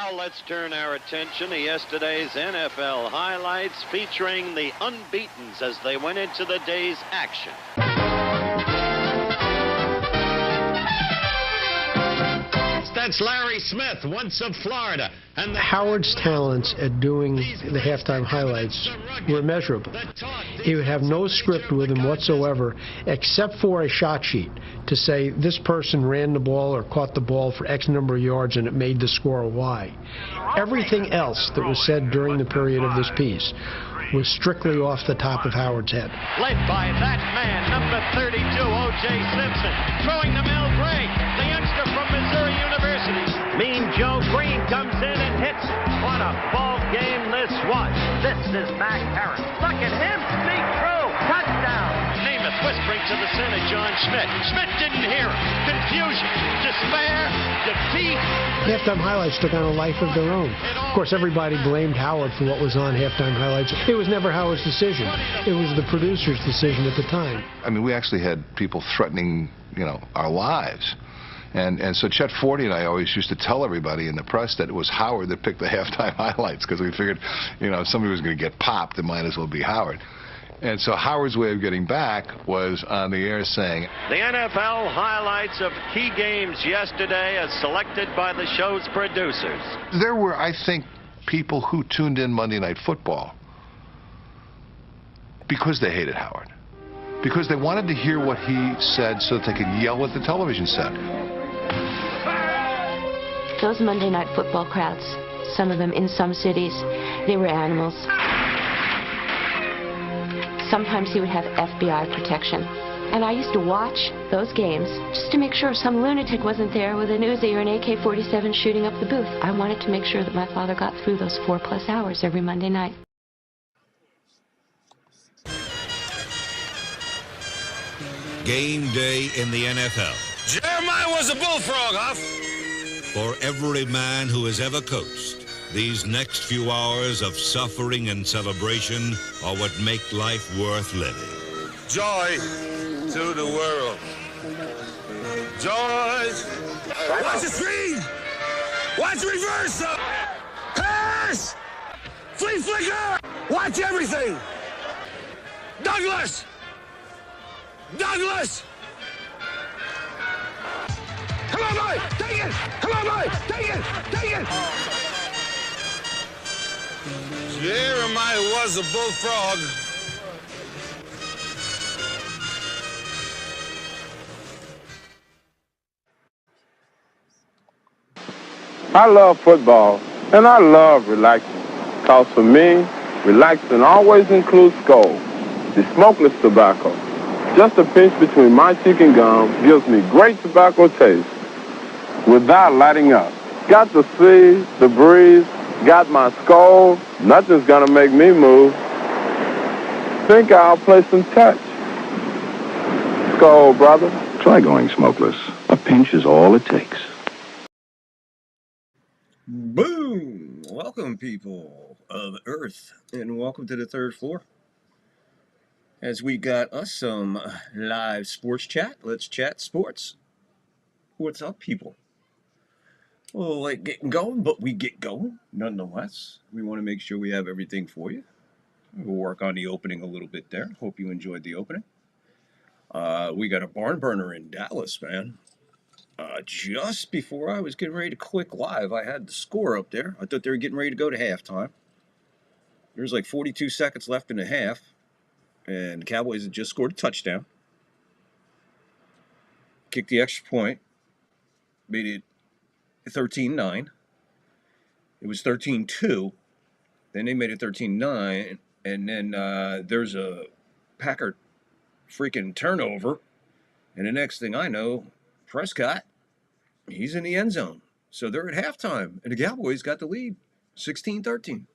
Now let's turn our attention to yesterday's NFL highlights featuring the unbeatens as they went into the day's action. That's Larry Smith, once of Florida. And Howard's talents at doing the halftime highlights were immeasurable. He would have no script with him whatsoever, except for a shot sheet to say this person ran the ball or caught the ball for X number of yards and it made the score Y. Everything else that was said during the period of this piece was strictly off the top of Howard's head. Led by that man, number 32, O.J. Simpson, throwing to Mel Gray, the youngster from Missouri University. Mean Joe Green comes in and hits. What a ball game this was. This is Mac Harris. Look at him sneak through. Touchdown. Namath whispering to the center, John Schmidt. Schmidt didn't hear him. Confusion, despair, defeat. Halftime highlights took on a life of their own. Of course, everybody blamed Howard for what was on halftime highlights. It was never Howard's decision. It was the producer's decision at the time. I mean, we actually had people threatening, our lives. And so Chet Forte and I always used to tell everybody in the press that it was Howard that picked the halftime highlights because we figured, if somebody was going to get popped, it might as well be Howard. And so Howard's way of getting back was on the air saying, the NFL highlights of key games yesterday as selected by the show's producers. There were, I think, people who tuned in Monday Night Football because they hated Howard. Because they wanted to hear what he said so that they could yell what the television said. Those Monday Night Football crowds, some of them in some cities, they were animals. Sometimes he would have FBI protection. And I used to watch those games just to make sure some lunatic wasn't there with an Uzi or an AK-47 shooting up the booth. I wanted to make sure that my father got through those 4+ hours every Monday night. Game day in the NFL. Jeremiah was a bullfrog, Huff. For every man who has ever coached, these next few hours of suffering and celebration are what make life worth living. Joy to the world. Joy. Watch the screen. Watch reversal. Pass. Flea flicker. Watch everything. Douglas. Douglas. Come on, boy. Take it. Come on, boy. Take it. Take it. Jeremiah was a bullfrog. I love football, and I love relaxing. Because for me, relaxing always includes Skoal, the smokeless tobacco. Just a pinch between my cheek and gum gives me great tobacco taste without lighting up. Got the sea, the breeze, got my Skoal. Nothing's gonna make me move. Think I'll play some touch. Skoal, brother. Try going smokeless. A pinch is all it takes. Boom! Welcome, people of Earth, and welcome to the third floor. As we got us some live sports chat. Let's chat sports. What's up, people? Well, like getting going, but we get going nonetheless. We want to make sure we have everything for you. We'll work on the opening a little bit there. Hope you enjoyed the opening. We got a barn burner in Dallas, man. Just before I was getting ready to click live, I had the score up there. I thought they were getting ready to go to halftime. There's like 42 seconds left in the half. And the Cowboys had just scored a touchdown. Kicked the extra point. Made it 13-9. It was 13-2. Then they made it 13-9. And then there's a Packer freaking turnover. And the next thing I know, Prescott, he's in the end zone. So they're at halftime. And the Cowboys got the lead, 16-13.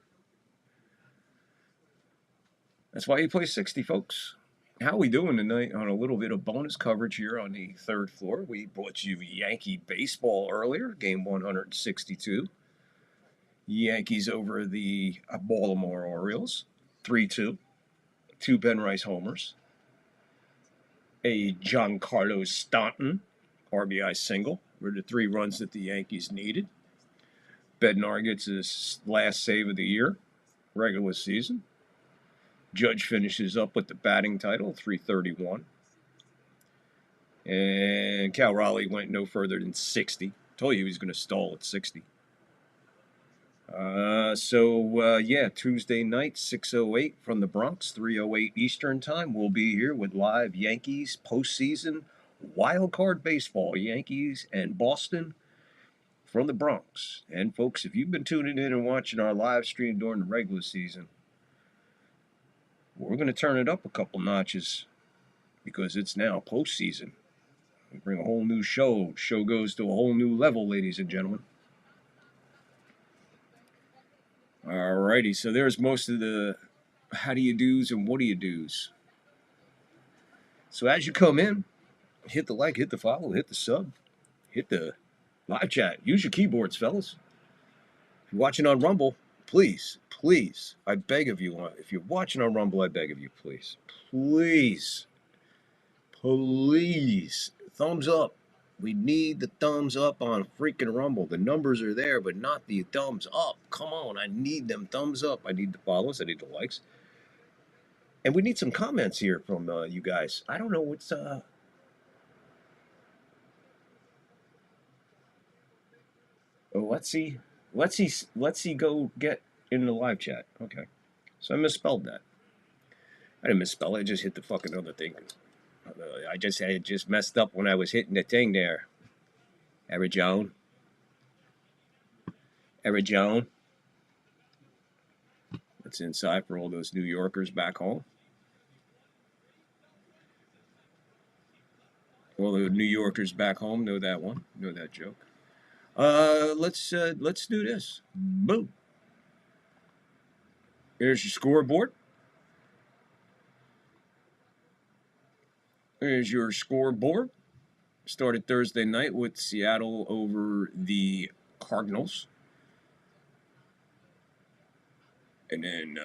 That's why you play 60, folks. How we doing tonight on a little bit of bonus coverage here on the third floor? We brought you Yankee baseball earlier, game 162. Yankees over the Baltimore Orioles, 3-2. 2 Ben Rice homers. A Giancarlo Stanton RBI single were the 3 runs that the Yankees needed. Bednar gets his last save of the year, regular season. Judge finishes up with the batting title, 331. And Cal Raleigh went no further than 60. Told you he was going to stall at 60. Yeah, Tuesday night, 6:08 from the Bronx, 3:08 Eastern Time. We'll be here with live Yankees postseason wild card baseball. Yankees and Boston from the Bronx. And folks, if you've been tuning in and watching our live stream during the regular season, we're going to turn it up a couple notches because it's now postseason. We bring a whole new show. Show goes to a whole new level, ladies and gentlemen. Alrighty, so there's most of the how do you do's and what do you do's. So as you come in, hit the like, hit the follow, hit the sub, hit the live chat. Use your keyboards, fellas. If you're watching on Rumble, please, I beg of you, if you're watching on Rumble, I beg of you, please, thumbs up. We need the thumbs up on freaking Rumble. The numbers are there, but not the thumbs up. Come on, I need them thumbs up. I need the follows. I need the likes. And we need some comments here from you guys. I don't know what's... Oh, let's see. Let's see go get in the live chat. Okay. So I misspelled that. I didn't misspell it. I just hit the fucking other thing. I just messed up when I was hitting the thing there. Arizona. That's inside for all those New Yorkers back home. All the New Yorkers back home know that one. Know that joke. Let's do this. Boom. Here's your scoreboard. Here's your scoreboard. Started Thursday night with Seattle over the Cardinals. And then,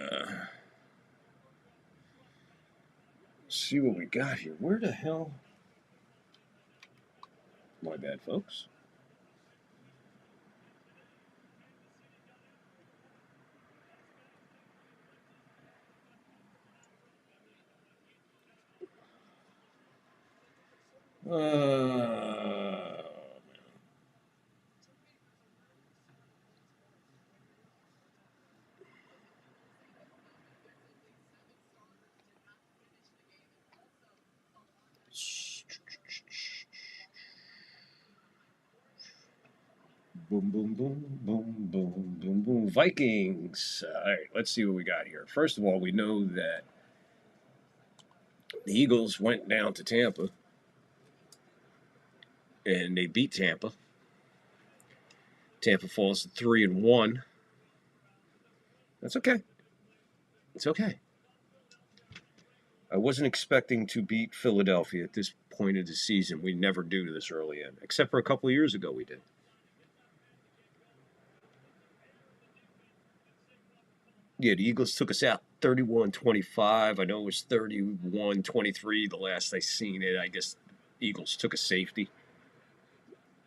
see what we got here. Where the hell? My bad, folks. Boom, boom, boom, boom, boom, boom, boom. Vikings. All right, let's see what we got here. First of all, we know that the Eagles went down to Tampa, and they beat Tampa. Tampa falls to 3-1. That's okay. It's okay. I wasn't expecting to beat Philadelphia at this point of the season. We never do this early in, except for a couple of years ago we did. Yeah, the Eagles took us out 31-25. I know it was 31-23 the last I seen it. I guess Eagles took a safety.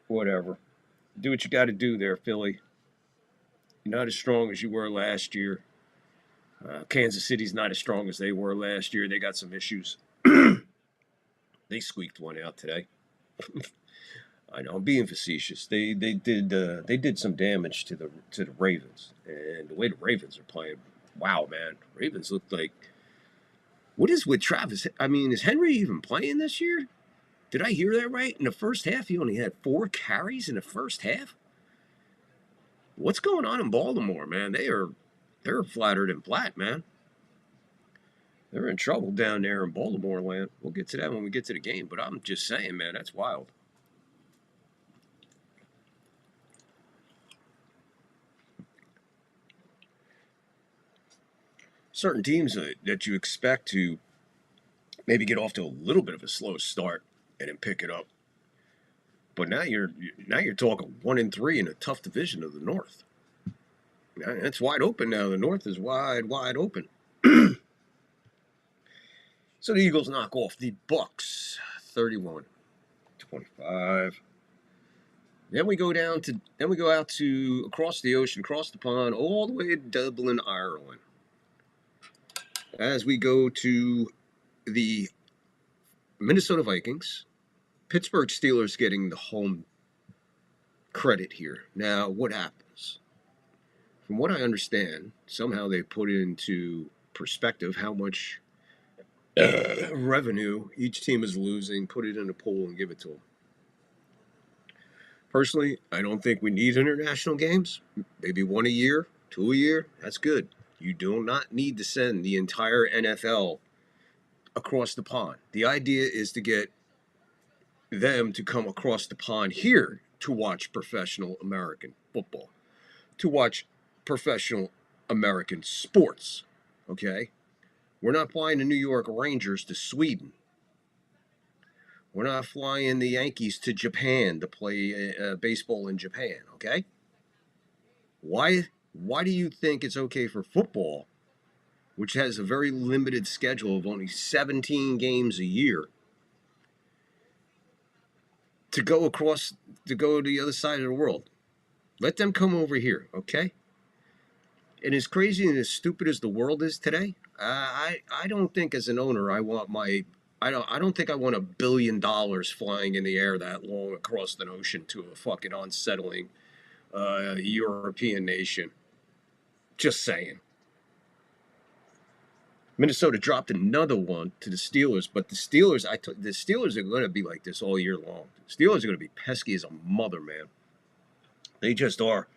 Whatever. Do what you got to do there, Philly. You're not as strong as you were last year. Kansas City's not as strong as they were last year. They got some issues. They squeaked one out today. I know, I'm being facetious. They did some damage to the Ravens, and the way the Ravens are playing, wow, man, Ravens look like. What is with Travis? I mean, is Henry even playing this year? Did I hear that right? In the first half, he only had 4 carries in the first half. What's going on in Baltimore, man? They're flatter than flat, man. They're in trouble down there in Baltimore land. We'll get to that when we get to the game, but I'm just saying, man, that's wild. Certain teams that you expect to maybe get off to a little bit of a slow start and then pick it up. But now you're talking 1-3 in a tough division of the North. It's wide open now. The North is wide open. So the Eagles knock off the Bucks 31-25. Then we go out to across the ocean, across the pond, all the way to Dublin, Ireland. As we go to the Minnesota Vikings, Pittsburgh Steelers getting the home credit here. Now, what happens? From what I understand, somehow they put into perspective how much revenue each team is losing, put it in a pool and give it to them. Personally, I don't think we need international games. Maybe 1 a year, 2 a year, that's good. You do not need to send the entire NFL across the pond. The idea is to get them to come across the pond here to watch professional American football, to watch professional American sports, okay? We're not flying the New York Rangers to Sweden. We're not flying the Yankees to Japan to play baseball in Japan, okay? Why do you think it's okay for football, which has a very limited schedule of only 17 games a year, to go to the other side of the world? Let them come over here, okay? And as crazy and as stupid as the world is today, I don't think as an owner I don't think I want $1 billion flying in the air that long across the ocean to a fucking unsettling European nation. Just saying. Minnesota dropped another one to the Steelers, but the Steelers are going to be like this all year long. The Steelers are going to be pesky as a mother, man. They just are.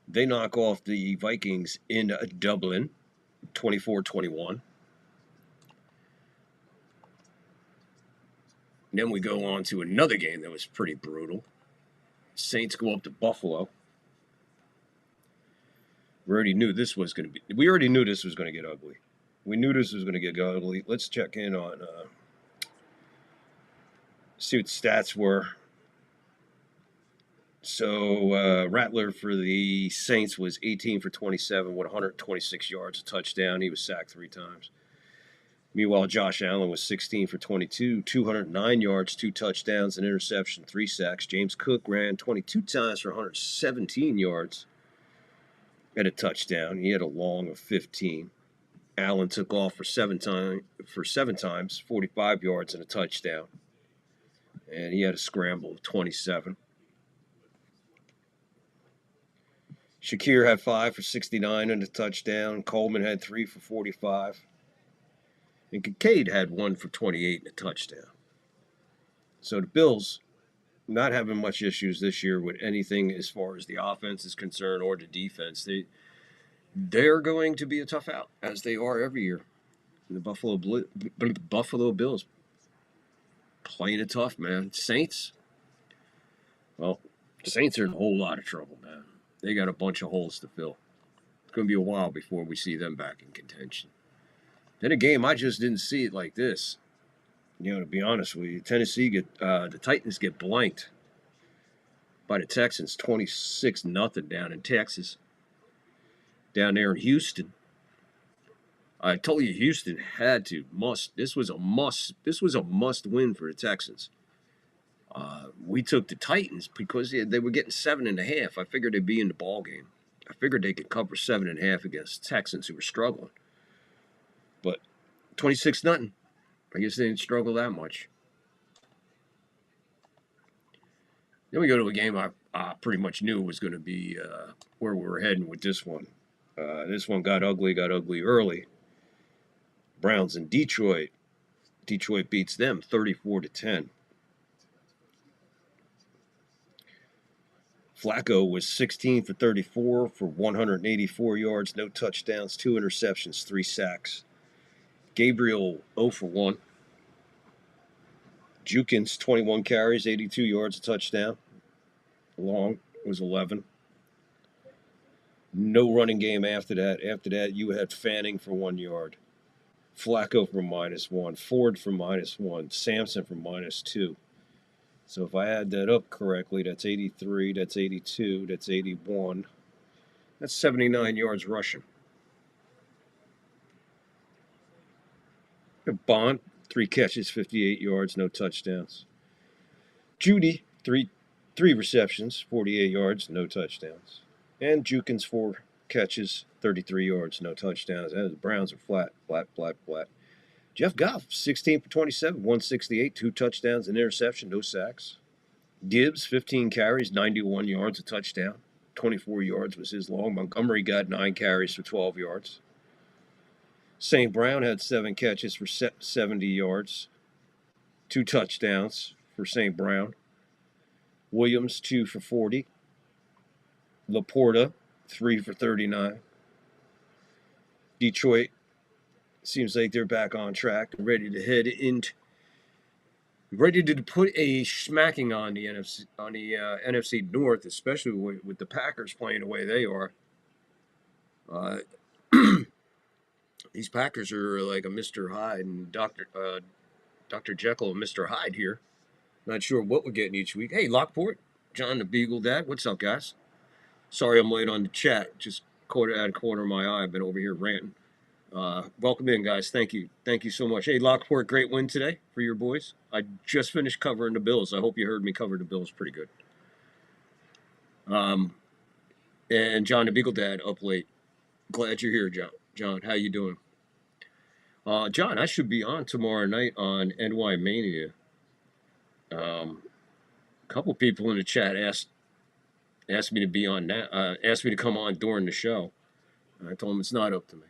They knock off the Vikings in Dublin, 24-21. Then we go on to another game that was pretty brutal. Saints go up to Buffalo. We already knew this was going to get ugly. We knew this was going to get ugly. Let's check in on see what the stats were. So Rattler for the Saints was 18 for 27 with 126 yards, a touchdown. He was sacked 3 times. Meanwhile, Josh Allen was 16 for 22, 209 yards, 2 touchdowns, an interception, 3 sacks. James Cook ran 22 times for 117 yards and a touchdown. He had a long of 15. Allen took off for 7 times, 45 yards and a touchdown. And he had a scramble of 27. Shakir had 5 for 69 and a touchdown. Coleman had 3 for 45. And Kincaid had 1 for 28 and a touchdown. So the Bills not having much issues this year with anything as far as the offense is concerned or the defense. They're going to be a tough out, as they are every year. The Buffalo Bills playing it tough, man. Saints, well, Saints are in a whole lot of trouble, man. They got a bunch of holes to fill. It's going to be a while before we see them back in contention. In a game, I just didn't see it like this. You know, to be honest with you, the Titans get blanked by the Texans, 26-0 down in Texas. Down there in Houston. I told you Houston this was a must win for the Texans. We took the Titans because they were getting 7.5. I figured they'd be in the ball game. I figured they could cover 7.5 against the Texans who were struggling. But 26-0. I guess they didn't struggle that much. Then we go to a game I pretty much knew was going to be where we were heading with this one. This one got ugly early. Browns in Detroit. Detroit beats them 34-10. Flacco was 16 for 34 for 184 yards, no touchdowns, 2 interceptions, 3 sacks. Gabriel 0 for 1. Jukins 21 carries, 82 yards, a touchdown. Long was 11. No running game after that. After that, you had Fanning for 1 yard. Flacco for -1. Ford for -1. Sampson for -2. So if I add that up correctly, that's 83, that's 82, that's 81. That's 79 yards rushing. Bond, 3 catches, 58 yards, no touchdowns. Judy, 3 3 receptions, 48 yards, no touchdowns. And Jukins 4 catches, 33 yards, no touchdowns. And the Browns are flat. Jeff Goff, 16 for 27, 168, 2 touchdowns, an interception, no sacks. Gibbs, 15 carries, 91 yards, a touchdown. 24 yards was his long. Montgomery got 9 carries for 12 yards. St. Brown had 7 catches for 70 yards. 2 touchdowns for St. Brown. Williams, 2 for 40. Laporta, 3 for 39. Detroit seems like they're back on track, ready to put a smacking on the NFC North, especially with the Packers playing the way they are. These Packers are like a Mr. Hyde and Dr. Jekyll and Mr. Hyde here. Not sure what we're getting each week. Hey, Lockport, John the Beagle Dad, what's up, guys? Sorry I'm late on the chat. Just out of corner of my eye. I've been over here ranting. Welcome in, guys. Thank you so much. Hey, Lockport, great win today for your boys. I just finished covering the Bills. I hope you heard me cover the Bills pretty good. And John the Beagle Dad up late. Glad you're here, John. John, how you doing? John, I should be on tomorrow night on NY Mania. A couple people in the chat asked me to be on that. Asked me to come on during the show. I told them it's not up to me.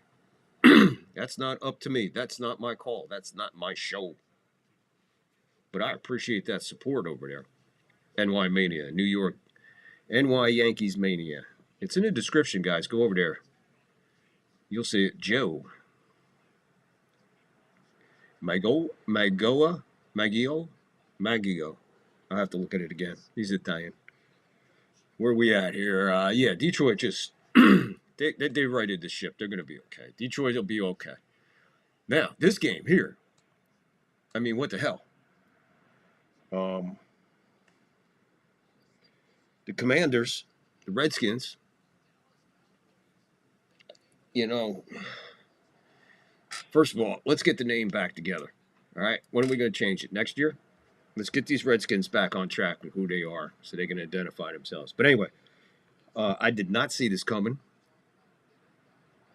That's not up to me. That's not my call. That's not my show. But I appreciate that support over there. NY Mania, New York, NY Yankees Mania. It's in the description, guys. Go over there. You'll see it. Joe. Maggio. I'll have to look at it again. He's Italian. Where are we at here? Yeah, Detroit just... They righted the ship. They're going to be okay. Detroit will be okay. Now, this game here, I mean, what the hell? The Commanders, the Redskins, first of all, let's get the name back together. All right? When are we going to change it? Next year? Let's get these Redskins back on track with who they are so they can identify themselves. But anyway, I did not see this coming.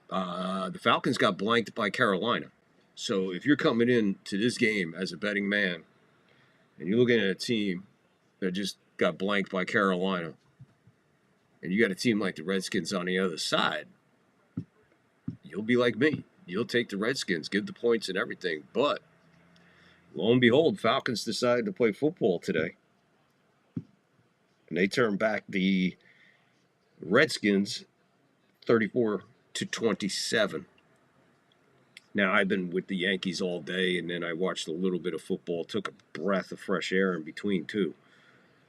The Falcons got blanked by Carolina. So if you're coming into this game as a betting man and you're looking at a team that just got blanked by Carolina and you got a team like the Redskins on the other side, you'll be like me. You'll take the Redskins, give the points and everything. But lo and behold, Falcons decided to play football today. And they turned back the Redskins 34-27. Now, I've been with the Yankees all day, and then I watched a little bit of football, took a breath of fresh air in between, too.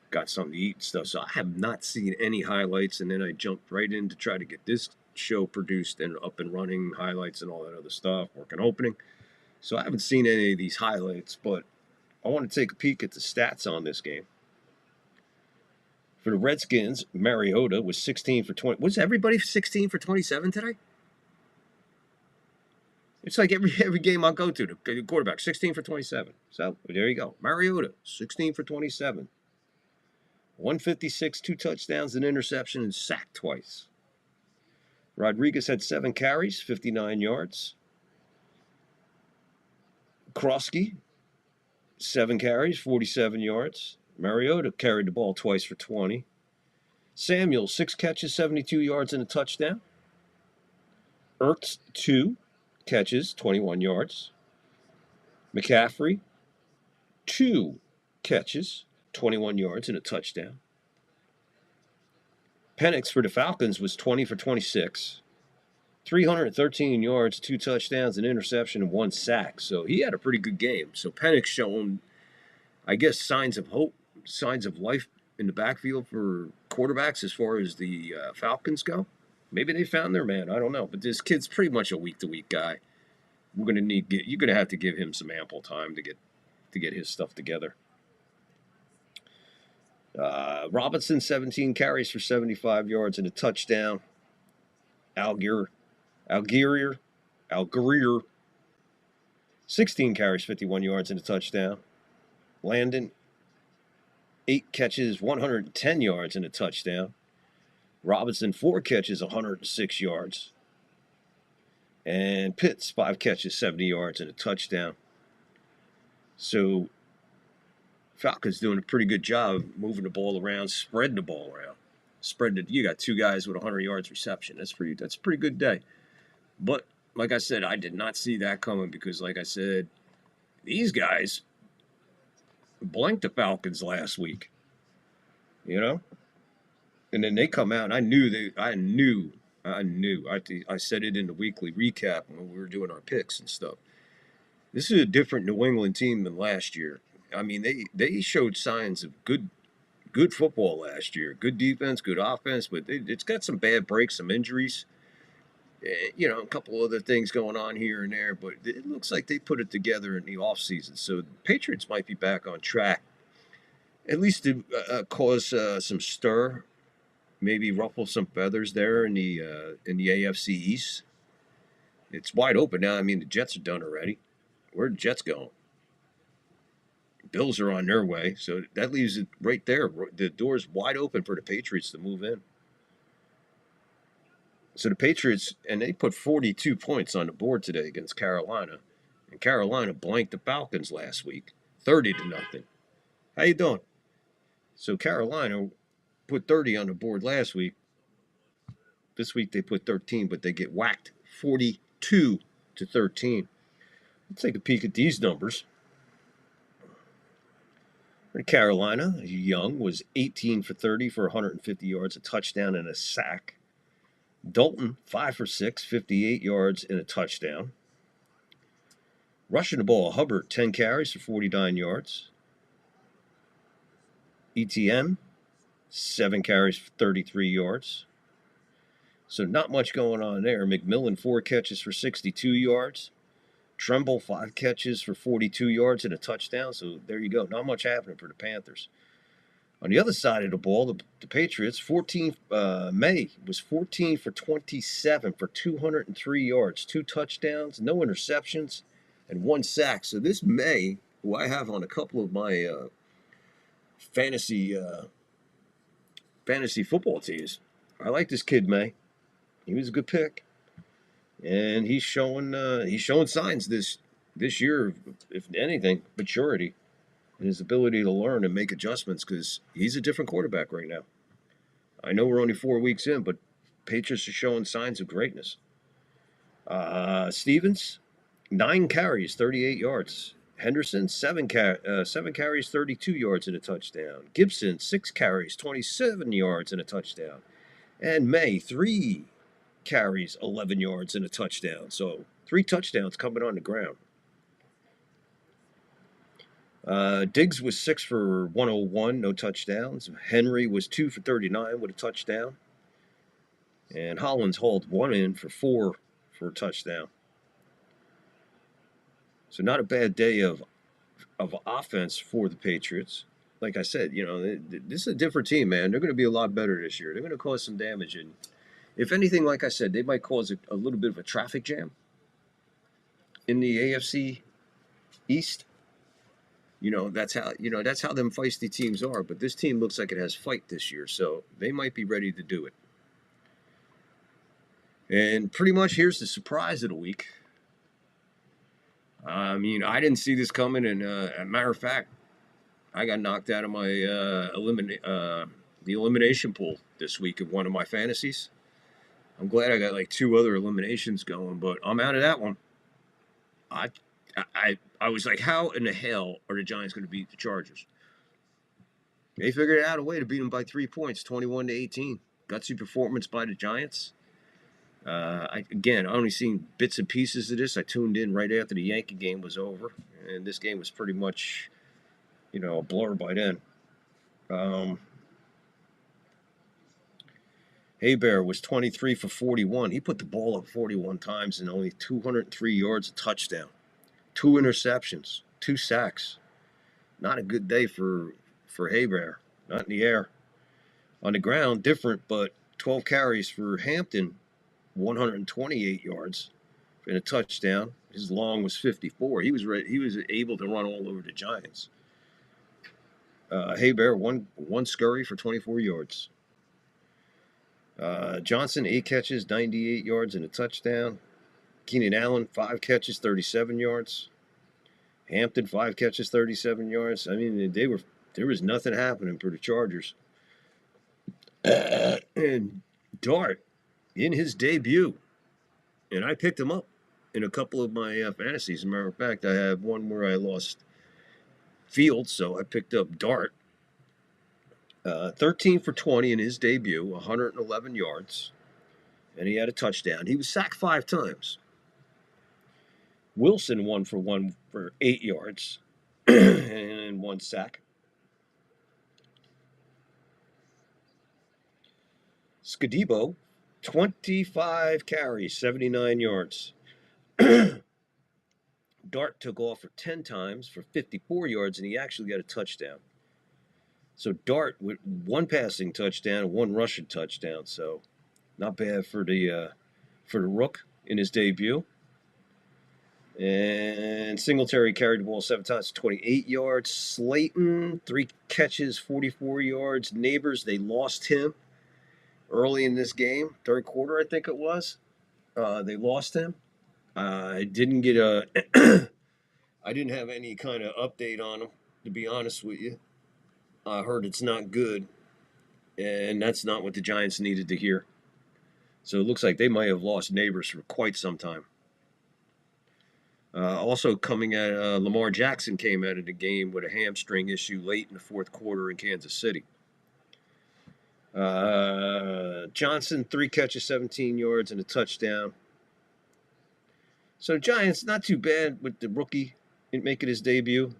Got something to eat and stuff, so I have not seen any highlights, and then I jumped right in to try to get this show produced and up and running, highlights and all that other stuff, working opening. So I haven't seen any of these highlights, but I want to take a peek at the stats on this game. For the Redskins, Mariota was 16 for 20. Was everybody 16 for 27 today? It's like every game I go to, the quarterback, 16 for 27. So there you go. Mariota, 16 for 27. 156, 2 touchdowns, an interception, and sacked twice. Rodriguez had 7 carries, 59 yards. Krosky, 7 carries, 47 yards. Mariota carried the ball twice for 20. Samuel, 6 catches, 72 yards, and a touchdown. Ertz, 2 catches, 21 yards. McCaffrey, 2 catches, 21 yards, and a touchdown. Penix for the Falcons was 20 for 26. 313 yards, 2 touchdowns, an interception, and 1 sack. So he had a pretty good game. So Penix showing, I guess, signs of hope, signs of life in the backfield for quarterbacks as far as the Falcons go. Maybe they found their man. I don't know. But this kid's pretty much a week-to-week guy. You're going to have to give him some ample time to get his stuff together. Robinson, 17 carries for 75 yards and a touchdown. Algier, 16 carries, 51 yards and a touchdown. Landon, 8 catches, 110 yards, and a touchdown. Robinson, 4 catches, 106 yards. And Pitts, 5 catches, 70 yards, and a touchdown. So Falcons doing a pretty good job moving the ball around, spreading the ball around. You got 2 guys with 100 yards reception. That's a pretty good day. But like I said, I did not see that coming because, like I said, these guys blanked the Falcons last week. You know? And then they come out, and I said it in the weekly recap when we were doing our picks and stuff. This is a different New England team than last year. I mean, they showed signs of good football last year. Good defense, good offense, but it's got some bad breaks, some injuries. You know, a couple other things going on here and there, but it looks like they put it together in the offseason. So the Patriots might be back on track, at least to cause some stir, maybe ruffle some feathers there in the AFC East. It's wide open now. I mean, the Jets are done already. Where are the Jets going? Bills are on their way, so that leaves it right there. The door's wide open for the Patriots to move in. So the Patriots, and they put 42 points on the board today against Carolina, and Carolina blanked the Falcons last week, 30-0. How you doing? So Carolina put 30 on the board last week. This week they put 13, but they get whacked 42-13. Let's take a peek at these numbers. For Carolina, Young was 18 for 30 for 150 yards, a touchdown, and a sack. Dalton, 5 for 6, 58 yards, and a touchdown. Rushing the ball, Hubbard, 10 carries for 49 yards. ETN, 7 carries for 33 yards. So not much going on there. McMillan, 4 catches for 62 yards. Tremble, 5 catches for 42 yards and a touchdown. So there you go. Not much happening for the Panthers. On the other side of the ball, the Patriots, May was 14 for 27 for 203 yards, 2 touchdowns, no interceptions, and 1 sack. So this May, who I have on a couple of my fantasy football teams, I like this kid May. He was a good pick, and he's showing signs this year, if anything, maturity. And his ability to learn and make adjustments because he's a different quarterback right now. I know we're only 4 weeks in, but Patriots are showing signs of greatness. Stevens, 9 carries, 38 yards. Henderson, 7 carries, 32 yards and a touchdown. Gibson, 6 carries, 27 yards and a touchdown. And May, 3 carries, 11 yards and a touchdown. So 3 touchdowns coming on the ground. Diggs was 6 for 101, no touchdowns. Henry was 2 for 39 with a touchdown. And Hollins hauled 1 in for 4 for a touchdown. So not a bad day of offense for the Patriots. Like I said, you know, this is a different team, man. They're going to be a lot better this year. They're going to cause some damage. And if anything, like I said, they might cause a little bit of a traffic jam in the AFC East. You know, that's how them feisty teams are. But this team looks like it has fight this year, so they might be ready to do it. And pretty much here's the surprise of the week. I mean, I didn't see this coming, and as a matter of fact, I got knocked out of my the elimination pool this week of one of my fantasies. I'm glad I got like 2 other eliminations going, but I'm out of that one. I was like, how in the hell are the Giants going to beat the Chargers? They figured out a way to beat them by 3 points, 21-18. Gutsy performance by the Giants. I only seen bits and pieces of this. I tuned in right after the Yankee game was over, and this game was pretty much, you know, a blur by then. Hebert was 23 for 41. He put the ball up 41 times and only 203 yards, a touchdown. 2 interceptions, 2 sacks. Not a good day for Hebert. Not in the air. On the ground, different, but 12 carries for Hampton, 128 yards and a touchdown. His long was 54. He was able to run all over the Giants. Hebert, one scurry for 24 yards. Johnson, 8 catches, 98 yards and a touchdown. Keenan Allen, 5 catches, 37 yards. Hampton, 5 catches, 37 yards. I mean, there was nothing happening for the Chargers. And Dart, in his debut, and I picked him up in a couple of my fantasies. As a matter of fact, I have one where I lost Fields, so I picked up Dart. 13 for 20 in his debut, 111 yards, and he had a touchdown. He was sacked 5 times. Wilson 1 for 8 yards and 1 sack. Skadibo, 25 carries, 79 yards. Dart took off for 10 times for 54 yards, and he actually got a touchdown. So Dart with 1 passing touchdown, 1 rushing touchdown. So not bad for the Rook in his debut. And Singletary carried the ball 7 times, 28 yards. Slayton, 3 catches, 44 yards. Neighbors, they lost him early in this game, third quarter, I think it was. They lost him. I didn't get I didn't have any kind of update on him, to be honest with you. I heard it's not good, and that's not what the Giants needed to hear. So it looks like they might have lost Neighbors for quite some time. Also coming at Lamar Jackson came out of the game with a hamstring issue late in the fourth quarter in Kansas City. Johnson, 3 catches, 17 yards, and a touchdown. So Giants, not too bad with the rookie making his debut.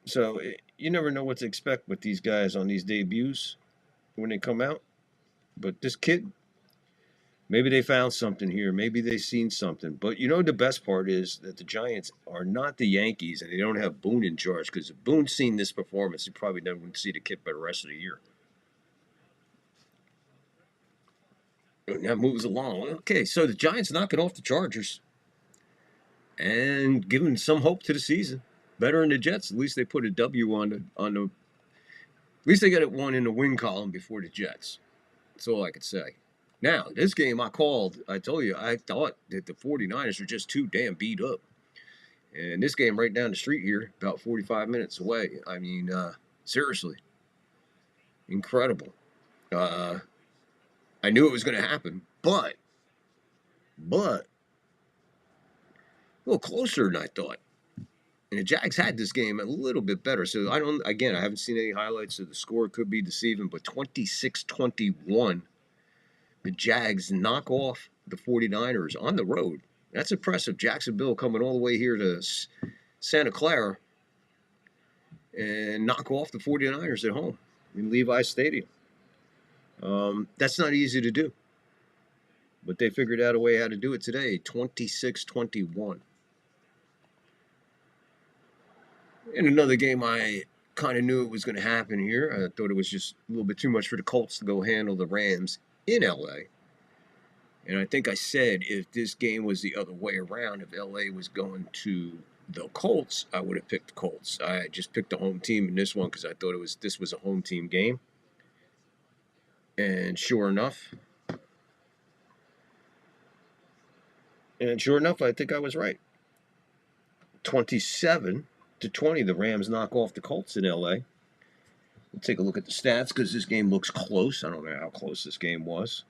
So you never know what to expect with these guys on these debuts when they come out. But this kid, maybe they found something here. Maybe they seen something. But you know the best part is that the Giants are not the Yankees, and they don't have Boone in charge. Because if Boone's seen this performance, he probably never would see the kid for the rest of the year. And that moves along. Okay, so the Giants knocking off the Chargers and giving some hope to the season. Better than the Jets. At least they put a W on the. At least they got it one in the win column before the Jets. That's all I could say. Now, this game I called, I told you, I thought that the 49ers were just too damn beat up. And this game right down the street here, about 45 minutes away. I mean, seriously. Incredible. I knew it was going to happen, but a little closer than I thought. And the Jags had this game a little bit better. So I haven't seen any highlights, so the score could be deceiving, but 26-21. The Jags knock off the 49ers on the road. That's impressive. Jacksonville coming all the way here to Santa Clara and knock off the 49ers at home in Levi's Stadium. That's not easy to do. But they figured out a way how to do it today, 26-21. In another game, I kind of knew it was going to happen here. I thought it was just a little bit too much for the Colts to go handle the Rams in L.A. And I think I said if this game was the other way around, if L.A. was going to the Colts, I would have picked the Colts. I just picked the home team in this one because I thought this was a home team game. And sure enough, I think I was right. 27-20, the Rams knock off the Colts in L.A. We'll take a look at the stats because this game looks close. I don't know how close this game was.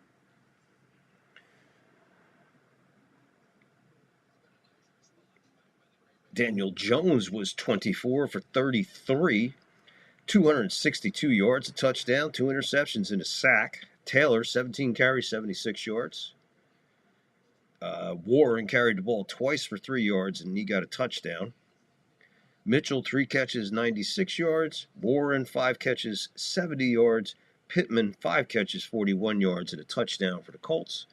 Daniel Jones was 24 for 33, 262 yards, a touchdown, 2 interceptions, and a sack. Taylor, 17 carries, 76 yards. Warren carried the ball twice for 3 yards, and he got a touchdown. Mitchell, 3 catches, 96 yards. Warren, 5 catches, 70 yards. Pittman, 5 catches, 41 yards, and a touchdown for the Colts.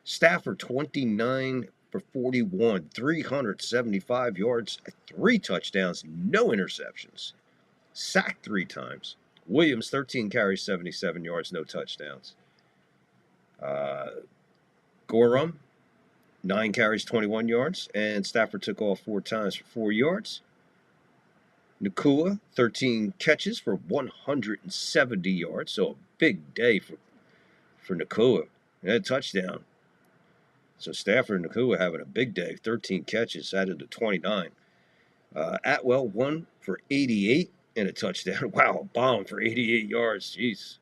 Stafford, 29 for 41, 375 yards, 3 touchdowns, no interceptions. Sacked 3 times. Williams, 13 carries, 77 yards, no touchdowns. Gorham, 9 carries, 21 yards. And Stafford took off 4 times for 4 yards. Nacua, 13 catches for 170 yards. So a big day for Nacua. And a touchdown. So Stafford and Nacua having a big day. 13 catches, added to 29. Atwell, 1 for 88 and a touchdown. Wow, a bomb for 88 yards. Jeez.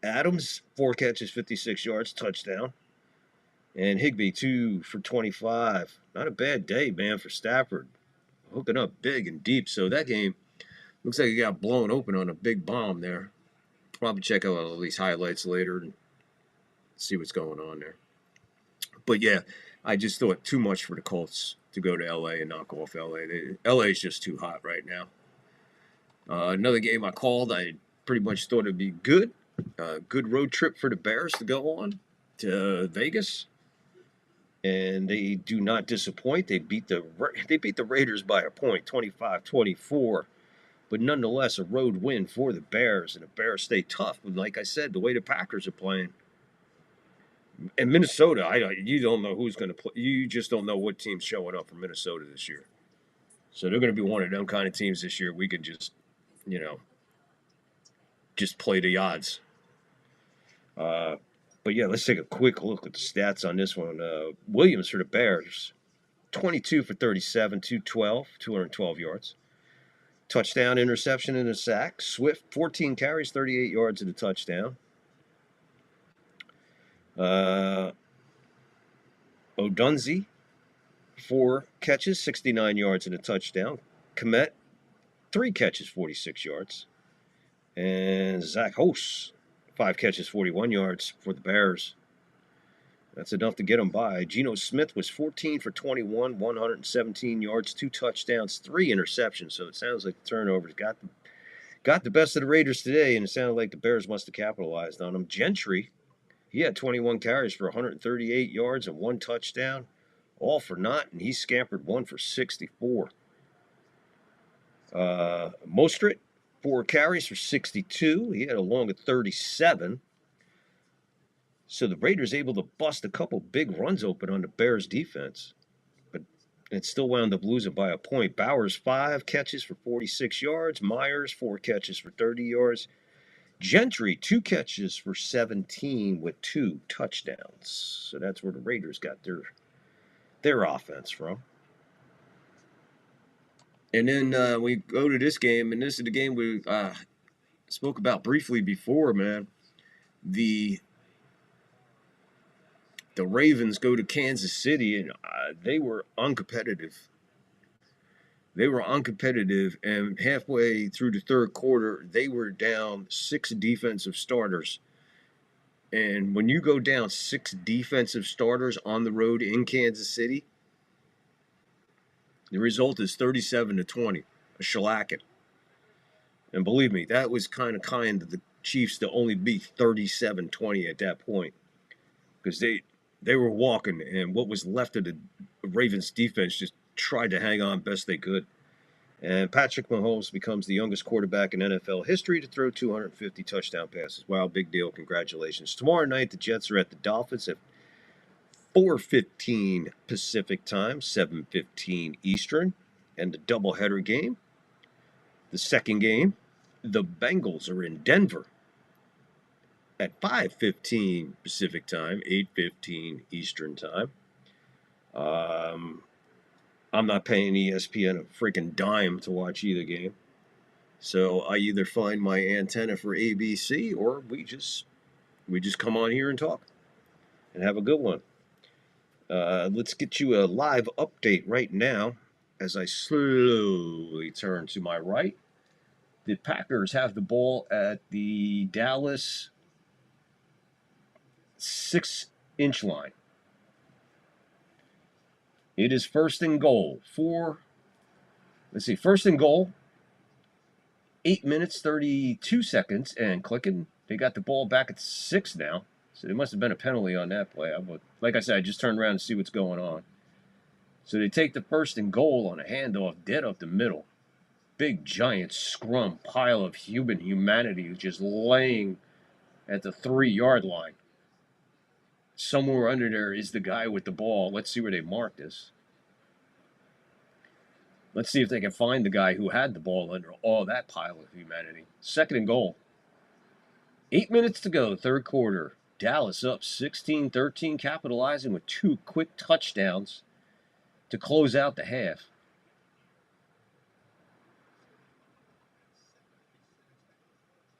Adams, 4 catches, 56 yards, touchdown. And Higbee, 2 for 25. Not a bad day, man, for Stafford. Hooking up big and deep. So that game looks like it got blown open on a big bomb there. Probably check out all these highlights later and see what's going on there. But yeah, I just thought too much for the Colts to go to LA and knock off LA. LA is just too hot right now. Another game I called, I pretty much thought it'd be good. Good road trip for the Bears to go on to Vegas. And they do not disappoint. They beat the Raiders by a point, 25-24. But nonetheless, a road win for the Bears. And the Bears stay tough. But like I said, the way the Packers are playing. And Minnesota, you don't know who's going to play. You just don't know what team's showing up for Minnesota this year. So they're going to be one of them kind of teams this year. We can just, just play the odds. But yeah, let's take a quick look at the stats on this one. Williams for the Bears, 22 for 37, 212 yards. Touchdown, interception, and a sack. Swift, 14 carries, 38 yards and a touchdown. Odunze, 4 catches, 69 yards and a touchdown. Kmet, 3 catches, 46 yards. And Zach Hose, 5 catches, 41 yards for the Bears. That's enough to get them by. Geno Smith was 14 for 21, 117 yards, 2 touchdowns, 3 interceptions. So it sounds like the turnovers got the best of the Raiders today, and it sounded like the Bears must have capitalized on them. Gentry, he had 21 carries for 138 yards and 1 touchdown, all for naught, and he scampered 1 for 64. Mostert, 4 carries for 62. He had a long of 37. So the Raiders able to bust a couple big runs open on the Bears defense. But it still wound up losing by a point. Bowers, 5 catches for 46 yards. Myers, 4 catches for 30 yards. Gentry, 2 catches for 17 with 2 touchdowns. So that's where the Raiders got their offense from. And then we go to this game, and this is the game we spoke about briefly before, man. The Ravens go to Kansas City, and they were uncompetitive. They were uncompetitive, and halfway through the third quarter, they were down 6 defensive starters. And when you go down 6 defensive starters on the road in Kansas City, the result is 37-20, a shellacking. And believe me, that was kind of of the Chiefs to only be 37-20 at that point. Because they were walking, and what was left of the Ravens defense just tried to hang on best they could. And Patrick Mahomes becomes the youngest quarterback in NFL history to throw 250 touchdown passes. Wow, big deal. Congratulations. Tomorrow night, the Jets are at the Dolphins at 4:15 Pacific time, 7:15 Eastern, and the doubleheader game. The second game, the Bengals are in Denver at 5:15 Pacific time, 8:15 Eastern time. I'm not paying ESPN a freaking dime to watch either game. So I either find my antenna for ABC or we just come on here and talk and have a good one. Let's get you a live update right now as I slowly turn to my right. The Packers have the ball at the Dallas 6-inch line. It is first and goal first and goal, 8 minutes, 32 seconds, and clicking. They got the ball back at 6 now. So there must have been a penalty on that play. Like I said, I just turned around to see what's going on. So they take the first and goal on a handoff dead up the middle. Big, giant scrum pile of humanity just laying at the 3-yard line. Somewhere under there is the guy with the ball. Let's see where they marked this. Let's see if they can find the guy who had the ball under all that pile of humanity. 2nd and goal. 8 minutes to go, 3rd quarter. Dallas up 16-13, capitalizing with 2 quick touchdowns to close out the half.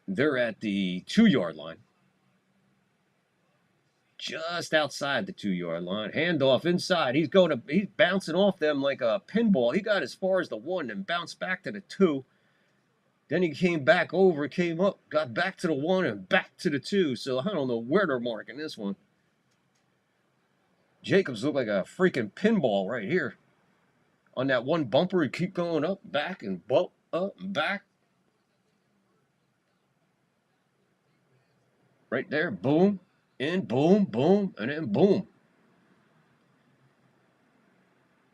They're at the 2-yard line. Just outside the 2-yard line. Handoff inside. He's bouncing off them like a pinball. He got as far as the 1 and bounced back to the 2. Then he came back over, came up, got back to the 1 and back to the 2. So I don't know where they're marking this one. Jacobs looked like a freaking pinball right here. On that one bumper, he keep going up, back, and bump, up, and back. Right there, boom, in, boom, boom, and then boom.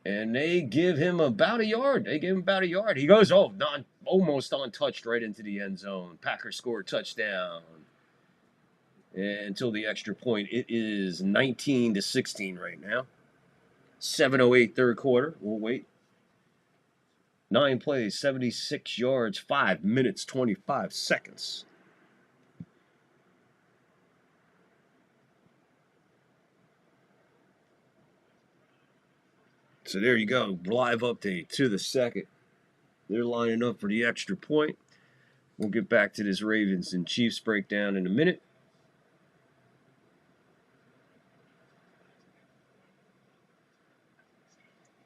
And they give him about a yard. He goes, almost untouched right into the end zone. Packers score a touchdown. And until the extra point, it is 19-16 right now. 7:08 3rd quarter. We'll wait. 9 plays, 76 yards, 5 minutes, 25 seconds. So there you go, live update to the 2nd. They're lining up for the extra point. We'll get back to this Ravens and Chiefs breakdown in a minute.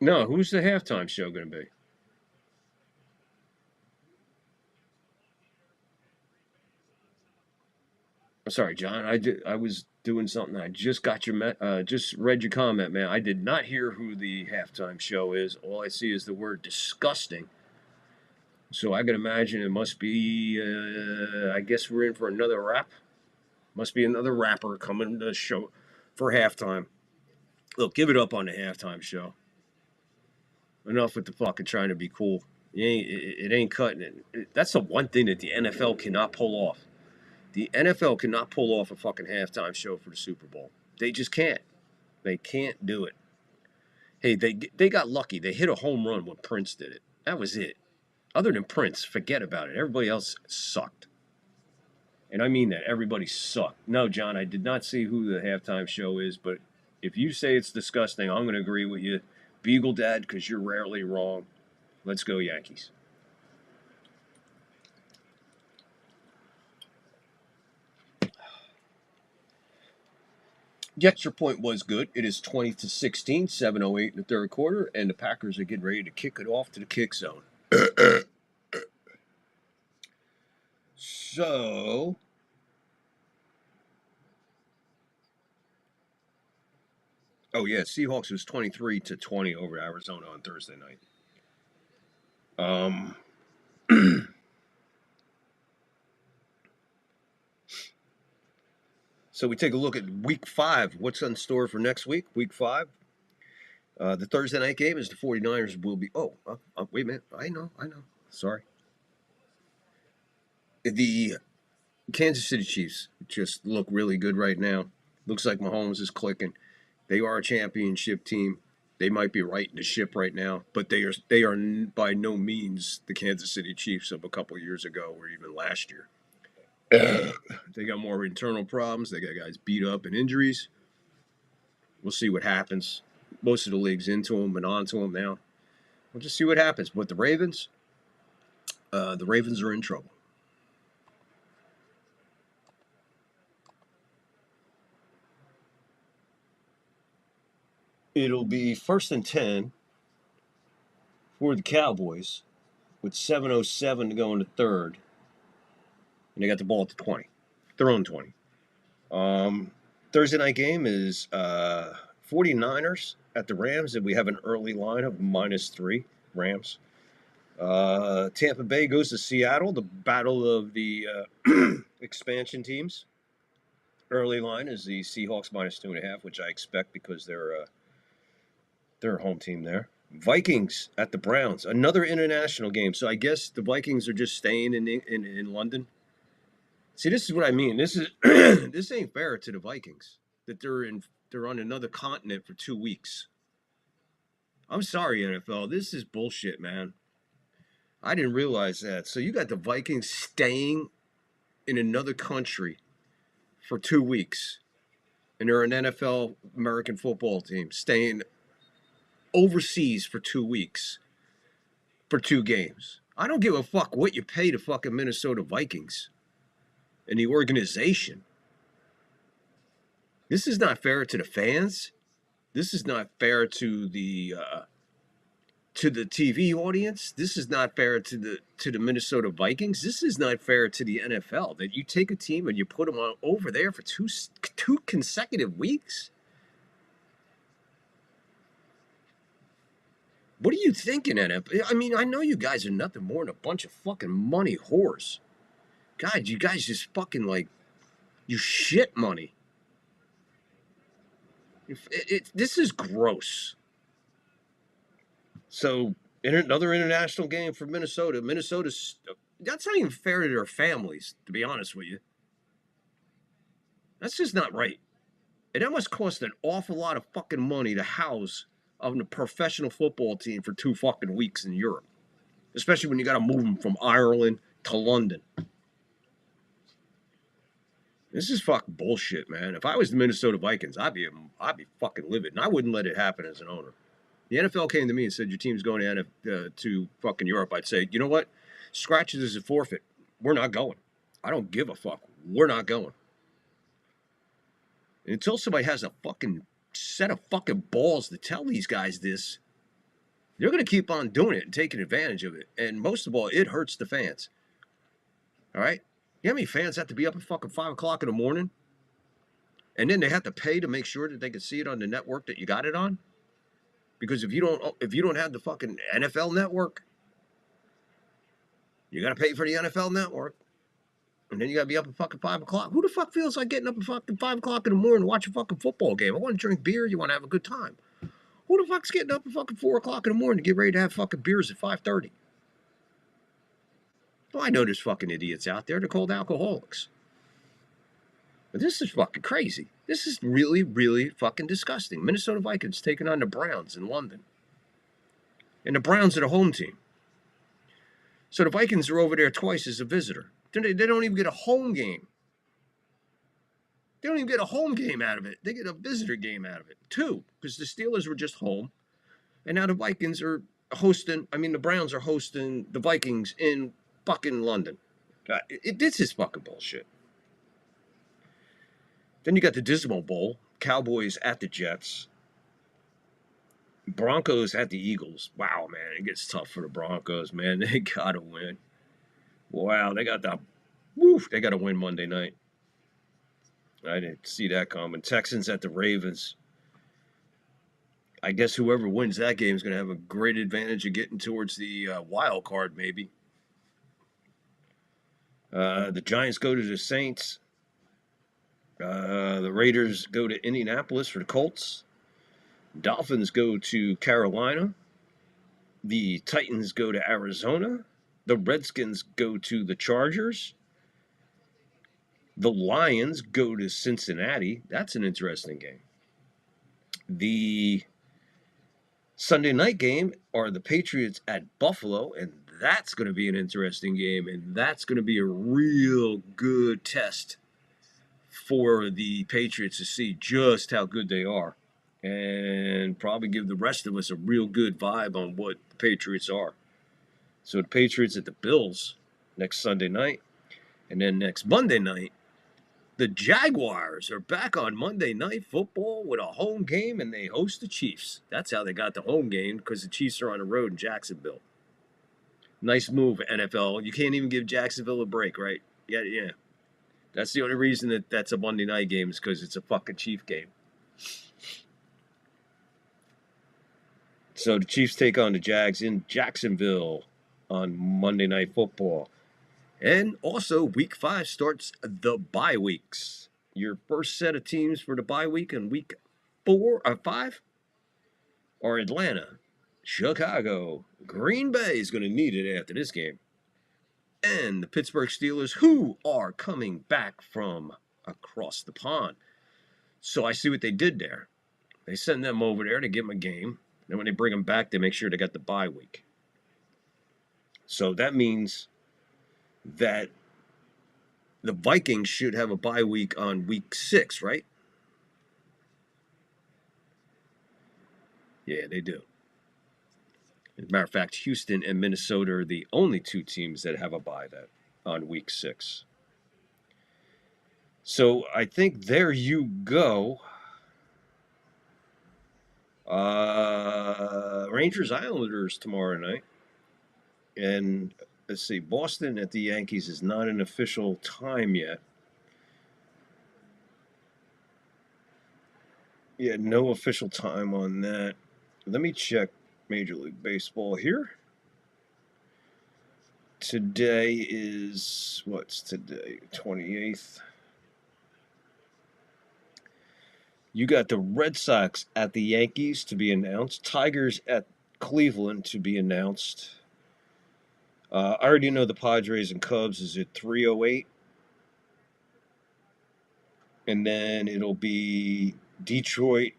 No, who's the halftime show going to be? I'm sorry, John. I was doing something. I just got just read your comment, man. I did not hear who the halftime show is. All I see is the word disgusting. So I can imagine it must be. I guess we're in for another rap. Must be another rapper coming to the show for halftime. Look, give it up on the halftime show. Enough with the fucking trying to be cool. It ain't cutting it. That's the one thing that the NFL cannot pull off. The NFL cannot pull off a fucking halftime show for the Super Bowl. They just can't. They can't do it. Hey, they got lucky. They hit a home run when Prince did it. That was it. Other than Prince, forget about it. Everybody else sucked. And I mean that. Everybody sucked. No, John, I did not see who the halftime show is, but if you say it's disgusting, I'm going to agree with you. Beagle Dad, because you're rarely wrong. Let's go, Yankees. The extra point was good. It is 20-16, 7:08 in the 3rd quarter, and the Packers are getting ready to kick it off to the kick zone. So, oh yeah, Seahawks was 23-20 over Arizona on Thursday night. So we take a look at Week 5. What's in store for next week? Week 5. The Thursday night game is the 49ers will be... wait a minute. I know. Sorry. The Kansas City Chiefs just look really good right now. Looks like Mahomes is clicking. They are a championship team. They might be right in the ship right now, but they are by no means the Kansas City Chiefs of a couple years ago or even last year. They got more internal problems. They got guys beat up and injuries. We'll see what happens. Most of the league's into them and onto them now. We'll just see what happens. But the Ravens are in trouble. It'll be 1st and 10 for the Cowboys with 7:07 to go in the 3rd. And they got the ball at the 20. Their own 20. Thursday night game is 49ers at the Rams, and we have an early line of -3 Rams. Tampa Bay goes to Seattle, the battle of the expansion teams. Early line is the Seahawks -2.5, which I expect because they're a home team there. Vikings at the Browns, another international game. So I guess the Vikings are just staying in London. See, this is what I mean. This ain't fair to the Vikings. that they're on another continent for 2 weeks. I'm sorry, NFL. This is bullshit, man. I didn't realize that. So you got the Vikings staying in another country for 2 weeks. And they're an NFL American football team staying overseas for 2 weeks for 2 games. I don't give a fuck what you pay to fucking Minnesota Vikings and the organization. This is not fair to the fans. This is not fair to the TV audience. This is not fair to the Minnesota Vikings. This is not fair to the NFL that you take a team and you put them on over there for two consecutive weeks. What are you thinking, NFL? I mean, I know you guys are nothing more than a bunch of fucking money whores. God, you guys just fucking like, you shit money. This is gross. So, another international game for Minnesota. Minnesota's, that's not even fair to their families, to be honest with you. That's just not right. And that must cost an awful lot of fucking money to house a professional football team for 2 fucking weeks in Europe. Especially when you got to move them from Ireland to London. This is fucking bullshit, man. If I was the Minnesota Vikings, I'd be fucking livid. And I wouldn't let it happen as an owner. The NFL came to me and said, your team's going to fucking Europe. I'd say, you know what? Scratch it as a forfeit. We're not going. I don't give a fuck. We're not going. And until somebody has a fucking set of fucking balls to tell these guys this, they're going to keep on doing it and taking advantage of it. And most of all, it hurts the fans. All right? You know how many fans have to be up at fucking 5 o'clock in the morning? And then they have to pay to make sure that they can see it on the network that you got it on? Because if you don't have the fucking NFL network, you got to pay for the NFL network. And then you got to be up at fucking 5 o'clock. Who the fuck feels like getting up at fucking 5 o'clock in the morning to watch a fucking football game? I want to drink beer. You want to have a good time. Who the fuck's getting up at fucking 4 o'clock in the morning to get ready to have fucking beers at 5:30? Well, I know there's fucking idiots out there. They're called alcoholics. But this is fucking crazy. This is really, really fucking disgusting. Minnesota Vikings taking on the Browns in London. And the Browns are the home team. So the Vikings are over there twice as a visitor. They don't even get a home game. They don't even get a home game out of it. They get a visitor game out of it, too. Because the Steelers were just home. And now the Vikings are the Browns are hosting the Vikings in fucking London. This is fucking bullshit. Then you got the Dismal Bowl. Cowboys at the Jets. Broncos at the Eagles. Wow, man, it gets tough for the Broncos, man. They got to win. Wow, they got to win Monday night. I didn't see that coming. Texans at the Ravens. I guess whoever wins that game is going to have a great advantage of getting towards the wild card, maybe. The Giants go to the Saints. The Raiders go to Indianapolis for the Colts. Dolphins go to Carolina. The Titans go to Arizona. The Redskins go to the Chargers. The Lions go to Cincinnati. That's an interesting game. The Sunday night game are the Patriots at Buffalo, and that's going to be an interesting game, and that's going to be a real good test for the Patriots to see just how good they are and probably give the rest of us a real good vibe on what the Patriots are. So the Patriots at the Bills next Sunday night, and then next Monday night, the Jaguars are back on Monday Night Football with a home game, and they host the Chiefs. That's how they got the home game, because the Chiefs are on the road in Jacksonville. Nice move, NFL. You can't even give Jacksonville a break, right? Yeah. That's the only reason that's a Monday night game is because it's a fucking Chief game. So the Chiefs take on the Jags in Jacksonville on Monday Night Football. And also, Week 5 starts the bye weeks. Your first set of teams for the bye week in Week 5 are Atlanta, Chicago, Green Bay is going to need it after this game, and the Pittsburgh Steelers, who are coming back from across the pond. So I see what they did there. They send them over there to give them a game. And when they bring them back, they make sure they got the bye week. So that means that the Vikings should have a bye week on week 6, right? Yeah, they do. As a matter of fact, Houston and Minnesota are the only 2 teams that have a bye that on week 6. So I think there you go. Rangers Islanders tomorrow night. And let's see, Boston at the Yankees is not an official time yet. Yeah, no official time on that. Let me check Major League Baseball here. Today is, what's today? 28th. You got the Red Sox at the Yankees to be announced. Tigers at Cleveland to be announced. I already know the Padres and Cubs is at 3:08. And then it'll be Detroit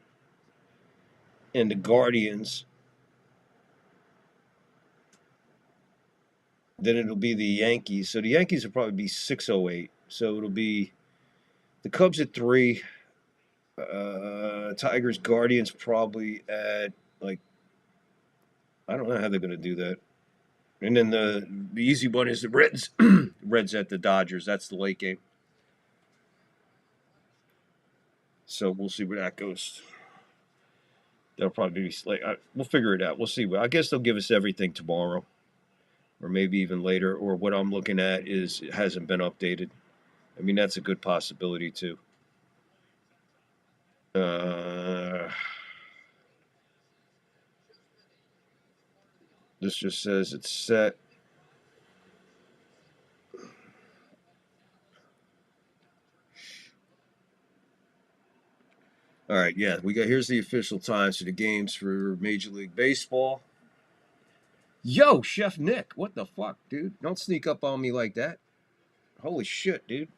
and the Guardians. Then it'll be the Yankees. So the Yankees will probably be 6:08. So it'll be the Cubs at 3. Tigers, Guardians probably at, like, I don't know how they're going to do that. And then the easy one is the Reds. Reds at the Dodgers. That's the late game. So we'll see where that goes. They'll probably be late. We'll figure it out. We'll see. I guess they'll give us everything tomorrow, or maybe even later. Or what I'm looking at is it hasn't been updated. I mean, that's a good possibility too. This just says it's set. All right, yeah, here's the official times for the games for Major League Baseball. Yo, Chef Nick, what the fuck, dude? Don't sneak up on me like that. Holy shit, dude.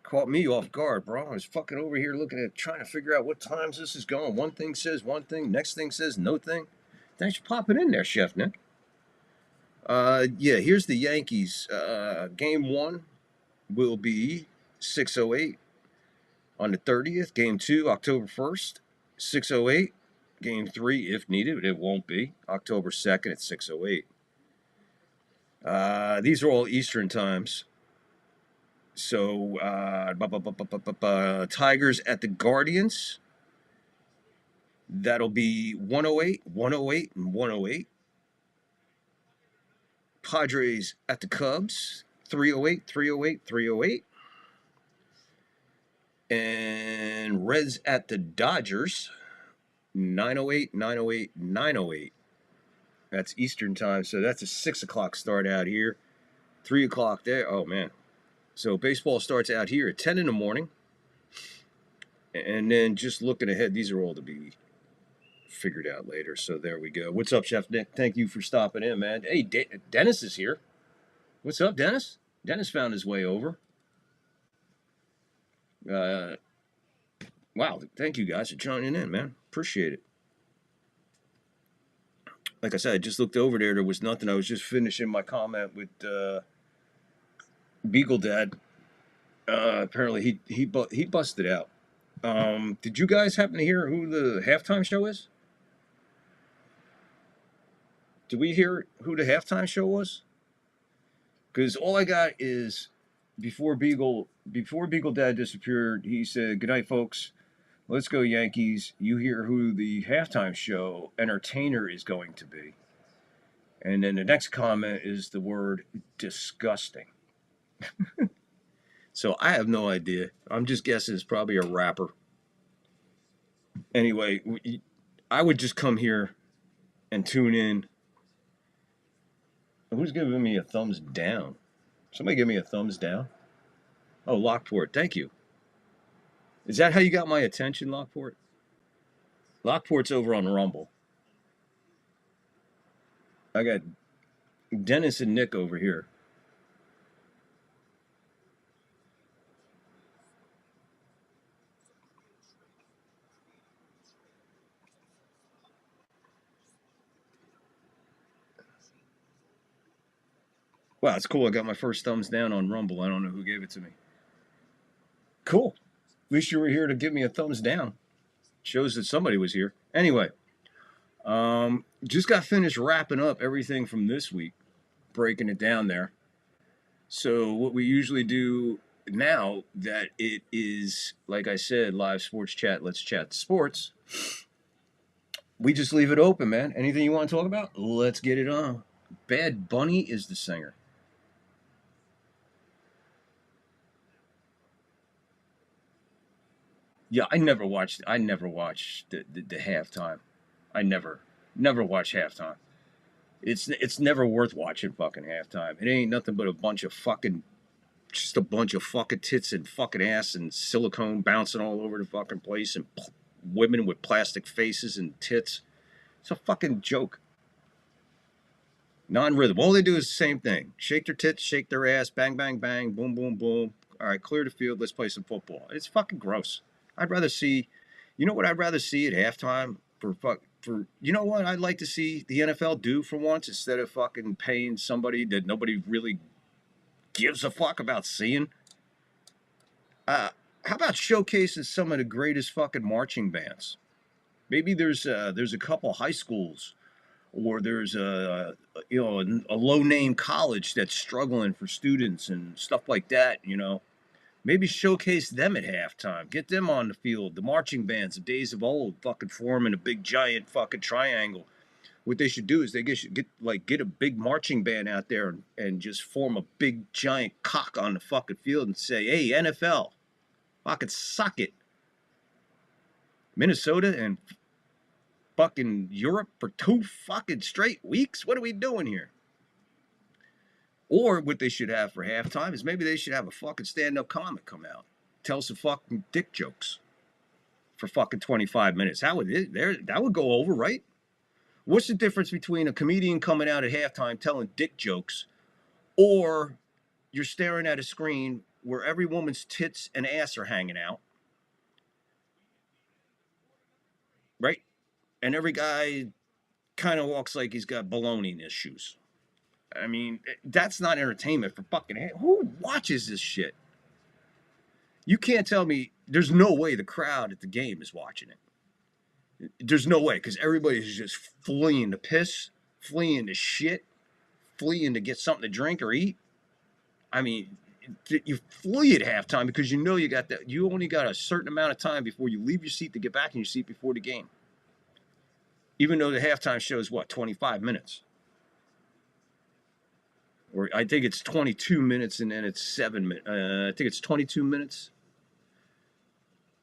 Caught me off guard, bro. I was fucking over here trying to figure out what times this is going. One thing says one thing, next thing says no thing. Thanks for popping in there, Chef Nick. Yeah, here's the Yankees. Game 1 will be 6:08 on the 30th. Game 2, October 1st, 6:08. Game 3, if needed, it won't be. October 2nd at 6:08. These are all Eastern times. So, Tigers at the Guardians. That'll be 1:08, 1:08, and 1:08. Padres at the Cubs. 3:08, 3:08, 3:08. And Reds at the Dodgers. 9:08, 9:08, 9:08. That's Eastern time, so that's a 6 o'clock start out here. 3 o'clock there. Oh, man. So baseball starts out here at 10 in the morning. And then just looking ahead, these are all to be figured out later. So there we go. What's up, Chef Nick? Thank you for stopping in, man. Hey, Dennis is here. What's up, Dennis? Dennis found his way over. Wow, thank you guys for joining in, man. Appreciate it. Like I said, I just looked over there. There was nothing. I was just finishing my comment with Beagle Dad. Apparently, he busted out. Did you guys happen to hear who the halftime show is? Did we hear who the halftime show was? Because all I got is before Beagle Dad disappeared, he said, "Good night, folks. Let's go Yankees." You hear who the halftime show entertainer is going to be. And then the next comment is the word disgusting. So I have no idea. I'm just guessing it's probably a rapper. Anyway, I would just come here and tune in. Who's giving me a thumbs down? Somebody give me a thumbs down. Oh, Lockport, thank you. Is that how you got my attention, Lockport? Lockport's over on Rumble. I got Dennis and Nick over here. Wow, it's cool. I got my first thumbs down on Rumble. I don't know who gave it to me. Cool. At least you were here to give me a thumbs down. Shows that somebody was here. Anyway, just got finished wrapping up everything from this week, breaking it down there. So what we usually do now that it is, like I said, live sports chat, let's chat sports, we just leave it open, man. Anything you want to talk about? Let's get it on. Bad Bunny is the singer. Yeah, I never watched the halftime. I never watch halftime. It's never worth watching fucking halftime. It ain't nothing but a bunch of fucking tits and fucking ass and silicone bouncing all over the fucking place and women with plastic faces and tits. It's a fucking joke. Non-rhythm. All they do is the same thing. Shake their tits, shake their ass, bang, bang, bang, boom, boom, boom. All right, clear the field. Let's play some football. It's fucking gross. I'd rather see, you know what I'd rather see at halftime you know what I'd like to see the NFL do for once instead of fucking paying somebody that nobody really gives a fuck about seeing? How about showcasing some of the greatest fucking marching bands? Maybe there's a couple high schools, or there's a low-name college that's struggling for students and stuff like that, you know. Maybe showcase them at halftime. Get them on the field. The marching bands of days of old fucking forming a big giant fucking triangle. What they should do is they get a big marching band out there and just form a big giant cock on the fucking field and say, hey, NFL, fucking suck it. Minnesota and fucking Europe for 2 fucking straight weeks? What are we doing here? Or what they should have for halftime is maybe they should have a fucking stand-up comic come out. Tell some fucking dick jokes for fucking 25 minutes. That would go over, right? What's the difference between a comedian coming out at halftime telling dick jokes or you're staring at a screen where every woman's tits and ass are hanging out, right? And every guy kind of walks like he's got baloney in his shoes. I mean, that's not entertainment for fucking... Who watches this shit? You can't tell me there's no way the crowd at the game is watching it. There's no way, because everybody's just fleeing to piss, fleeing to shit, fleeing to get something to drink or eat. I mean, you flee at halftime because you know you only got a certain amount of time before you leave your seat to get back in your seat before the game. Even though the halftime show is, 25 minutes? Or I think it's 22 minutes and then it's 7 minutes. I think it's 22 minutes.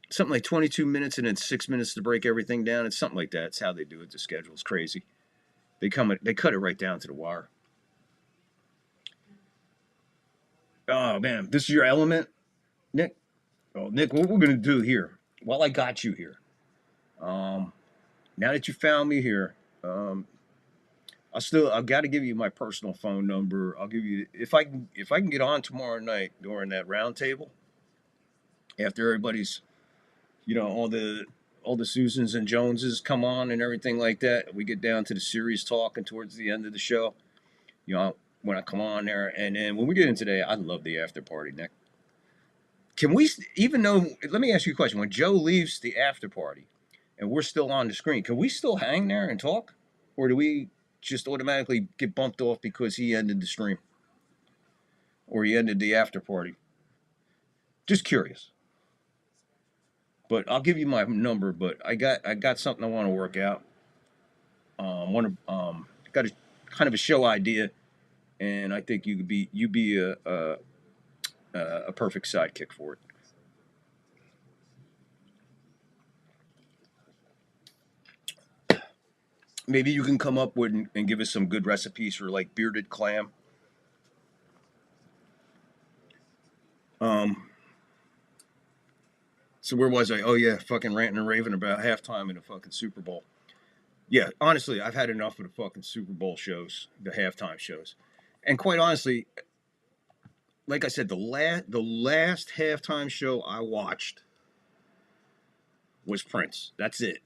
Something like 22 minutes and then 6 minutes to break everything down. It's something like that. It's how they do it. The schedule's crazy. They cut it right down to the wire. Oh, man. This is your element, Nick? Oh, Nick, what we're going to do here, while I got you here, now that you found me here, I've got to give you my personal phone number. I'll give you, if I can get on tomorrow night during that round table, after everybody's, all the Susans and Joneses come on and everything like that. We get down to the series talk and towards the end of the show, when I come on there, and then when we get in today, I love the after party, Nick. Can we, let me ask you a question. When Joe leaves the after party and we're still on the screen, can we still hang there and talk? Or do we just automatically get bumped off because he ended the stream or he ended the after party? Just curious. But I'll give you my number. But I got something I want to work out. Got a kind of a show idea, and I think you'd be a perfect sidekick for it. Maybe you can come up with and give us some good recipes for like bearded clam. So where was I? Oh yeah, fucking ranting and raving about halftime in the fucking Super Bowl. Yeah, honestly, I've had enough of the fucking Super Bowl shows, the halftime shows. And quite honestly, like I said, the last halftime show I watched was Prince. That's it.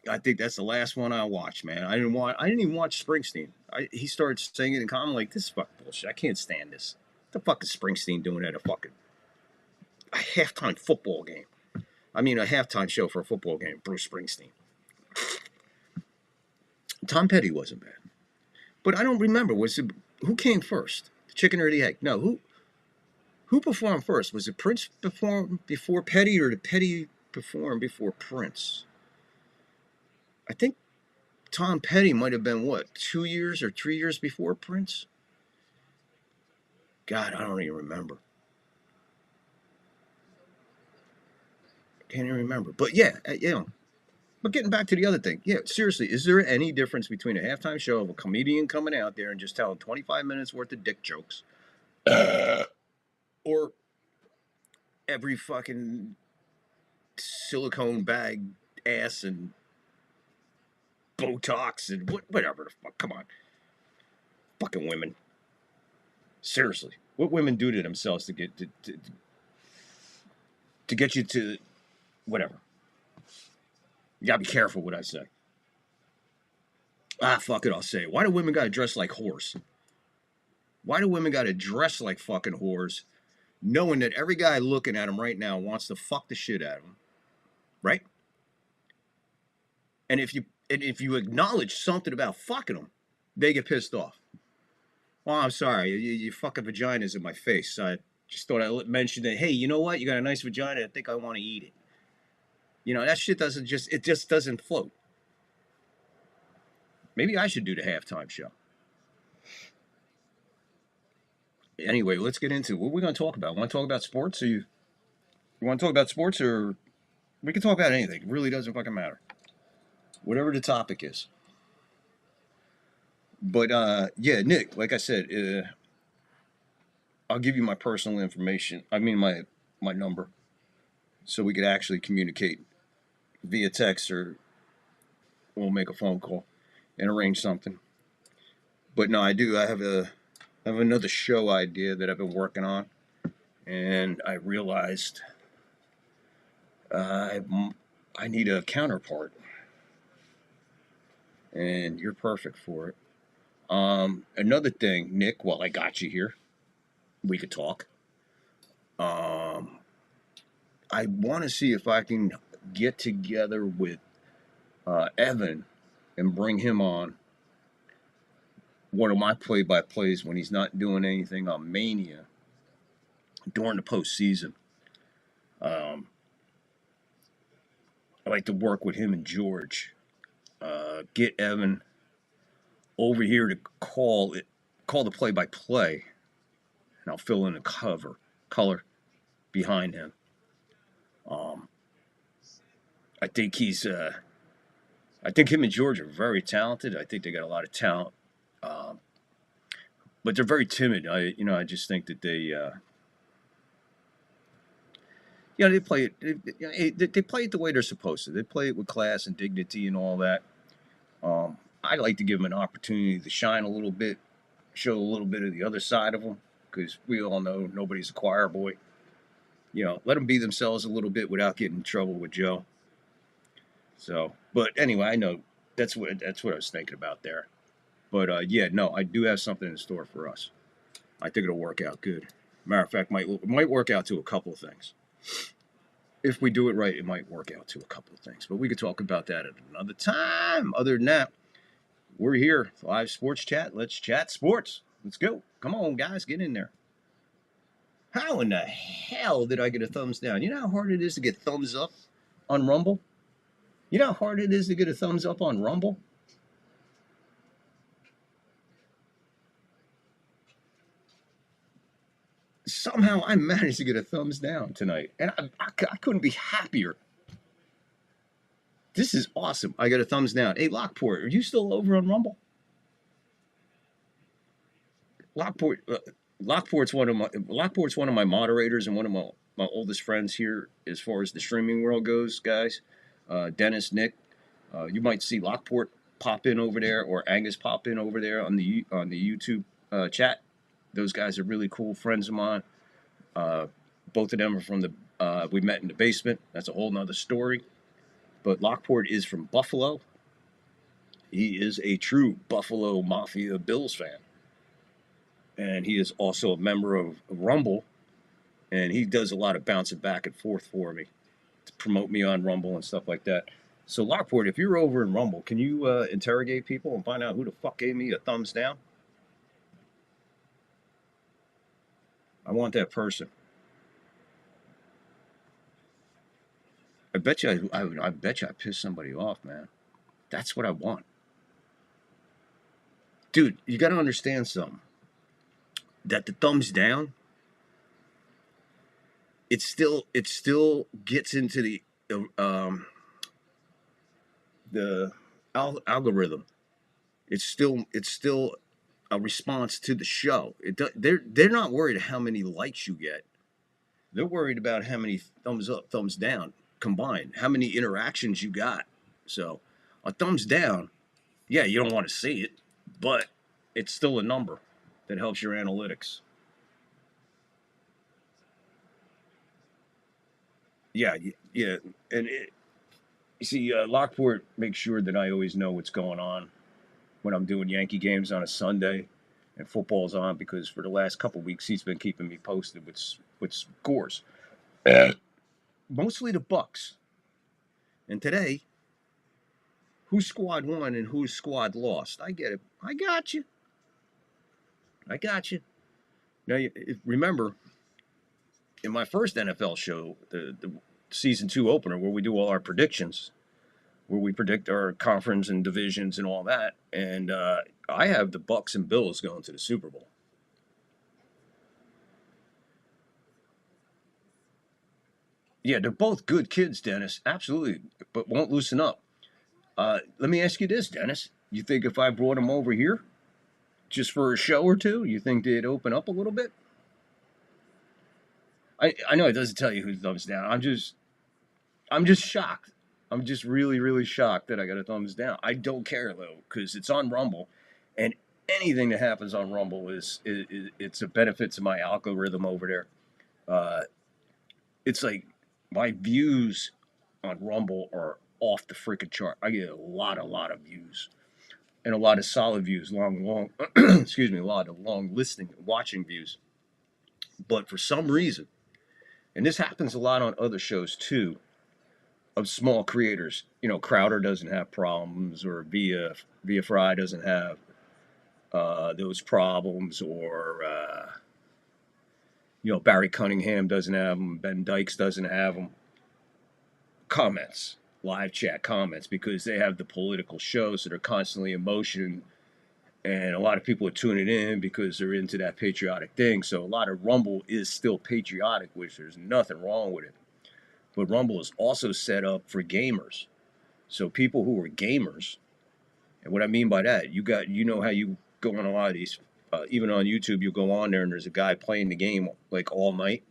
I think that's the last one I watched, man. I didn't even watch Springsteen. He started singing, and I'm like, this is fucking bullshit. I can't stand this. What the fuck is Springsteen doing at a halftime football game? I mean, a halftime show for a football game. Bruce Springsteen. Tom Petty wasn't bad, but I don't remember. Who came first, the chicken or the egg? No, who performed first? Was it Prince perform before Petty, or did Petty perform before Prince? I think Tom Petty might have been, 2 years or 3 years before Prince? God, I don't even remember. Can't even remember. But yeah, But getting back to the other thing, yeah, seriously, is there any difference between a halftime show of a comedian coming out there and just telling 25 minutes worth of dick jokes, or every fucking silicone bag ass and Botox and whatever the fuck? Come on. Fucking women. Seriously. What women do to themselves to get to get you to whatever. You gotta be careful what I say. Fuck it, I'll say it. Why do women gotta dress like whores? Why do women gotta dress like fucking whores, knowing that every guy looking at them right now wants to fuck the shit out of them? Right? And if you acknowledge something about fucking them, they get pissed off. Well, I'm sorry, you fucking vaginas in my face. I just thought I'd mention that, hey, you know what? You got a nice vagina, I think I want to eat it. You know, that shit just doesn't float. Maybe I should do the halftime show. Anyway, let's get into what we're going to talk about. Want to talk about sports? You want to talk about sports, or we can talk about anything. It really doesn't fucking matter. Whatever the topic is. But, yeah, Nick, like I said, I'll give you my personal information. I mean, my number, so we could actually communicate via text, or we'll make a phone call and arrange something. But no, I have another show idea that I've been working on, and I realized I need a counterpart, and you're perfect for it. Another thing, Nick, while I got you here, we could talk. I want to see if I can get together with Evan and bring him on one of my play-by-plays when he's not doing anything on Mania during the postseason. I like to work with him and George. Get Evan over here to call the play-by-play, and I'll fill in the color behind him. I think I think him and George are very talented. I think they got a lot of talent, but they're very timid. I just think that they play it. They play it the way they're supposed to. They play it with class and dignity and all that. I like to give them an opportunity to shine a little bit, show a little bit of the other side of them, because we all know nobody's a choir boy. Let them be themselves a little bit without getting in trouble with Joe. So, but anyway, I know that's what I was thinking about there. But yeah, no, I do have something in store for us. I think it'll work out good. Matter of fact, might work out to a couple of things. If we do it right, it might work out to a couple of things. But we could talk about that at another time. Other than that, we're here, live sports chat. Let's chat sports. Let's go. Come on, guys, get in there. How in the hell did I get a thumbs down? You know how hard it is to get thumbs up on Rumble? You know how hard it is to get a thumbs up on Rumble? Somehow I managed to get a thumbs down tonight, and I couldn't be happier. This is awesome. I got a thumbs down. Hey, Lockport, are you still over on Rumble? Lockport's one of my moderators and one of my oldest friends here as far as the streaming world goes, guys. Dennis, Nick, you might see Lockport pop in over there, or Angus pop in over there on the YouTube chat. Those guys are really cool friends of mine. Both of them are from we met in the basement. That's a whole nother story. But Lockport is from Buffalo. He is a true Buffalo Mafia Bills fan. And he is also a member of Rumble. And he does a lot of bouncing back and forth for me to promote me on Rumble and stuff like that. So, Lockport, if you're over in Rumble, can you interrogate people and find out who the fuck gave me a thumbs down? I want that person. I bet you I pissed somebody off, man. That's what I want. Dude, you got to understand something. That the thumbs down, it still gets into the algorithm. It's still a response to the show. They're not worried how many likes you get. They're worried about how many thumbs up, thumbs down combined, how many interactions you got. So a thumbs down, yeah, you don't want to see it, but it's still a number that helps your analytics. Yeah, and you see, Lockport makes sure that I always know what's going on when I'm doing Yankee games on a Sunday and football's on, because for the last couple weeks he's been keeping me posted with scores. Mostly the Bucks. And today, whose squad won and whose squad lost? I get it. I got you. Now, remember, in my first NFL show, the season 2 opener, where we do all our predictions, where we predict our conference and divisions and all that, and I have the Bucks and Bills going to the Super Bowl. Yeah, they're both good kids, Dennis. Absolutely, but won't loosen up. Let me ask you this, Dennis. You think if I brought them over here, just for a show or two, you think they'd open up a little bit? I know it doesn't tell you who thumbs down. I'm just shocked. I'm just really, really shocked that I got a thumbs down. I don't care, though, because it's on Rumble, and anything that happens on Rumble it's a benefit to my algorithm over there. It's like my views on Rumble are off the freaking chart. I get a lot of views, and a lot of solid views, long, excuse me, a lot of long listening and watching views. But for some reason, and this happens a lot on other shows too, of small creators, Crowder doesn't have problems, or Via Fry doesn't have those problems, or Barry Cunningham doesn't have them, Ben Dykes doesn't have them. Comments, live chat comments, because they have the political shows that are constantly in motion, and a lot of people are tuning in because they're into that patriotic thing. So a lot of Rumble is still patriotic, which there's nothing wrong with it. But Rumble is also set up for gamers. So people who are gamers, and what I mean by that, you know how you go on a lot of these, even on YouTube, you go on there and there's a guy playing the game like all night,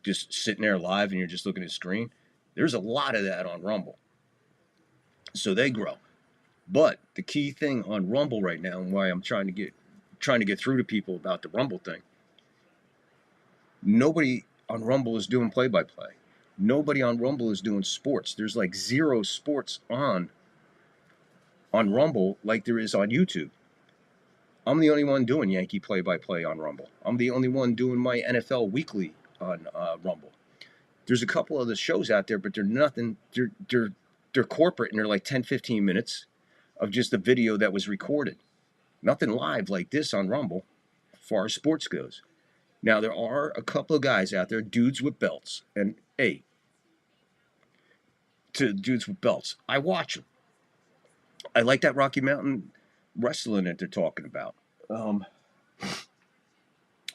just sitting there live, and you're just looking at the screen. There's a lot of that on Rumble. So they grow. But the key thing on Rumble right now, and why I'm trying to get through to people about the Rumble thing, nobody on Rumble is doing play-by-play. Nobody on Rumble is doing sports. There's like 0 sports on Rumble like there is on YouTube. I'm the only one doing Yankee play-by-play on Rumble. I'm the only one doing my NFL Weekly on Rumble. There's a couple other shows out there, but they're nothing. They're corporate, and they're like 10, 15 minutes of just a video that was recorded. Nothing live like this on Rumble, as far as sports goes. Now, there are a couple of guys out there, dudes with belts. And, hey, to dudes with belts, I watch them. I like that Rocky Mountain wrestling that they're talking about.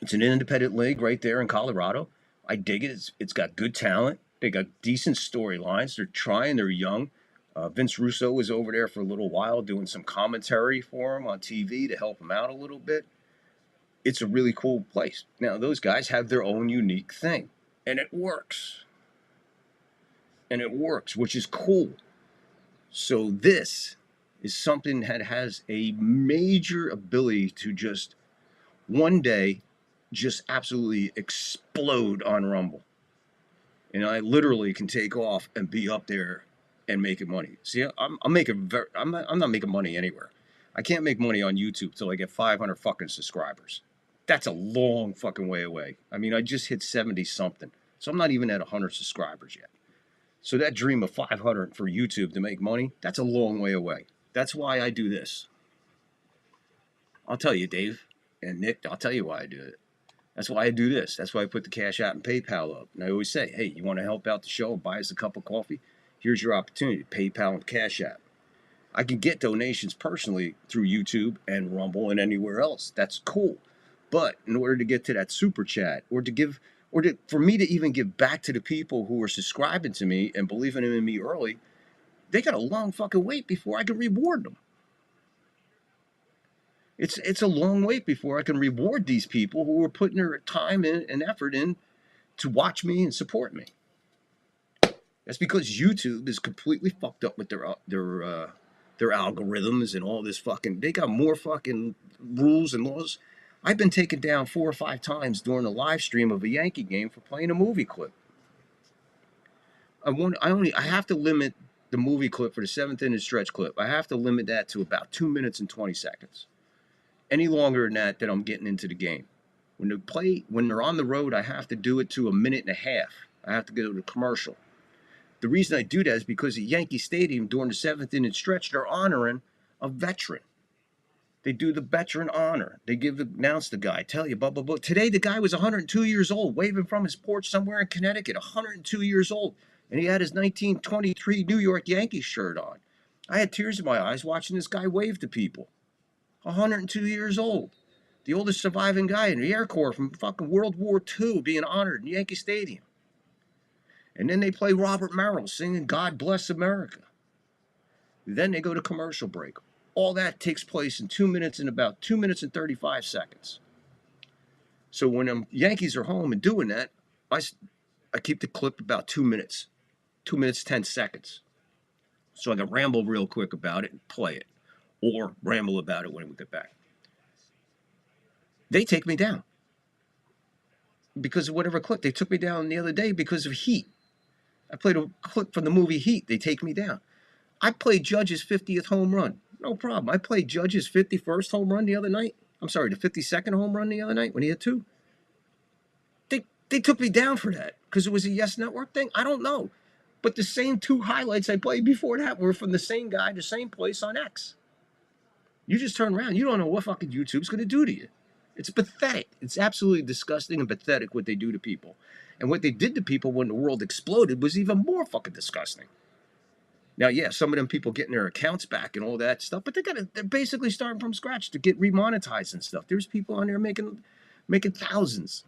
It's an independent league right there in Colorado. I dig it. It's got good talent. They got decent storylines. They're trying. They're young. Vince Russo was over there for a little while doing some commentary for him on TV to help him out a little bit. It's a really cool place. Now, those guys have their own unique thing, and it works. Which is cool. So this is something that has a major ability to just one day just absolutely explode on Rumble. And I literally can take off and be up there and making money. See, I'm not making money anywhere. I can't make money on YouTube till I get 500 fucking subscribers. That's a long fucking way away. I mean, I just hit 70 something, so I'm not even at 100 subscribers yet. So that dream of 500 for YouTube to make money, that's a long way away. That's why I do this. I'll tell you, Dave and Nick, I'll tell you why I do it. That's why I do this. That's why I put the Cash App and PayPal up. And I always say, hey, you want to help out the show and buy us a cup of coffee? Here's your opportunity, PayPal and Cash App. I can get donations personally through YouTube and Rumble and anywhere else. That's cool. But in order to get to that super chat for me to even give back to the people who are subscribing to me and believing in me early, they got a long fucking wait before I can reward them. It's a long wait before I can reward these people who are putting their time in and effort in to watch me and support me. That's because YouTube is completely fucked up with their algorithms and all this fucking. They got more fucking rules and laws. I've been taken down 4 or 5 times during a live stream of a Yankee game for playing a movie clip. I have to limit the movie clip for the 7th inning stretch clip. I have to limit that to about 2 minutes and 20 seconds. Any longer than that, then I'm getting into the game. When they're on the road, I have to do it to 1.5 minutes. I have to go to commercial. The reason I do that is because at Yankee Stadium during the 7th inning stretch, they're honoring a veteran. They do the veteran honor. They announce the guy, tell you, blah, blah, blah. Today, the guy was 102 years old, waving from his porch somewhere in Connecticut, 102 years old. And he had his 1923 New York Yankees shirt on. I had tears in my eyes watching this guy wave to people. 102 years old. The oldest surviving guy in the Air Corps from fucking World War II being honored in Yankee Stadium. And then they play Robert Merrill singing God Bless America. Then they go to commercial break. All that takes place in 2 minutes and about 2 minutes and 35 seconds. So when the Yankees are home and doing that, I keep the clip about 2 minutes. 2 minutes, 10 seconds. So I can ramble real quick about it and play it. Or ramble about it when we get back. They take me down. Because of whatever clip. They took me down the other day because of Heat. I played a clip from the movie Heat. They take me down. I played Judge's 50th home run. No problem. I played Judge's 51st home run the other night. I'm sorry, the 52nd home run the other night when he had 2. They took me down for that because it was a Yes Network thing. I don't know. But the same 2 highlights I played before that were from the same guy, the same place on X. You just turn around. You don't know what fucking YouTube's going to do to you. It's pathetic. It's absolutely disgusting and pathetic what they do to people. And what they did to people when the world exploded was even more fucking disgusting. Now, yeah, some of them people getting their accounts back and all that stuff, but they're basically starting from scratch to get remonetized and stuff. There's people on there making thousands.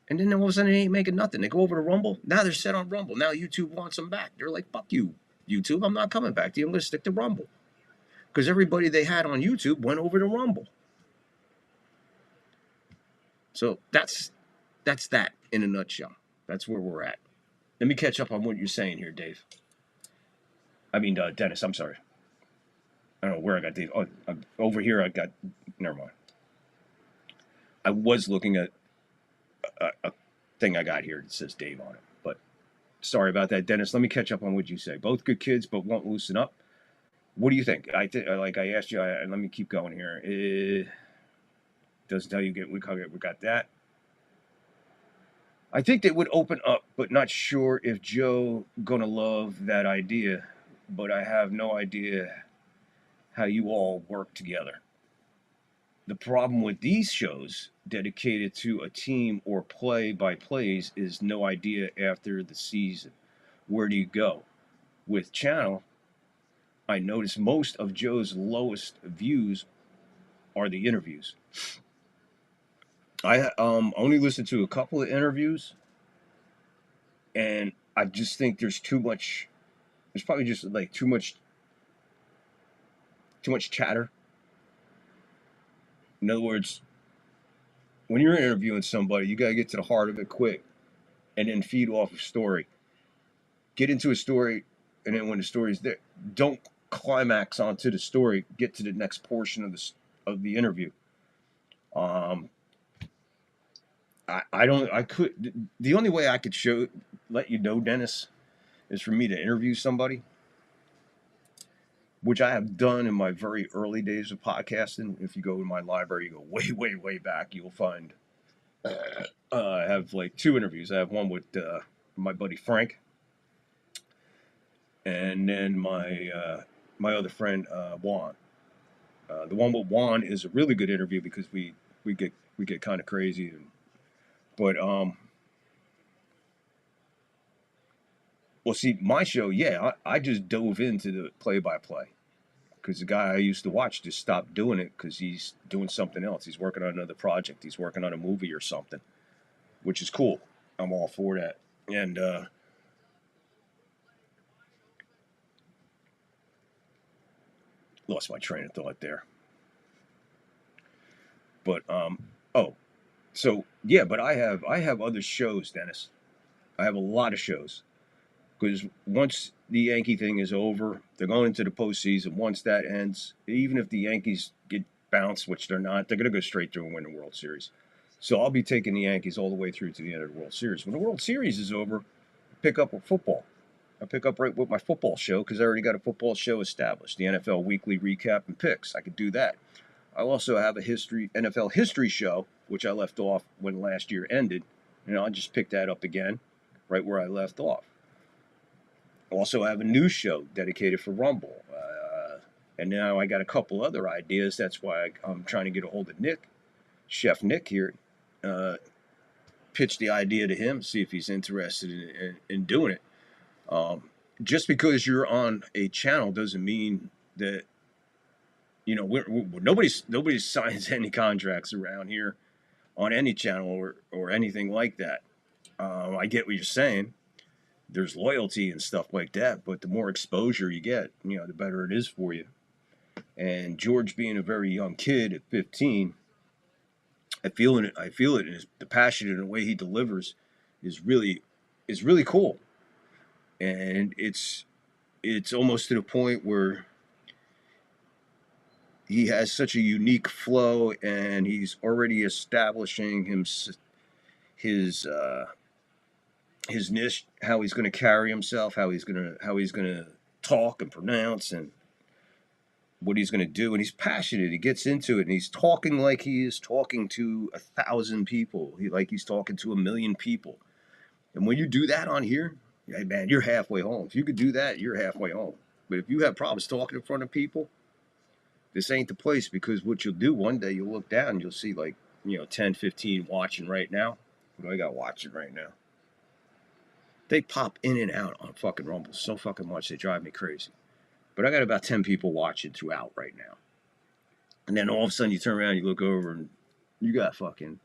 And then all of a sudden they ain't making nothing. They go over to Rumble. Now they're set on Rumble. Now YouTube wants them back. They're like, fuck you, YouTube. I'm not coming back to you. I'm going to stick to Rumble. Because everybody they had on YouTube went over to Rumble. So that's that in a nutshell. That's where we're at. Let me catch up on what you're saying here, Dave. I mean, Dennis, I'm sorry. I don't know where I got Dave. Oh, over here I got, never mind. I was looking at a thing I got here that says Dave on it. But sorry about that, Dennis. Let me catch up on what you say. Both good kids, but won't loosen up. What do you think? Like I asked you, let me keep going here. It doesn't tell you, we got that. I think they would open up, but not sure if Joe gonna love that idea. But I have no idea how you all work together. The problem with these shows dedicated to a team or play-by-plays is no idea after the season. Where do you go? With Channel, I notice most of Joe's lowest views are the interviews. I only listened to a couple of interviews, and I just think there's too much. There's probably just like too much chatter. In other words, when you're interviewing somebody, you gotta get to the heart of it quick, and then feed off a story. Get into a story, and then when the story's there, don't climax onto the story. Get to the next portion of the interview. The only way I could let you know, Dennis, is for me to interview somebody which I have done in my very early days of podcasting. If you go in my library, you go way, way, way back, you'll find I have like 2 interviews. I have one with my buddy Frank, and then my other friend Juan. The one with Juan is a really good interview because we get kind of crazy, but well, see, my show, yeah, I just dove into the play-by-play because the guy I used to watch just stopped doing it because he's doing something else. He's working on another project. He's working on a movie or something, which is cool. I'm all for that. And lost my train of thought there. But so yeah, but I have other shows, Dennis. I have a lot of shows. Because once the Yankee thing is over, they're going into the postseason. Once that ends, even if the Yankees get bounced, which they're not, they're going to go straight through and win the World Series. So I'll be taking the Yankees all the way through to the end of the World Series. When the World Series is over, I pick up with football. I pick up right with my football show because I already got a football show established. The NFL Weekly Recap and Picks. I could do that. I also have a NFL history show, which I left off when last year ended. And I'll just pick that up again right where I left off. Also have a news show dedicated for Rumble. And now I got a couple other ideas. That's why I'm trying to get a hold of Nick, Chef Nick here. Pitch the idea to him, see if he's interested in doing it. Just because you're on a channel doesn't mean that, you know, nobody signs any contracts around here on any channel or anything like that. I get what you're saying. There's loyalty and stuff like that, but the more exposure you get, you know, the better it is for you. And George being a very young kid at 15, I feel it. And the passion and the way he delivers is really cool. And it's almost to the point where he has such a unique flow, and he's already establishing his niche, how he's going to carry himself, how he's going to talk and pronounce, and what he's going to do. And he's passionate. He gets into it, and he's talking like he is talking to 1,000 people. Like he's talking to 1 million people. And when you do that on here, hey man, you're halfway home. If you could do that, you're halfway home. But if you have problems talking in front of people, this ain't the place, because what you'll do one day, you'll look down and you'll see, like, 10, 15 watching right now. What do I got watching right now? They pop in and out on fucking Rumble so fucking much, they drive me crazy. But I got about 10 people watching throughout right now. And then all of a sudden you turn around, you look over, and you got fucking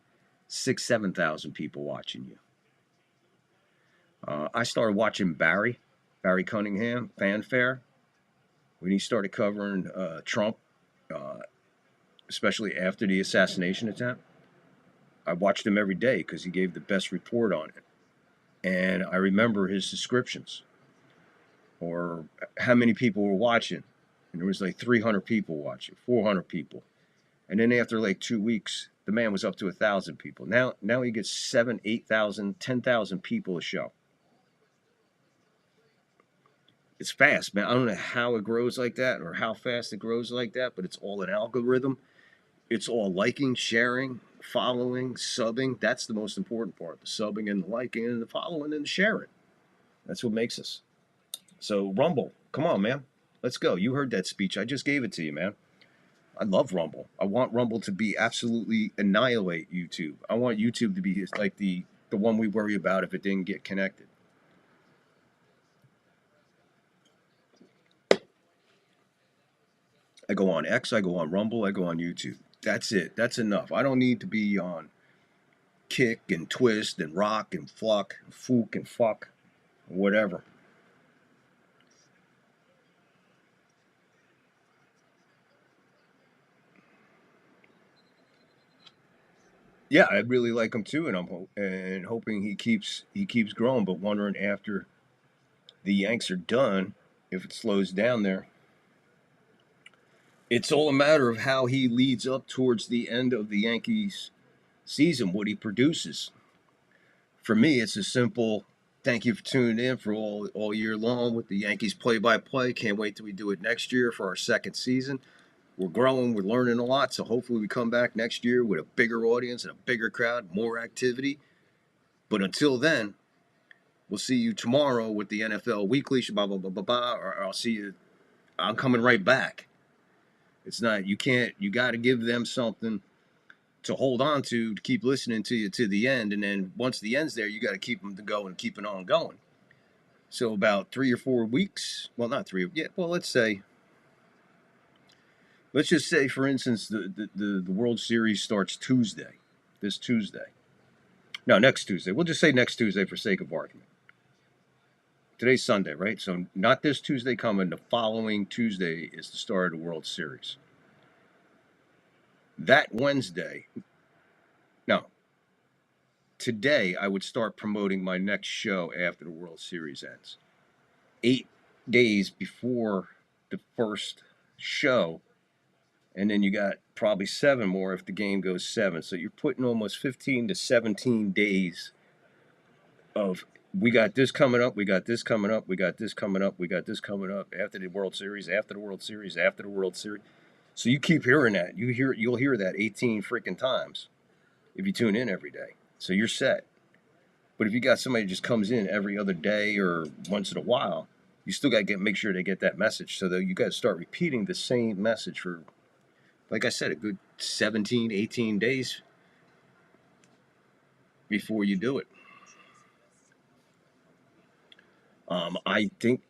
6,000, 7,000 people watching you. I started watching Barry Cunningham, Fanfare, when he started covering Trump, especially after the assassination attempt. I watched him every day because he gave the best report on it. And I remember his descriptions, or how many people were watching. And there was like 300 people watching, 400 people. And then after like 2 weeks, the man was up to 1,000 people. Now he gets 7,000, 8,000, 10,000 people a show. It's fast, man. I don't know how it grows like that or how fast it grows like that, but it's all an algorithm. It's all liking, sharing, following, subbing. That's the most important part. The subbing and the liking and the following and the sharing. That's what makes us. So Rumble, come on, man. Let's go. You heard that speech. I just gave it to you, man. I love Rumble. I want Rumble to be absolutely annihilate YouTube. I want YouTube to be like the one we worry about if it didn't get connected. I go on X, I go on Rumble, I go on YouTube. That's it. That's enough. I don't need to be on Kick and Twist and Rock and Fluck and Fook and Fuck, whatever. Yeah, I really like him too, and I'm hoping he keeps growing. But wondering after the Yanks are done, if it slows down there. It's all a matter of how he leads up towards the end of the Yankees season, what he produces. For me, it's a simple, Thank you for tuning in for all year long with the Yankees play-by-play. Can't wait till we do it next year for our second season. We're growing, we're learning a lot, so hopefully we come back next year with a bigger audience and a bigger crowd, more activity. But until then, we'll see you tomorrow with the NFL Weekly, blah, blah, blah, blah, blah, or I'll see you. I'm coming right back. It's not, you got to give them something to hold on to keep listening to you to the end. And then once the end's there, you got to keep them to go and keep it on going. So about 3 or 4 weeks, well, not 3, yeah, well, let's just say, for instance, the World Series starts this Tuesday. No, next Tuesday. We'll just say next Tuesday for sake of argument. Today's Sunday, right? So not this Tuesday coming. The following Tuesday is the start of the World Series. That Wednesday, no, today I would start promoting my next show after the World Series ends. 8 days before the first show, and then you got probably 7 more if the game goes 7. So you're putting almost 15 to 17 days of, we got this coming up, we got this coming up, we got this coming up, we got this coming up after the World Series, after the World Series, after the World Series. So you keep hearing that. You'll hear that 18 freaking times if you tune in every day. So you're set. But if you got somebody that just comes in every other day or once in a while, you still got to make sure they get that message. So that you got to start repeating the same message for, like I said, a good 17, 18 days before you do it. I think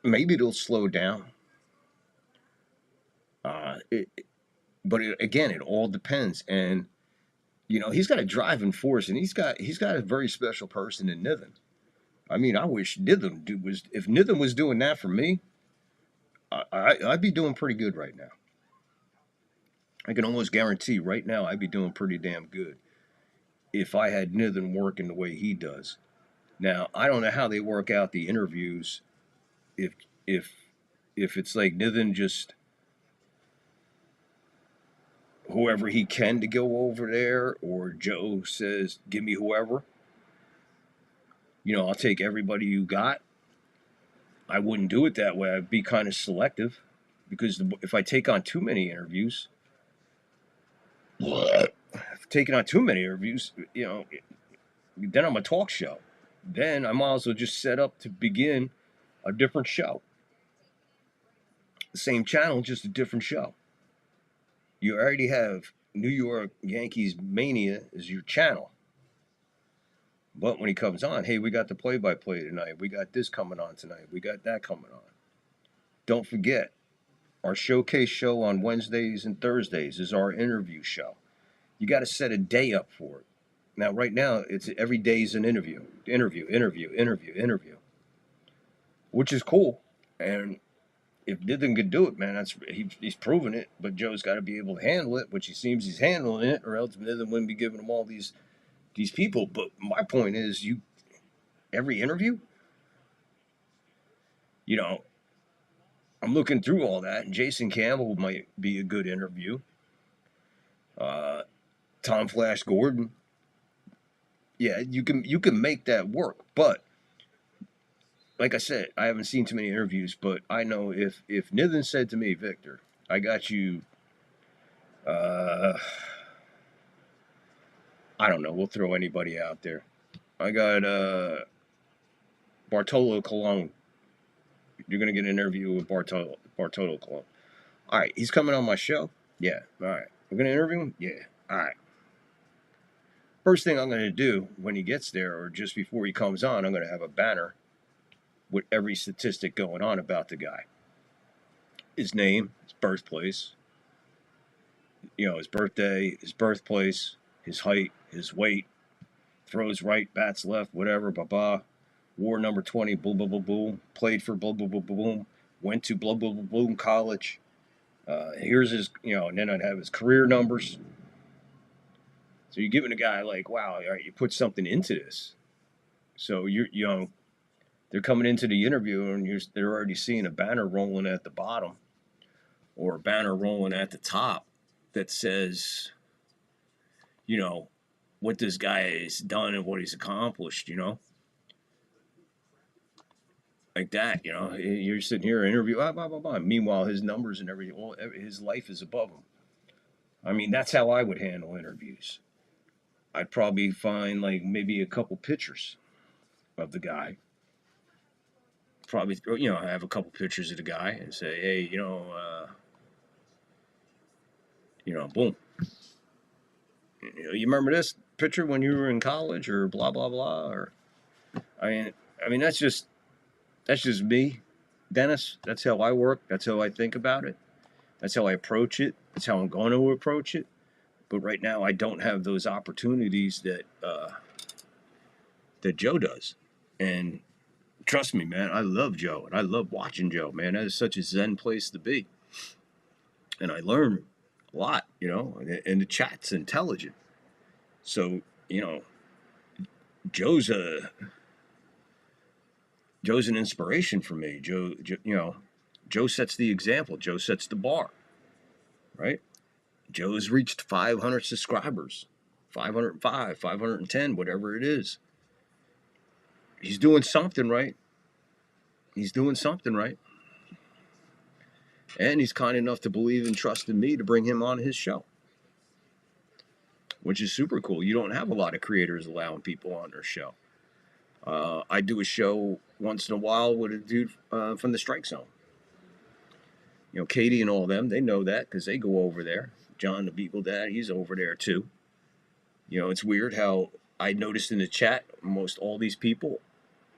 maybe it'll slow down. But again, it all depends. And, you know, he's got a driving force, and he's got a very special person in Niven. I mean, I wish Niven if Niven was doing that for me, I'd be doing pretty good right now. I can almost guarantee right now I'd be doing pretty damn good if I had Niven working the way he does. Now, I don't know how they work out the interviews. If it's like Niven just whoever he can to go over there, or Joe says, give me whoever. You know, I'll take everybody you got. I wouldn't do it that way. I'd be kind of selective, because if I take on too many interviews, you know, then I'm a talk show. Then I might as well just set up to begin a different show. The same channel, just a different show. You already have New York Yankees Mania as your channel. But when he comes on, hey, we got the play-by-play tonight. We got this coming on tonight. We got that coming on. Don't forget, our showcase show on Wednesdays and Thursdays is our interview show. You got to set a day up for it. Now, right now, it's every day's an interview, which is cool. And if Niven could do it, man, he's proven it. But Joe's got to be able to handle it, which he seems he's handling it, or else Niven wouldn't be giving him all these people. But my point is, every interview, you know, I'm looking through all that, and Jason Campbell might be a good interview. Tom Flash Gordon. Yeah, you can make that work. But like I said, I haven't seen too many interviews, but I know if Niven said to me, Victor, I got you, I don't know, we'll throw anybody out there. I got Bartolo Colon. You're going to get an interview with Bartolo Colon. All right, he's coming on my show? Yeah, all right. We're going to interview him? Yeah, all right. First thing I'm going to do when he gets there, or just before he comes on, I'm going to have a banner with every statistic going on about the guy. His name, his birthplace, you know, his birthday, his birthplace, his height, his weight, throws right, bats left, whatever, blah, war number 20, boom, boom, boom, boom, played for blah, blah, blah, boom, went to blah, blah, blah, boom, college. Here's his, you know, and then I'd have his career numbers. So you're giving a guy like, wow, all right, you put something into this. So you know, they're coming into the interview and they're already seeing a banner rolling at the bottom or a banner rolling at the top that says, you know, what this guy has done and what he's accomplished, you know. like that, you know. You're sitting here interview, blah, blah, blah, blah. Meanwhile, his numbers and everything, his life is above him. I mean, that's how I would handle interviews. I'd probably find like maybe a couple pictures of the guy. Probably, you know, have a couple pictures of the guy and say, hey, you know, boom. You remember this picture when you were in college or blah, blah, blah? Or, I mean, that's just me, Dennis. That's how I work. That's how I think about it. That's how I approach it. That's how I'm going to approach it. But right now, I don't have those opportunities that Joe does. And trust me, man, I love Joe, and I love watching Joe, man. That is such a zen place to be. And I learn a lot, you know, and the chat's intelligent. So, you know, Joe's an inspiration for me. Joe, you know, Joe sets the example. Joe sets the bar, right? Joe's reached 500 subscribers, 505, 510, whatever it is. He's doing something right. He's doing something right. And he's kind enough to believe and trust in me to bring him on his show, which is super cool. You don't have a lot of creators allowing people on their show. I do a show once in a while with a dude from the Strike Zone. You know, Katie and all them, they know that because they go over there. John, the Beagle Dad, he's over there too. You know, it's weird how I noticed in the chat, almost all these people,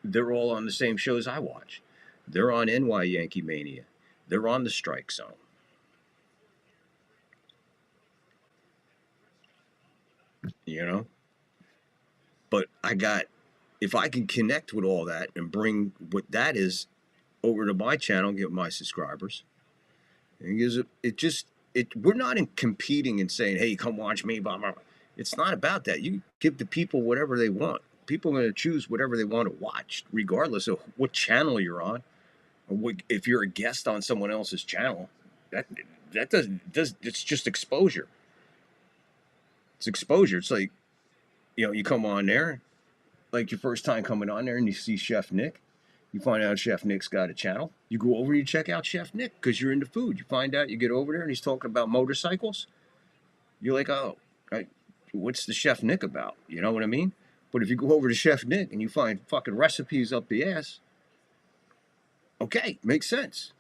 they're all on the same shows I watch. They're on NY Yankee Mania. They're on the Strike Zone. You know? But if I can connect with all that and bring what that is over to my channel, get my subscribers, we're not competing and saying, hey, come watch me, blah, blah, blah. It's not about that. You give the people whatever they want. People are going to choose whatever they want to watch, regardless of what channel you're on. Or if you're a guest on someone else's channel, it's just exposure. It's exposure. It's like, you know, you come on there, like your first time coming on there and you see Chef Nick. You find out Chef Nick's got a channel. You go over, you check out Chef Nick because you're into food. You find out, you get over there and he's talking about motorcycles. You're like, oh, what's the Chef Nick about? You know what I mean? But if you go over to Chef Nick and you find fucking recipes up the ass, okay, makes sense.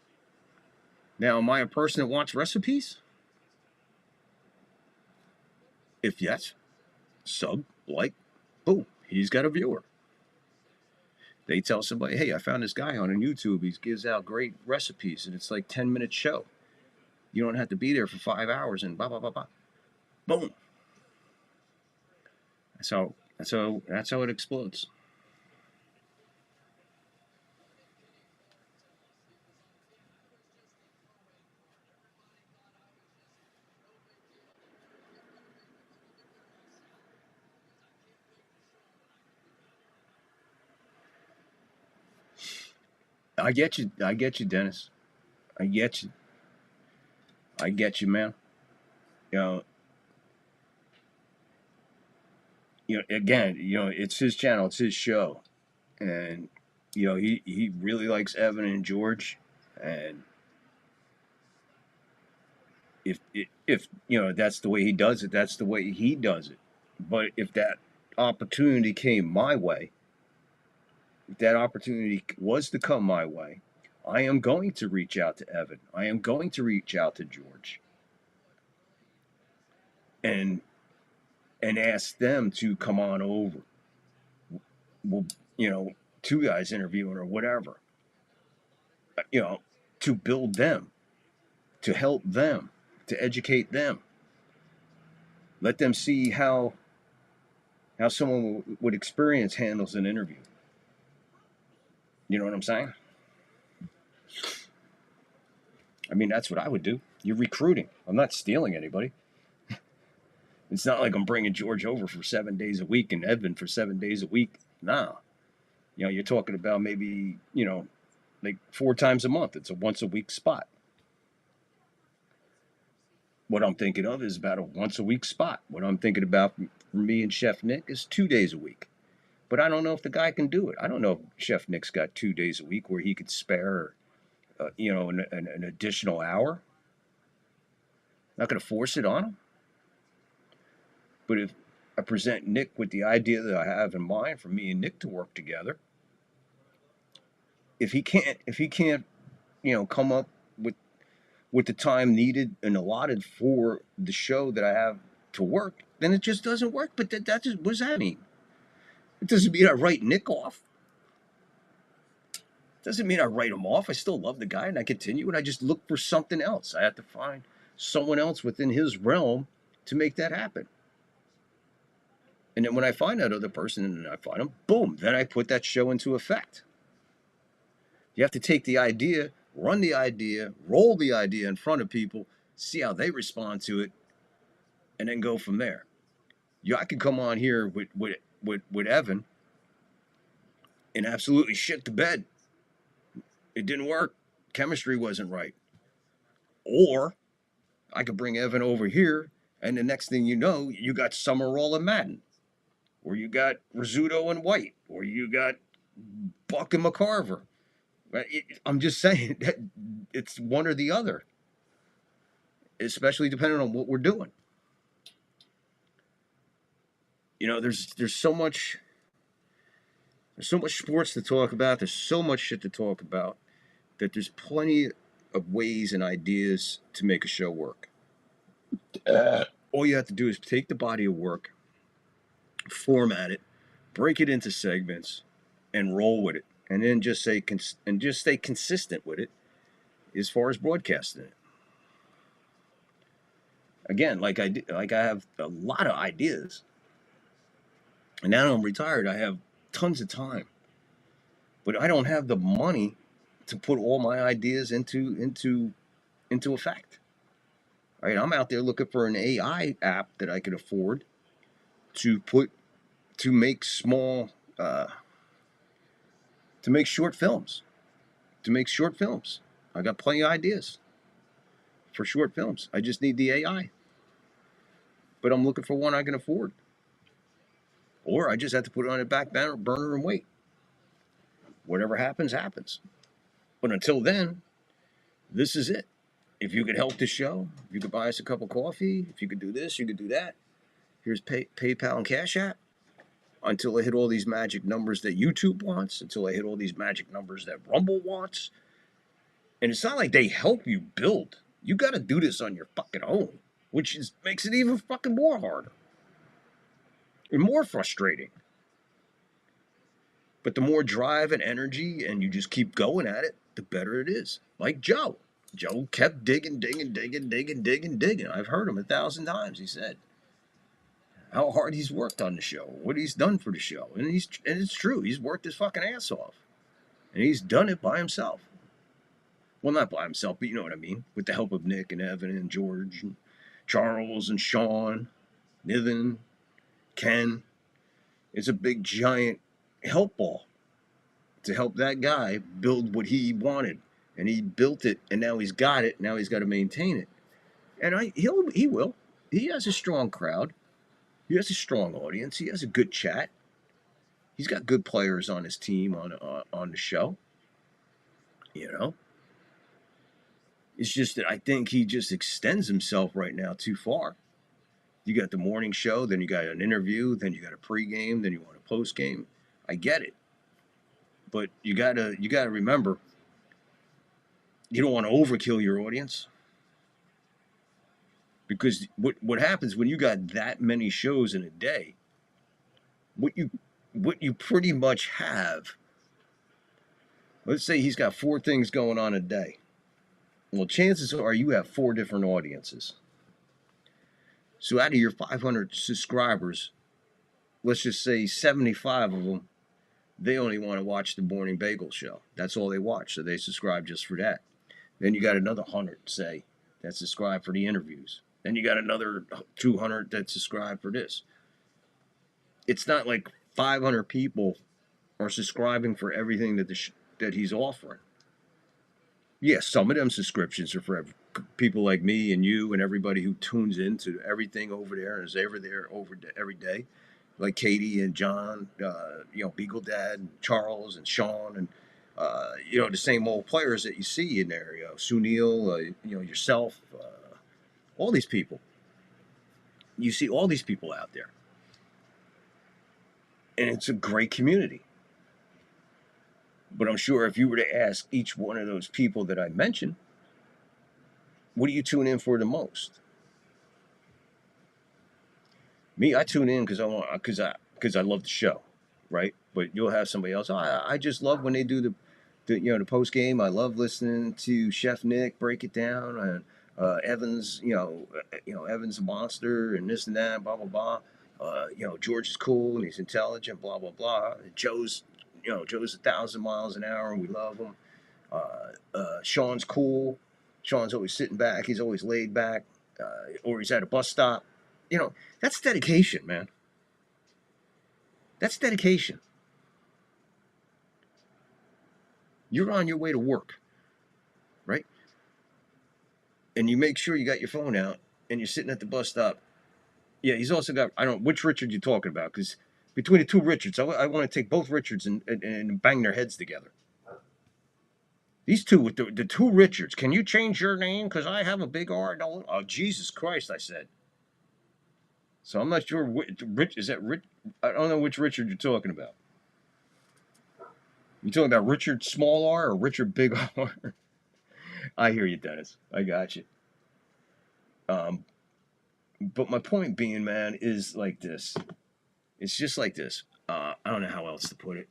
Now, am I a person that wants recipes? If yes, sub, like, boom, he's got a viewer. They tell somebody, hey, I found this guy on YouTube. He gives out great recipes, and it's like 10-minute show. You don't have to be there for 5 hours and blah, blah, blah, blah. Boom. That's how it explodes. I get you, Dennis. I get you, man. You know, again, you know, it's his channel, it's his show. And, you know, he really likes Evan and George. And if you know, that's the way he does it, that's the way he does it. But if that opportunity came my way, if that opportunity was to come my way, I am going to reach out to Evan. I am going to reach out to George. And ask them to come on over. Well, you know, 2 guys interviewing or whatever. You know, to build them, to help them, to educate them. Let them see how someone with experience handles an interview. You know what I'm saying? I mean, that's what I would do. You're recruiting. I'm not stealing anybody. It's not like I'm bringing George over for 7 days a week and Evan for 7 days a week. No. You know, you're talking about maybe, you know, like 4 times a month. It's a once a week spot. What I'm thinking of is about a once a week spot. What I'm thinking about for me and Chef Nick is 2 days a week. But I don't know if the guy can do it. I don't know if Chef Nick's got 2 days a week where he could spare, an additional hour. Not going to force it on him. But if I present Nick with the idea that I have in mind for me and Nick to work together, if he can't, come up with the time needed and allotted for the show that I have to work, then it just doesn't work. But that just, what does that mean? It doesn't mean I write Nick off. It doesn't mean I write him off. I still love the guy and I continue, and I just look for something else. I have to find someone else within his realm to make that happen. And then when I find that other person and I find him, boom, then I put that show into effect. You have to take the idea, run the idea, roll the idea in front of people, see how they respond to it, and then go from there. I could come on here with Evan and absolutely shit the bed. It didn't work. Chemistry wasn't right. Or I could bring Evan over here, and the next thing you know, you got Summerall and Madden. Or you got Rizzuto and White. Or you got Buck and McCarver. I'm just saying that it's one or the other, especially depending on what we're doing. There's so much sports to talk about. There's so much shit to talk about that there's plenty of ways and ideas to make a show work. All you have to do is take the body of work, format it, break it into segments, and roll with it. And then just stay consistent with it as far as broadcasting it. Again, like I have a lot of ideas. And now that I'm retired, I have tons of time. But I don't have the money to put all my ideas into effect. Right? I'm out there looking for an AI app that I could afford to make short films. I got plenty of ideas for short films. I just need the AI. But I'm looking for one I can afford. Or I just have to put it on a back burner and wait. Whatever happens, happens. But until then, this is it. If you could help the show, if you could buy us a cup of coffee, if you could do this, you could do that. Here's PayPal and Cash App. Until I hit all these magic numbers that YouTube wants, until I hit all these magic numbers that Rumble wants. And it's not like they help you build. You got to do this on your fucking own, which makes it even fucking more harder and more frustrating. But the more drive and energy and you just keep going at it, the better it is. Like Joe. Joe kept digging. I've heard him 1,000 times, he said. How hard he's worked on the show, what he's done for the show. And it's true, he's worked his fucking ass off. And he's done it by himself. Well, not by himself, but you know what I mean. With the help of Nick and Evan and George and Charles and Sean, Niven, Ken. It's a big, giant help ball to help that guy build what he wanted. And he built it, and now he's got it. Now he's got to maintain it. And he will. He has a strong crowd. He has a strong audience. He has a good chat. He's got good players on his team on the show. It's just that I think he just extends himself right now too far. You got the morning show, then you got an interview, then you got a pregame, then you want a postgame. I get it. But you gotta remember, you don't want to overkill your audience. Because what happens when you got that many shows in a day, what you pretty much have, let's say he's got 4 things going on a day. Well, chances are you have 4 different audiences. So out of your 500 subscribers, let's just say 75 of them, they only want to watch the Morning Bagel Show. That's all they watch, so they subscribe just for that. Then you got another 100, say, that subscribe for the interviews. Then you got another 200 that subscribe for this. It's not like 500 people are subscribing for everything that he's offering. Yes, some of them subscriptions are for people like me and you and everybody who tunes into everything over there and is ever there every day. like Katie and John, Beagle Dad and Charles and Sean and the same old players that you see in there. Sunil, yourself, all these people. You see all these people out there, and it's a great community. But I'm sure if you were to ask each one of those people that I mentioned, what do you tune in for the most? Me, I tune in because I love the show, right? But you'll have somebody else. I just love when they do the post game. I love listening to Chef Nick break it down, and Evans, Evans a monster, and this and that, blah blah blah. George is cool and he's intelligent, blah blah blah. Joe's 1,000 miles an hour, and we love him. Sean's cool. Sean's always sitting back. He's always laid back, or he's at a bus stop. That's dedication, man. That's dedication. You're on your way to work, right? And you make sure you got your phone out, and you're sitting at the bus stop. Yeah, he's also got, I don't know which Richard you're talking about, because between the two Richards, I want to take both Richards and bang their heads together. These two, with the two Richards, can you change your name? Because I have a big R. No, oh, Jesus Christ, I said. So I'm not sure Rich is that Rich. I don't know which Richard you're talking about. You talking about Richard Small R or Richard Big R? I hear you, Dennis. I got you. But my point being, man, is like this. It's just like this. I don't know how else to put it.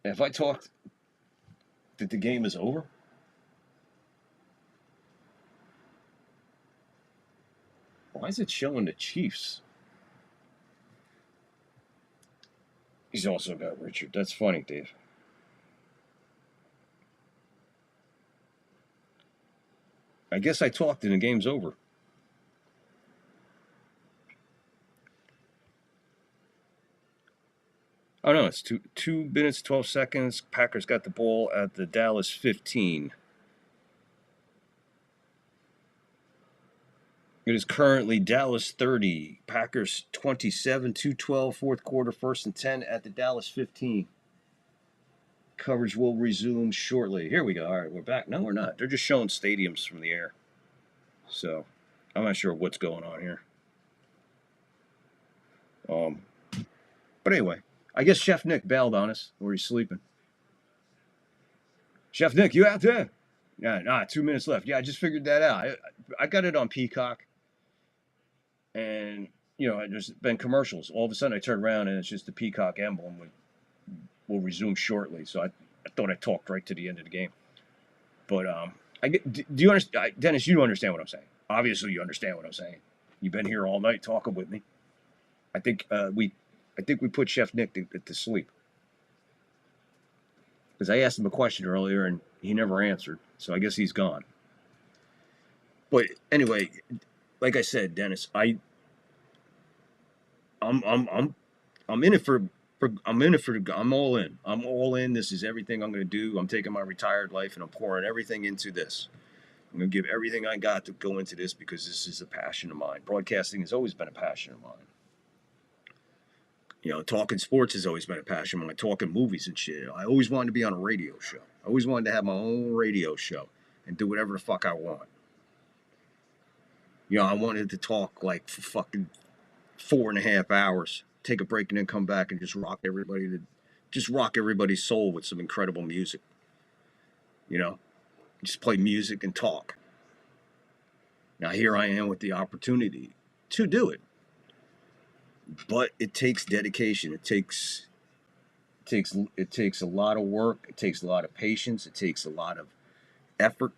If I talked that the game is over, why is it showing the Chiefs? He's also got Richard. That's funny, Dave. I guess I talked and the game's over. Oh, no, it's 2 minutes, 12 seconds. Packers got the ball at the Dallas 15. It is currently Dallas 30, Packers 27, 2:12, fourth quarter, 1st and 10 at the Dallas 15. Coverage will resume shortly. Here we go. All right, we're back. No, we're not. They're just showing stadiums from the air. So, I'm not sure what's going on here. But anyway, I guess Chef Nick bailed on us, or he's sleeping. Chef Nick, you out there? Yeah, 2 minutes left. Yeah, I just figured that out. I got it on Peacock. And, there's been commercials. All of a sudden, I turn around, and it's just the Peacock emblem will resume shortly. So I thought I talked right to the end of the game. But do you understand, Dennis? You understand what I'm saying. Obviously, you understand what I'm saying. You've been here all night talking with me. I think we put Chef Nick to sleep. Because I asked him a question earlier, and he never answered. So I guess he's gone. But anyway, like I said, Dennis, I'm in it for I'm all in. I'm all in. This is everything I'm going to do. I'm taking my retired life and I'm pouring everything into this. I'm going to give everything I got to go into this because this is a passion of mine. Broadcasting has always been a passion of mine. Talking sports has always been a passion of mine. Talking movies and shit. I always wanted to be on a radio show. I always wanted to have my own radio show and do whatever the fuck I want. I wanted to talk like for fucking 4.5 hours, take a break, and then come back and just rock everybody's soul with some incredible music. Just play music and talk. Now here I am with the opportunity to do it. But it takes dedication. It takes a lot of work. It takes a lot of patience. It takes a lot of effort.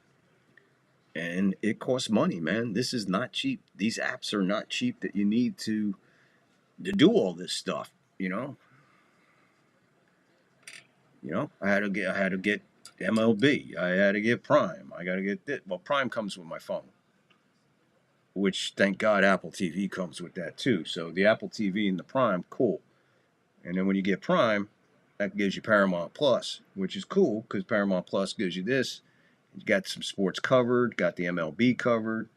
And it costs money, man. This is not cheap. These apps are not cheap that you need to do all this stuff, I had to get MLB. I had to get Prime. I got to get this. Well, Prime comes with my phone, which thank God Apple TV comes with that too. So the Apple TV and the Prime, cool. And then when you get Prime, that gives you Paramount Plus, which is cool because Paramount Plus gives you this. You got some sports covered, got the MLB covered.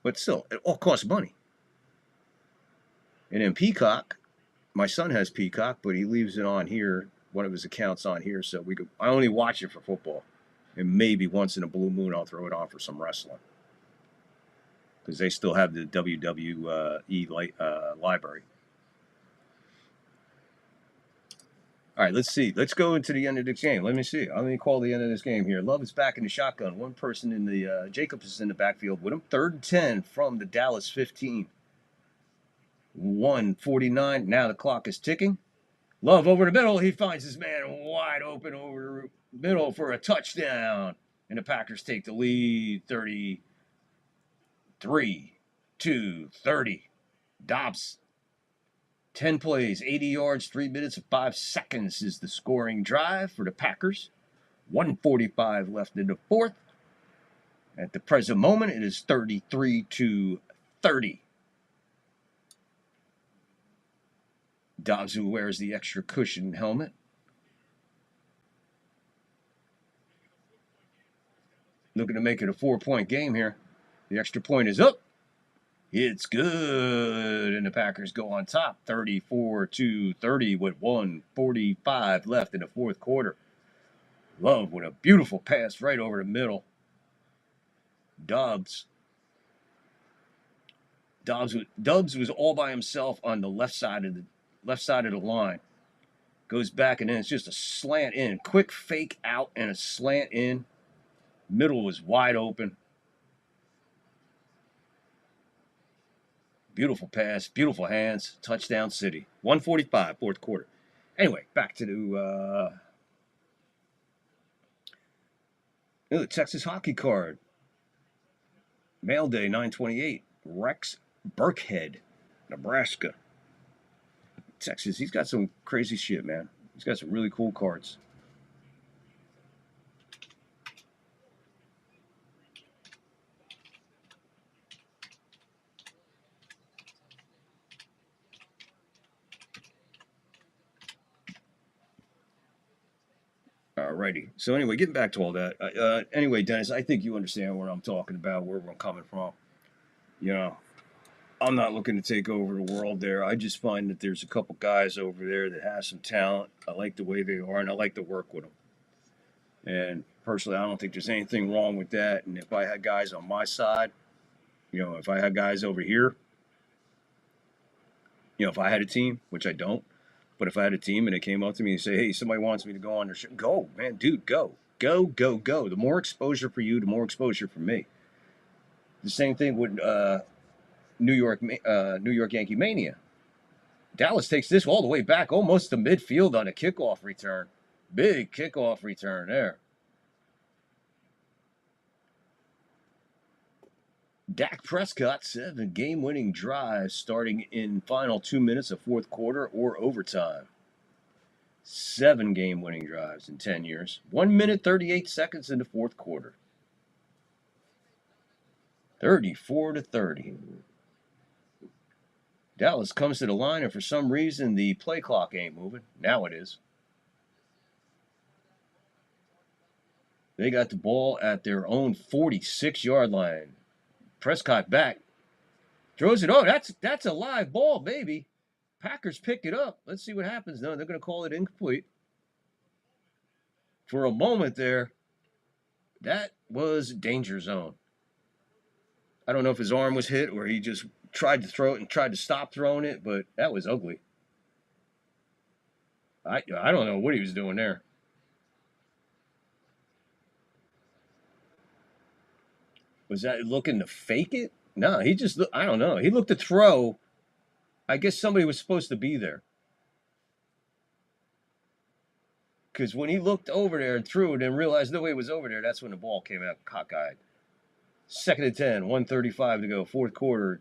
But still, it all costs money. And then Peacock, my son has Peacock, but he leaves it on here, one of his accounts on here, so I only watch it for football. And maybe once in a blue moon I'll throw it on for some wrestling. Because they still have the WWE library. All right, let's see. Let's go into the end of this game. Let me see. Let me call the end of this game here. Love is back in the shotgun. One person in the Jacobs is in the backfield with him. 3rd and 10 from the Dallas 15. 1:49. Now the clock is ticking. Love over the middle. He finds his man wide open over the middle for a touchdown. And the Packers take the lead. 33-30. Dobbs. 10 plays, 80 yards, 3 minutes and 5 seconds is the scoring drive for the Packers. 1:45 left in the fourth. At the present moment, it is 33-30. Dobbs, who wears the extra cushion helmet. Looking to make it a 4-point game here. The extra point is up. It's good, and the Packers go on top, 34-30 with 1:45 left in the fourth quarter. Love with a beautiful pass right over the middle. Dobbs was all by himself on the left side of the line. Goes back, and then it's just a slant in, quick fake out and a slant in. Middle was wide open. Beautiful pass, beautiful hands, touchdown city. 1:45, fourth quarter. Anyway, back to the Texas hockey card. Mail day 9/28. Rex Burkhead, Nebraska. Texas, he's got some crazy shit, man. He's got some really cool cards. Alrighty. So anyway, getting back to all that. Anyway, Dennis, I think you understand what I'm talking about, where we're coming from. You know, I'm not looking to take over the world there. I just find that there's a couple guys over there that have some talent. I like the way they are, and I like to work with them. And personally, I don't think there's anything wrong with that. And if I had guys on my side, if I had guys over here, if I had a team, which I don't, but if I had a team and they came up to me and say, hey, somebody wants me to go on their show, go, man, dude, go. Go, go, go. The more exposure for you, the more exposure for me. The same thing with New York Yankee Mania. Dallas takes this all the way back, almost to midfield on a kickoff return. Big kickoff return there. Dak Prescott, 7 game-winning drives starting in final 2 minutes of fourth quarter or overtime. 7 game-winning drives in 10 years. 1 minute, 38 seconds in the fourth quarter. 34-30. Dallas comes to the line, and for some reason, the play clock ain't moving. Now it is. They got the ball at their own 46-yard line. Prescott back. Throws it. Oh, that's a live ball, baby. Packers pick it up. Let's see what happens. No, they're going to call it incomplete. For a moment there, that was danger zone. I don't know if his arm was hit or he just tried to throw it and tried to stop throwing it, but that was ugly. I don't know what he was doing there. Was that looking to fake it? No, he just, I don't know. He looked to throw. I guess somebody was supposed to be there. Because when he looked over there and threw it and realized nobody was over there, that's when the ball came out cockeyed. 2nd and 10, 1:35 to go. Fourth quarter,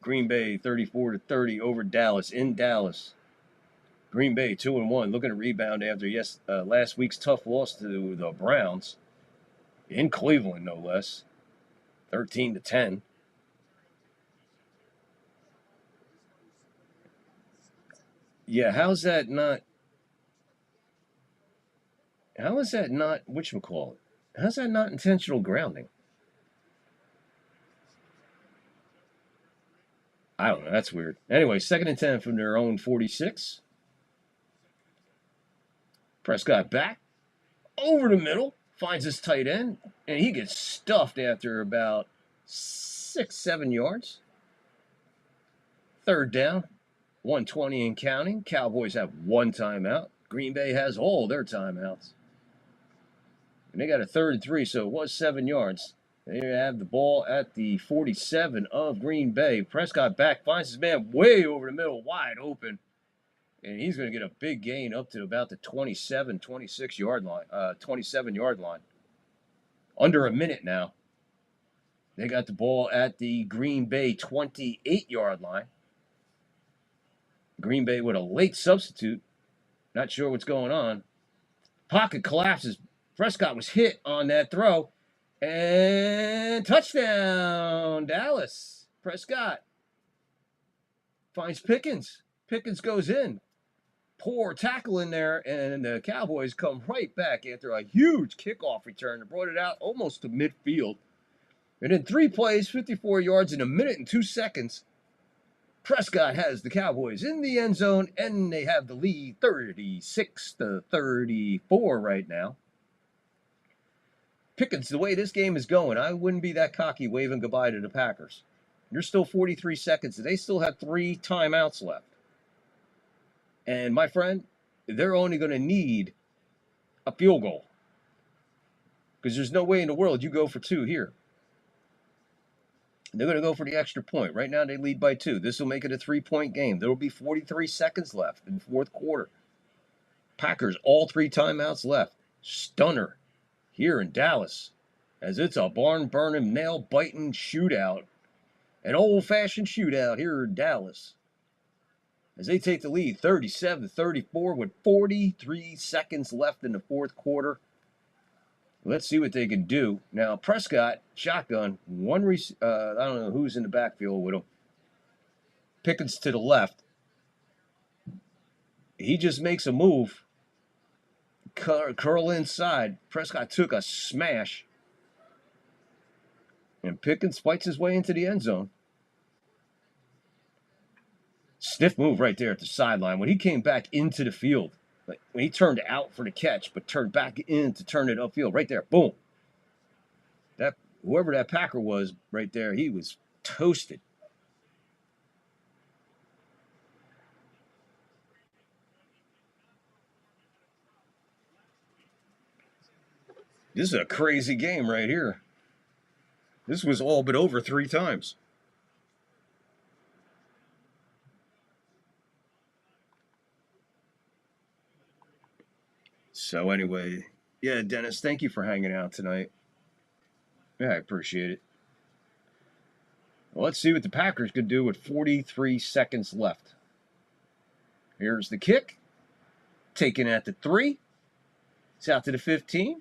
Green Bay 34-30 over Dallas, in Dallas. Green Bay 2-1, looking to rebound after last week's tough loss to the Browns. In Cleveland, no less. 13-10. Yeah, how is that not whatchamacallit? How's that not intentional grounding? I don't know. That's weird. Anyway, 2nd and 10 from their own 46. Prescott back over the middle, finds his tight end, and he gets stuffed after about 6-7 yards. 3rd down, 120 and counting. Cowboys have 1 timeout. Green Bay has all their timeouts. And they got a 3rd and 3, so it was 7 yards. They have the ball at the 47 of Green Bay. Prescott back, finds his man way over the middle, wide open. And he's going to get a big gain up to about the 27-yard line. Under a minute now. They got the ball at the Green Bay 28-yard line. Green Bay with a late substitute. Not sure what's going on. Pocket collapses. Prescott was hit on that throw. And touchdown, Dallas. Prescott finds Pickens. Pickens goes in. Poor tackle in there, and the Cowboys come right back after a huge kickoff return. They brought it out almost to midfield. And in 3 plays, 54 yards in a minute and 2 seconds, Prescott has the Cowboys in the end zone, and they have the lead 36-34 right now. Pickens, the way this game is going, I wouldn't be that cocky waving goodbye to the Packers. You're still 43 seconds. They still have 3 timeouts left. And my friend, they're only going to need a field goal. Because there's no way in the world you go for 2 here. They're going to go for the extra point. Right now they lead by 2. This will make it a 3-point game. There will be 43 seconds left in the 4th quarter. Packers, all 3 timeouts left. Stunner here in Dallas, as it's a barn-burning, nail-biting shootout. An old-fashioned shootout here in Dallas, as they take the lead 37-34 with 43 seconds left in the 4th quarter. Let's see what they can do. Now, Prescott, shotgun, I don't know who's in the backfield with him. Pickens to the left. He just makes a move. Curl inside. Prescott took a smash. And Pickens fights his way into the end zone. Stiff move right there at the sideline. When he came back into the field, like when he turned out for the catch, but turned back in to turn it upfield, right there, boom. Whoever that Packer was right there, he was toasted. This is a crazy game right here. This was all but over 3 times. So anyway, yeah, Dennis, thank you for hanging out tonight. Yeah, I appreciate it. Well, let's see what the Packers could do with 43 seconds left. Here's the kick. Taken at the 3. It's out to the 15.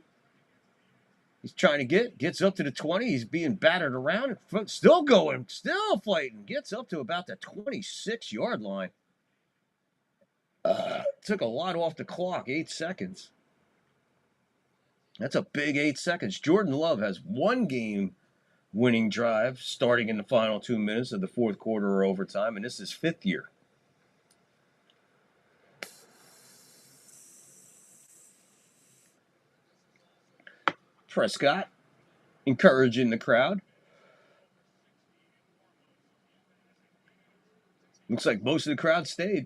He's trying to gets up to the 20. He's being battered around. Still going, still fighting. Gets up to about the 26-yard line. Took a lot off the clock, 8 seconds. That's a big 8 seconds. Jordan Love has 1 game-winning drive starting in the final 2 minutes of the 4th quarter or overtime, and this is 5th year. Prescott encouraging the crowd. Looks like most of the crowd stayed.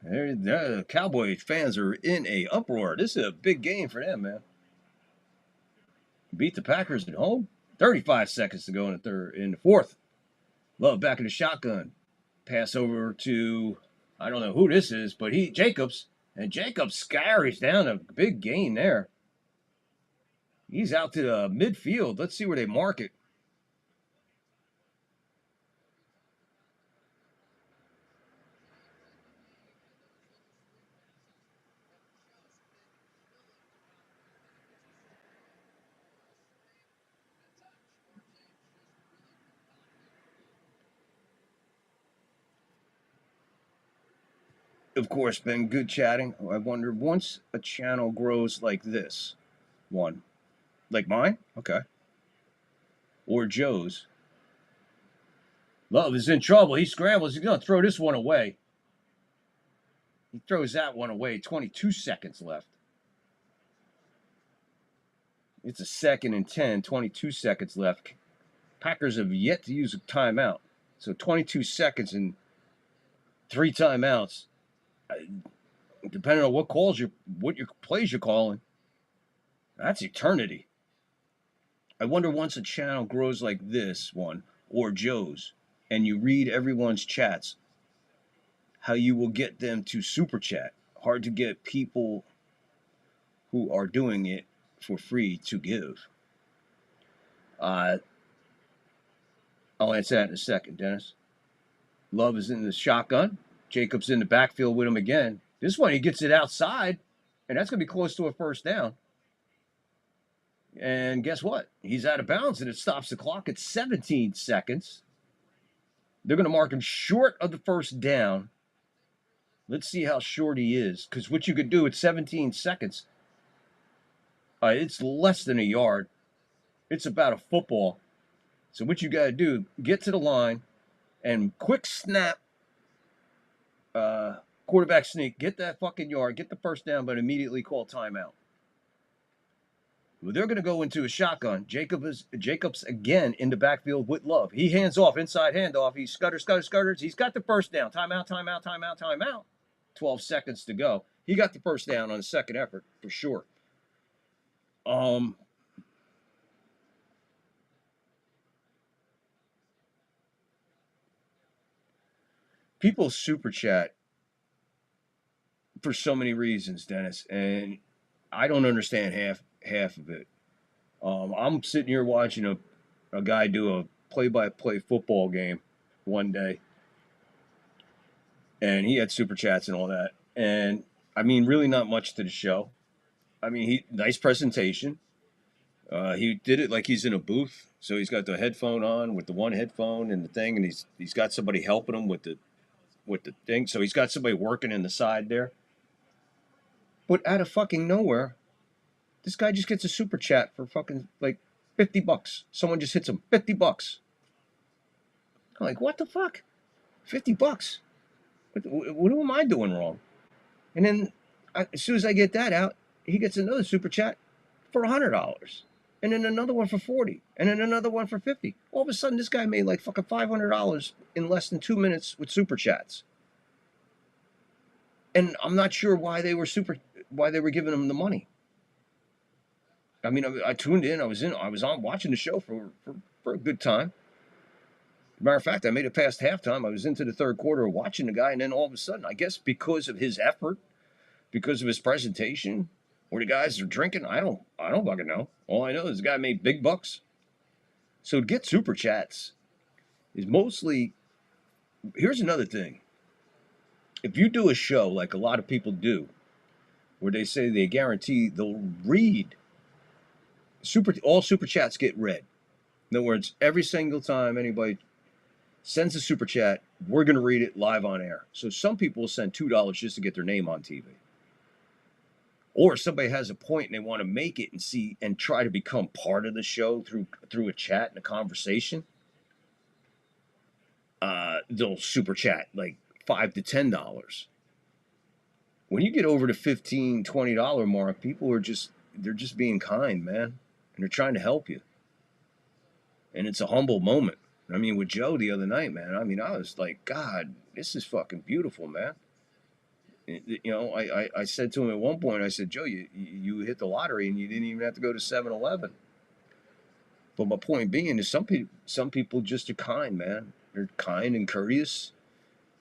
The Cowboy fans are in a uproar. This is a big game for them, man. Beat the Packers at home. 35 seconds to go in the 4th. Love back in the shotgun. Pass over to, I don't know who this is, but Jacobs. And Jacobs scurries down a big gain there. He's out to the midfield. Let's see where they mark it. Of course, been good chatting. I wonder, once a channel grows like this, one, like mine? Okay. Or Joe's, Love is in trouble. He scrambles. He's going to throw this one away. He throws that one away. 22 seconds left. It's a 2nd and 10. 22 seconds left. Packers have yet to use a timeout. So 22 seconds and 3 timeouts. Depending on what your plays you're calling, that's eternity. I wonder once a channel grows like this one or Joe's, and you read everyone's chats, how you will get them to super chat. Hard to get people who are doing it for free to give. I'll answer that in a second, Dennis. Love is in the shotgun. Jacobs in the backfield with him again. This one, he gets it outside, and that's going to be close to a first down. And guess what? He's out of bounds, and it stops the clock at 17 seconds. They're going to mark him short of the first down. Let's see how short he is, because what you could do at 17 seconds, it's less than a yard. It's about a football. So what you got to do, get to the line, and quick snap, quarterback sneak, get that fucking yard, get the first down, but immediately call timeout. Well, they're going to go into a shotgun. Jacobs again in the backfield with Love. He hands off, inside handoff. He scutters. He's got the first down. Timeout. 12 seconds to go. He got the first down on the second effort for sure. People super chat for so many reasons, Dennis, and I don't understand half of it. I'm sitting here watching a guy do a play-by-play football game one day, and he had super chats and all that. And I mean, really not much to the show. I mean, nice presentation. He did it like he's in a booth, so he's got the headphone on with the one headphone and the thing, and he's got somebody helping him with the thing. So he's got somebody working in the side there. But out of fucking nowhere, this guy just gets a super chat for fucking like $50. Someone just hits him $50. I'm like, what the fuck? $50? What am I doing wrong? And then as soon as I get that out, he gets another super chat for $100. And then another one for $40. And then another one for $50. All of a sudden, this guy made like fucking $500 in less than 2 minutes with super chats. And I'm not sure why they were giving him the money. I mean, I tuned in. I was on watching the show for a good time. Matter of fact, I made it past halftime. I was into the third quarter watching the guy, and then all of a sudden, I guess because of his effort, because of his presentation, or the guys are drinking, I don't fucking know. All I know is the guy made big bucks. So to get super chats is mostly. Here's another thing. If you do a show like a lot of people do, where they say they guarantee they'll read all super chats get read. In other words, every single time anybody sends a super chat, we're going to read it live on air. So some people will send $2 just to get their name on TV. Or somebody has a point and they want to make it and try to become part of the show through a chat and a conversation. They'll super chat like $5 to $10. When you get over the $15, $20 mark, people are just being kind, man. And they're trying to help you. And it's a humble moment. I mean, with Joe the other night, man, I mean, I was like, God, this is fucking beautiful, man. You know, I said to him at one point, I said, Joe, you hit the lottery and you didn't even have to go to 7-Eleven. But my point being is some people just are kind, man. They're kind and courteous.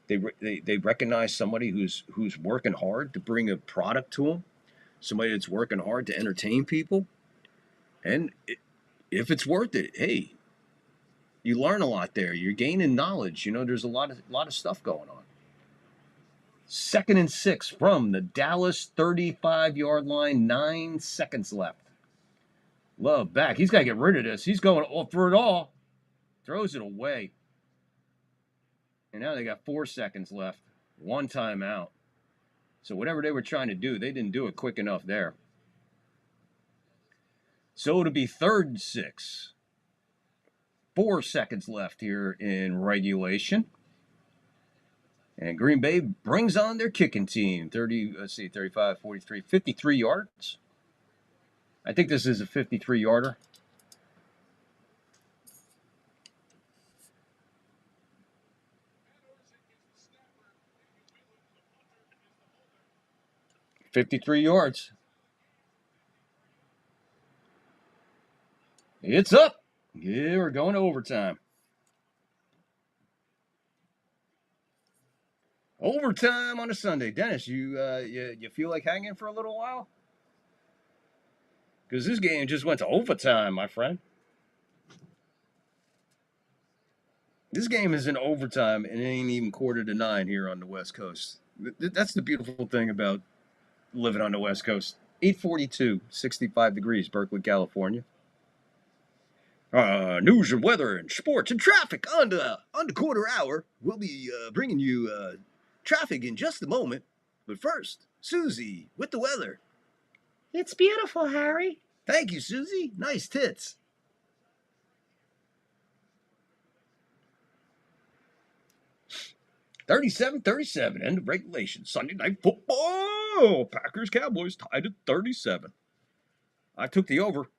They recognize somebody who's working hard to bring a product to them, somebody that's working hard to entertain people. And if it's worth it, hey, you learn a lot there. You're gaining knowledge. You know, there's a lot of stuff going on. 2nd and 6 from the Dallas 35-yard line. 9 seconds left. Love back. He's got to get rid of this. He's going for it all. Throws it away. And now they got 4 seconds left. 1 timeout. So whatever they were trying to do, they didn't do it quick enough there. So it'll be 3rd and 6. 4 seconds left here in regulation. And Green Bay brings on their kicking team. 35, 43, 53 yards. I think this is a 53-yarder. $53 yards. It's up. Yeah, we're going to overtime. Overtime on a Sunday. Dennis, you feel like hanging for a little while? Because this game just went to overtime, my friend. This game is in overtime, and it ain't even 8:45 here on the West Coast. That's the beautiful thing about living on the West Coast. 8:42, 65 degrees, Berkeley, California. News and weather and sports and traffic on the quarter hour. We'll be bringing you traffic in just a moment. But first, Susie with the weather. It's beautiful, Harry. Thank you, Susie. Nice tits. $37-37, end of regulation. Sunday Night Football. Packers Cowboys tied at 37. I took the over.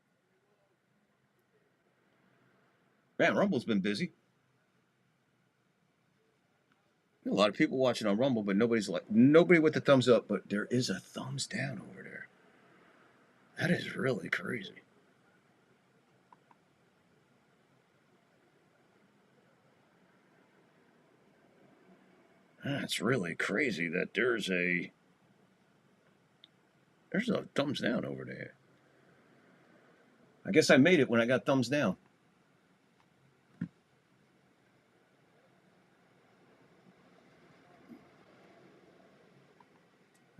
Man, Rumble's been busy. A lot of people watching on Rumble, but nobody with the thumbs up, but there is a thumbs down over there. That is really crazy. That's really crazy that there's a thumbs down over there. I guess I made it when I got thumbs down.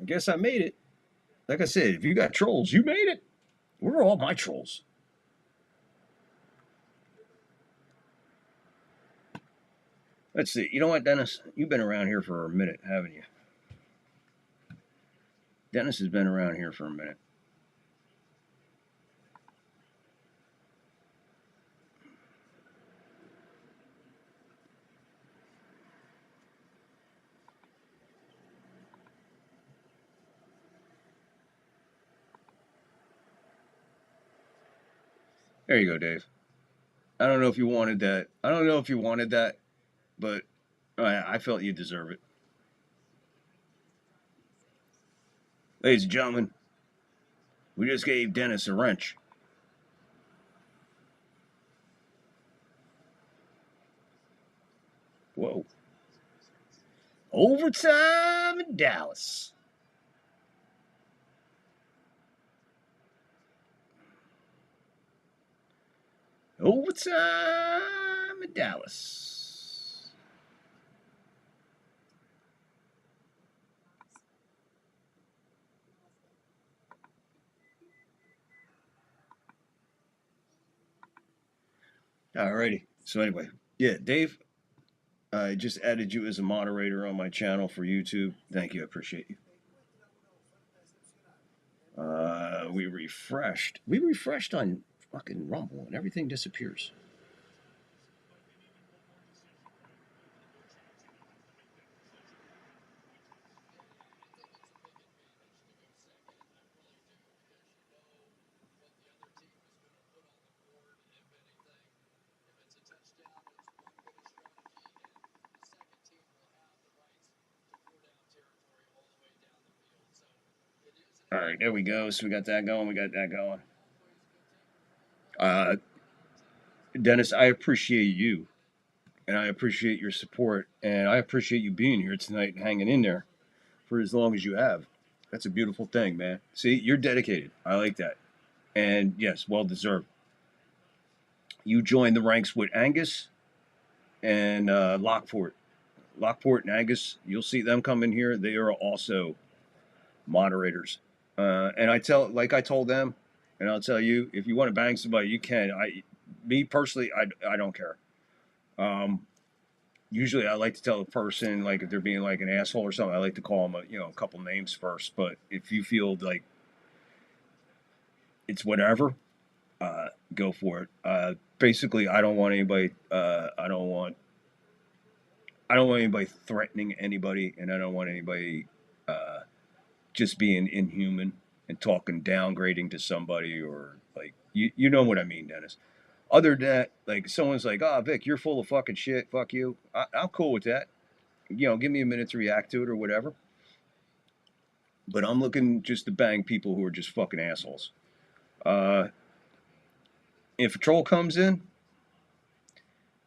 I guess I made it. Like I said, if you got trolls, you made it. Where are all my trolls? Let's see. You know what, Dennis? You've been around here for a minute, haven't you? Dennis has been around here for a minute. There you go, Dave. I don't know if you wanted that. But I felt you deserve it. Ladies and gentlemen, we just gave Dennis a wrench. Whoa. Overtime in Dallas. Overtime in Dallas. Alrighty. So anyway, yeah, Dave, I just added you as a moderator on my channel for YouTube. Thank you. I appreciate you. We refreshed. We refreshed on fucking Rumble and everything disappears. All right, there we go. So we got that going. Dennis, I appreciate you, and I appreciate your support, and I appreciate you being here tonight and hanging in there for as long as you have. That's a beautiful thing, man. See, you're dedicated. I like that. And yes, well deserved. You joined the ranks with Angus and Lockport. Lockport and Angus, you'll see them come in here. They are also moderators. And I told them, and I'll tell you, if you want to bang somebody, you can. Me personally, I don't care. Usually I like to tell a person, like if they're being like an asshole or something, I like to call them a couple names first. But if you feel like it's whatever, go for it. basically, I don't want anybody. I don't want anybody threatening anybody, and I don't want anybody just being inhuman and talking downgrading to somebody, or like you know what I mean, Dennis. Other than that, like someone's like, "Oh, Vic, you're full of fucking shit. Fuck you." I'm cool with that. Give me a minute to react to it or whatever. But I'm looking just to bang people who are just fucking assholes. If a troll comes in,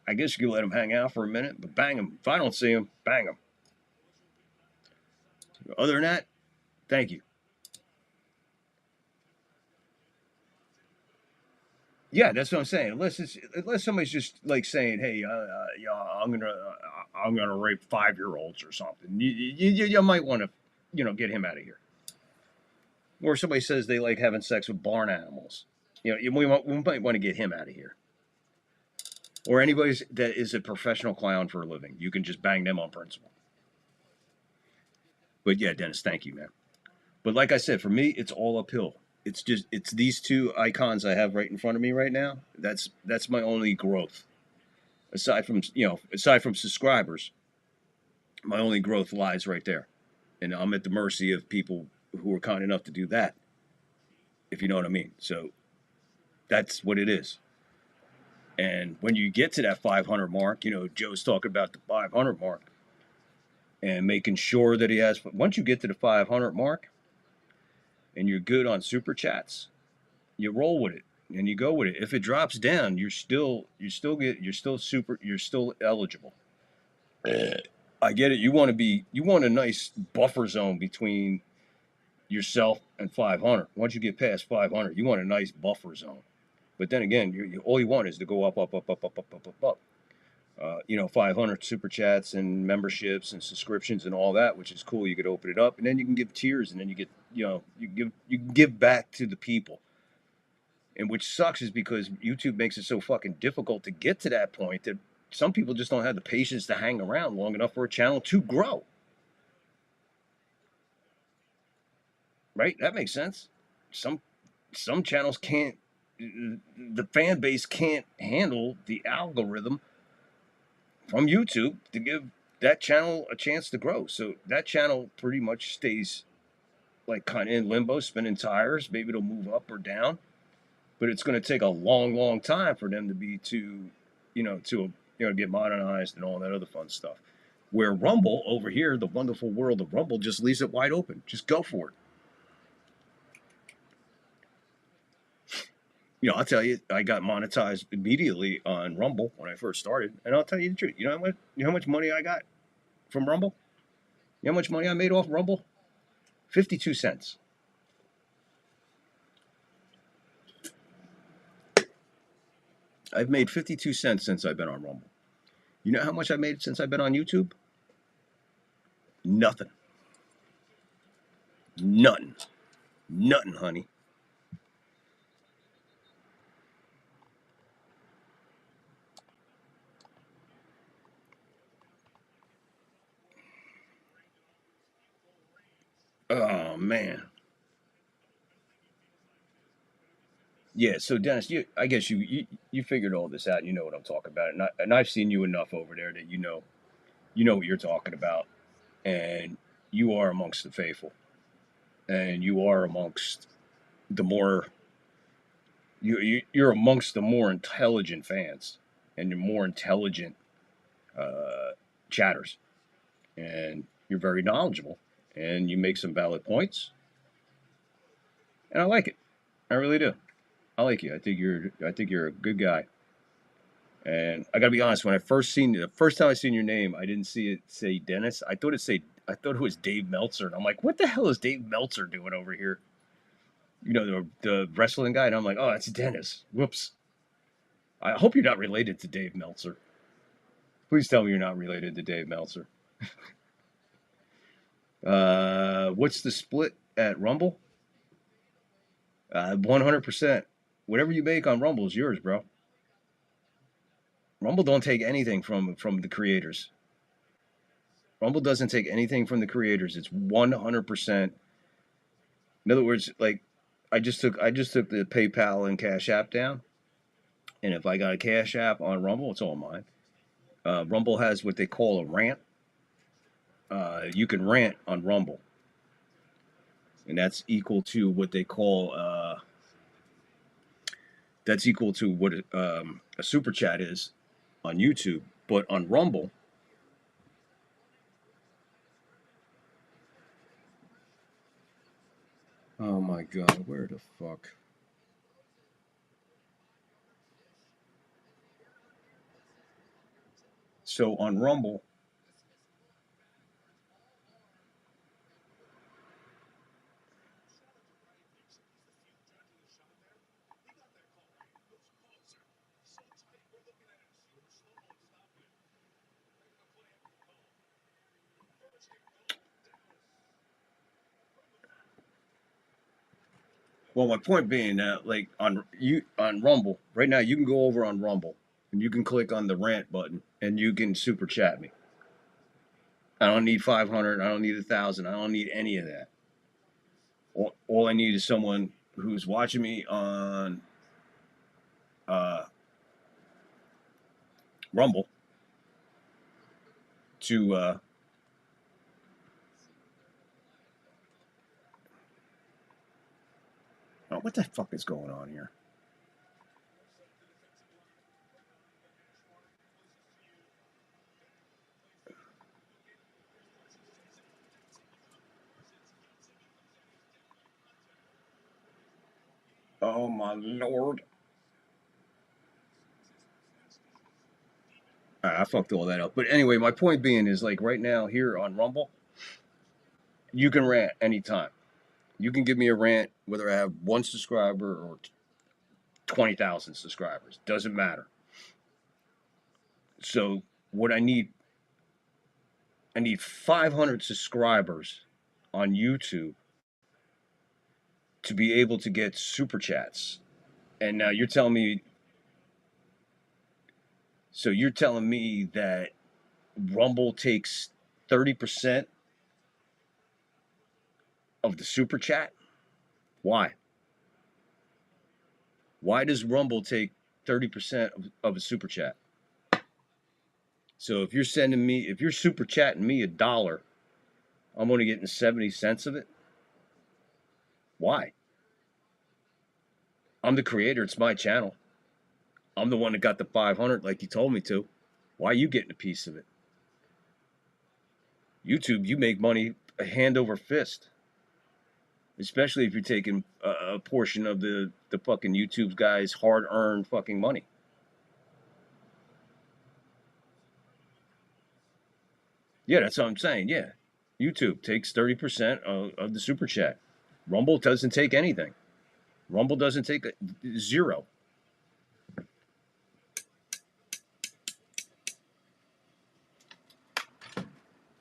I guess you can let him hang out for a minute, but bang him. If I don't see him, bang him. Other than that, thank you. Yeah, that's what I'm saying. Unless somebody's just like saying, "Hey, I'm gonna rape 5-year-olds or something," you might want to, get him out of here. Or somebody says they like having sex with barn animals, we might want to get him out of here. Or anybody that is a professional clown for a living, you can just bang them on principle. But yeah, Dennis, thank you, man. But like I said, for me, it's all uphill. It's these two icons I have right in front of me right now. That's my only growth. Aside from subscribers, my only growth lies right there. And I'm at the mercy of people who are kind enough to do that, if you know what I mean. So that's what it is. And when you get to that 500 mark, Joe's talking about the 500 mark and making sure that he has. Once you get to the 500 mark, and you're good on super chats, you roll with it and you go with it. If it drops down, you're still eligible. I get it. You want a nice buffer zone between yourself and 500. Once you get past 500, you want a nice buffer zone. But then again, all you want is to go up. 500 super chats and memberships and subscriptions and all that, which is cool. You could open it up, and then you can give tiers, and then you get, you can give back to the people. And which sucks is because YouTube makes it so fucking difficult to get to that point that some people just don't have the patience to hang around long enough for a channel to grow. Right? That makes sense. Some channels can't. The fan base can't handle the algorithm from YouTube to give that channel a chance to grow. So that channel pretty much stays like kind of in limbo, spinning tires. Maybe it'll move up or down, but it's going to take a long, long time for them to get modernized and all that other fun stuff. Where Rumble over here, the wonderful world of Rumble, just leaves it wide open. Just go for it. I'll tell you, I got monetized immediately on Rumble when I first started, and I'll tell you the truth. You know how much money I got from Rumble? You know how much money I made off Rumble? 52 cents. I've made 52 cents since I've been on Rumble. You know how much I made since I've been on YouTube? Nothing. Nothing, honey. Oh, man. Yeah, so Dennis, I guess you figured all this out. You know what I'm talking about, and I've seen you enough over there that you know what you're talking about, and you are amongst the faithful, and you are amongst the more you're amongst the more intelligent fans and the more intelligent chatters, and you're very knowledgeable, and you make some valid points, and I like it. I really do. I like you. I think you're a good guy. And I gotta be honest, when the first time I seen your name, I didn't see it say Dennis. I thought it was Dave Meltzer, and I'm like, what the hell is Dave Meltzer doing over here? The wrestling guy, and I'm like, oh, that's Dennis. Whoops. I hope you're not related to Dave Meltzer. Please tell me you're not related to Dave Meltzer. What's the split at Rumble? 100%. Whatever you make on Rumble is yours, bro. Rumble don't take anything from the creators. Rumble doesn't take anything from the creators. It's 100%. In other words, like I just took the PayPal and Cash App down. And if I got a Cash App on Rumble, it's all mine. Rumble has what they call a rant. You can rant on Rumble. And that's equal to what they call, that's equal to what a super chat is on YouTube. But on Rumble, oh my God, where the fuck? So on Rumble, well, my point being that, like on Rumble right now, you can go over on Rumble and you can click on the rant button and you can super chat me. I don't need 500. I don't need 1,000. I don't need any of that. All I need is someone who's watching me on Rumble to oh, what the fuck is going on here? Oh my Lord. I fucked all that up. But anyway, my point being is, like, right now here on Rumble, you can rant anytime. You can give me a rant whether I have 1 subscriber or 20,000 subscribers. Doesn't matter. So what I need 500 subscribers on YouTube to be able to get super chats. And now you're telling me, so you're telling me that Rumble takes 30% of the super chat? Why? Why does Rumble take 30% of a super chat? So if you're super chatting me $1, I'm only getting 70 cents of it? Why? I'm the creator. It's my channel. I'm the one that got the 500 like you told me to. Why are you getting a piece of it? YouTube, you make money hand over fist. Especially if you're taking a portion of the fucking YouTube guys' hard-earned fucking money. Yeah, that's what I'm saying. Yeah. YouTube takes 30% of the super chat. Rumble doesn't take anything. Rumble doesn't take zero.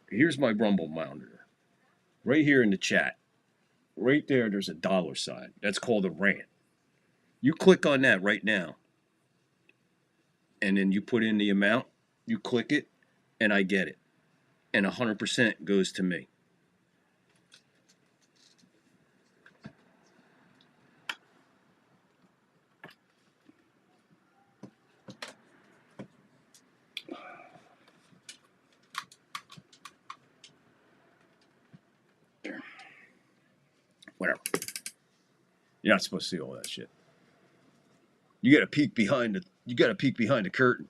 Here's my Rumble monitor. Right here in the chat. Right there, there's a $ sign. That's called a rant. You click on that right now. And then you put in the amount. You click it. And I get it. And 100% goes to me. Whatever. You're not supposed to see all that shit. You gotta peek behind the curtain.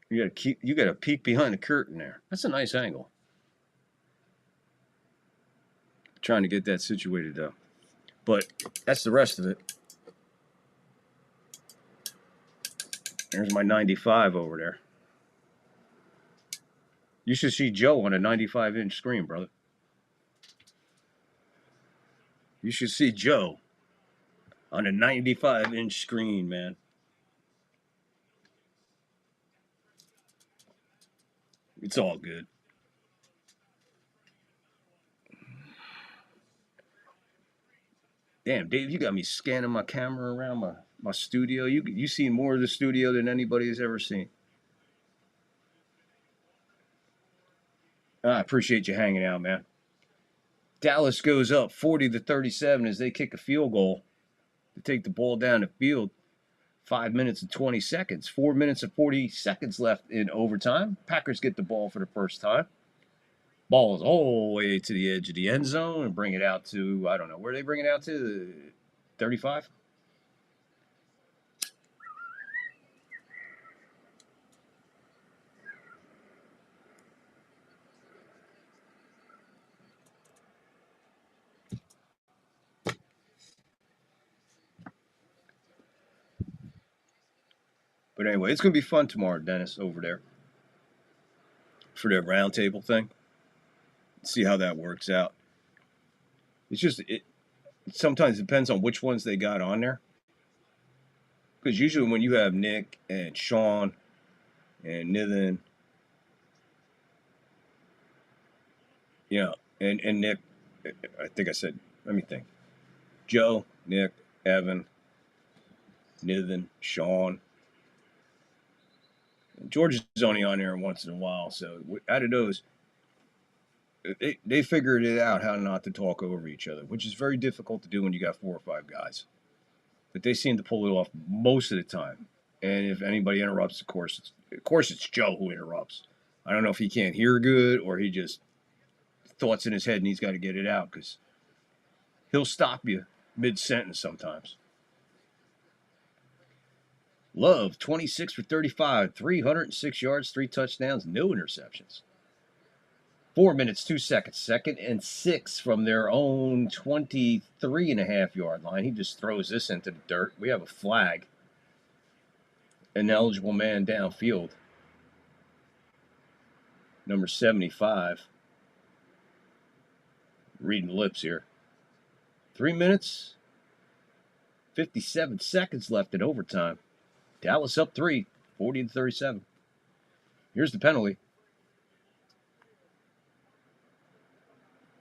You gotta peek behind the curtain there. That's a nice angle. Trying to get that situated though. But that's the rest of it. There's my 95 over there. You should see Joe on a 95-inch screen, brother. You should see Joe on a 95-inch screen, man. It's all good. Damn, Dave, you got me scanning my camera around my studio. You seen more of the studio than anybody has ever seen. I appreciate you hanging out, man. Dallas goes up 40-37 as they kick a field goal to take the ball down the field. 5 minutes and 20 seconds. 4 minutes and 40 seconds left in overtime. Packers get the ball for the first time. Ball is all the way to the edge of the end zone and bring it out to, I don't know, where they bring it out to? 35? But anyway, it's going to be fun tomorrow, Dennis, over there for their roundtable thing. See how that works out. It's just, it sometimes depends on which ones they got on there. Because usually when you have Nick and Sean and Nithan, and Nick, I think I said, let me think. Joe, Nick, Evan, Nithan, Sean. George is only on there once in a while, so out of those, they figured it out how not to talk over each other, which is very difficult to do when you got 4 or 5 guys. But they seem to pull it off most of the time. And if anybody interrupts, of course it's Joe who interrupts. I don't know if he can't hear good or he just thoughts in his head and he's got to get it out, because he'll stop you mid-sentence sometimes. Love, 26 for 35, 306 yards, 3 touchdowns, no interceptions. 4 minutes, 2 seconds, 2nd and 6 from their own 23.5-yard line. He just throws this into the dirt. We have a flag. An eligible man downfield. Number 75. Reading lips here. 3 minutes, 57 seconds left in overtime. Dallas up 3, 40-37. Here's the penalty.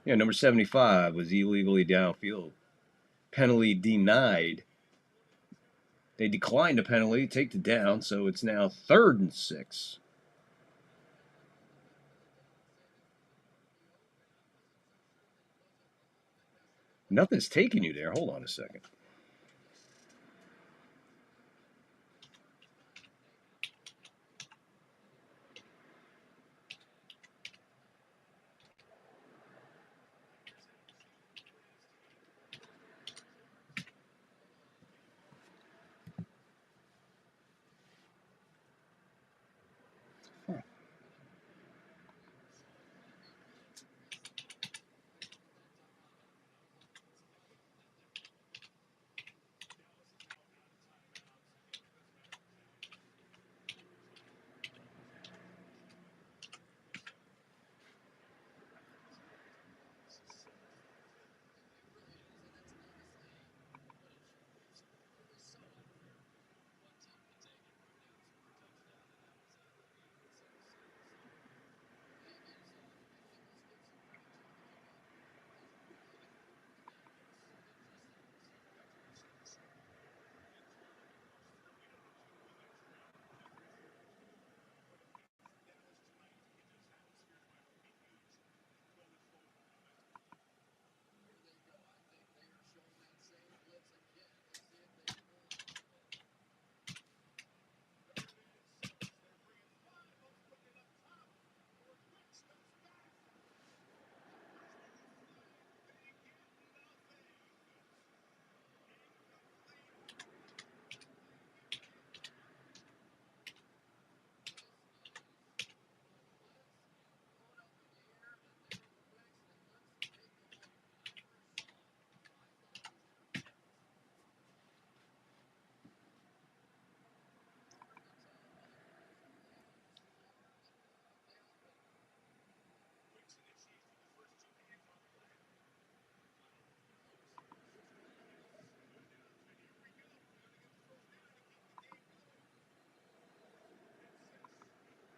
Yeah, number 75 was illegally downfield. Penalty denied. They declined a penalty, take the down, so it's now 3rd and 6. Nothing's taking you there. Hold on a second.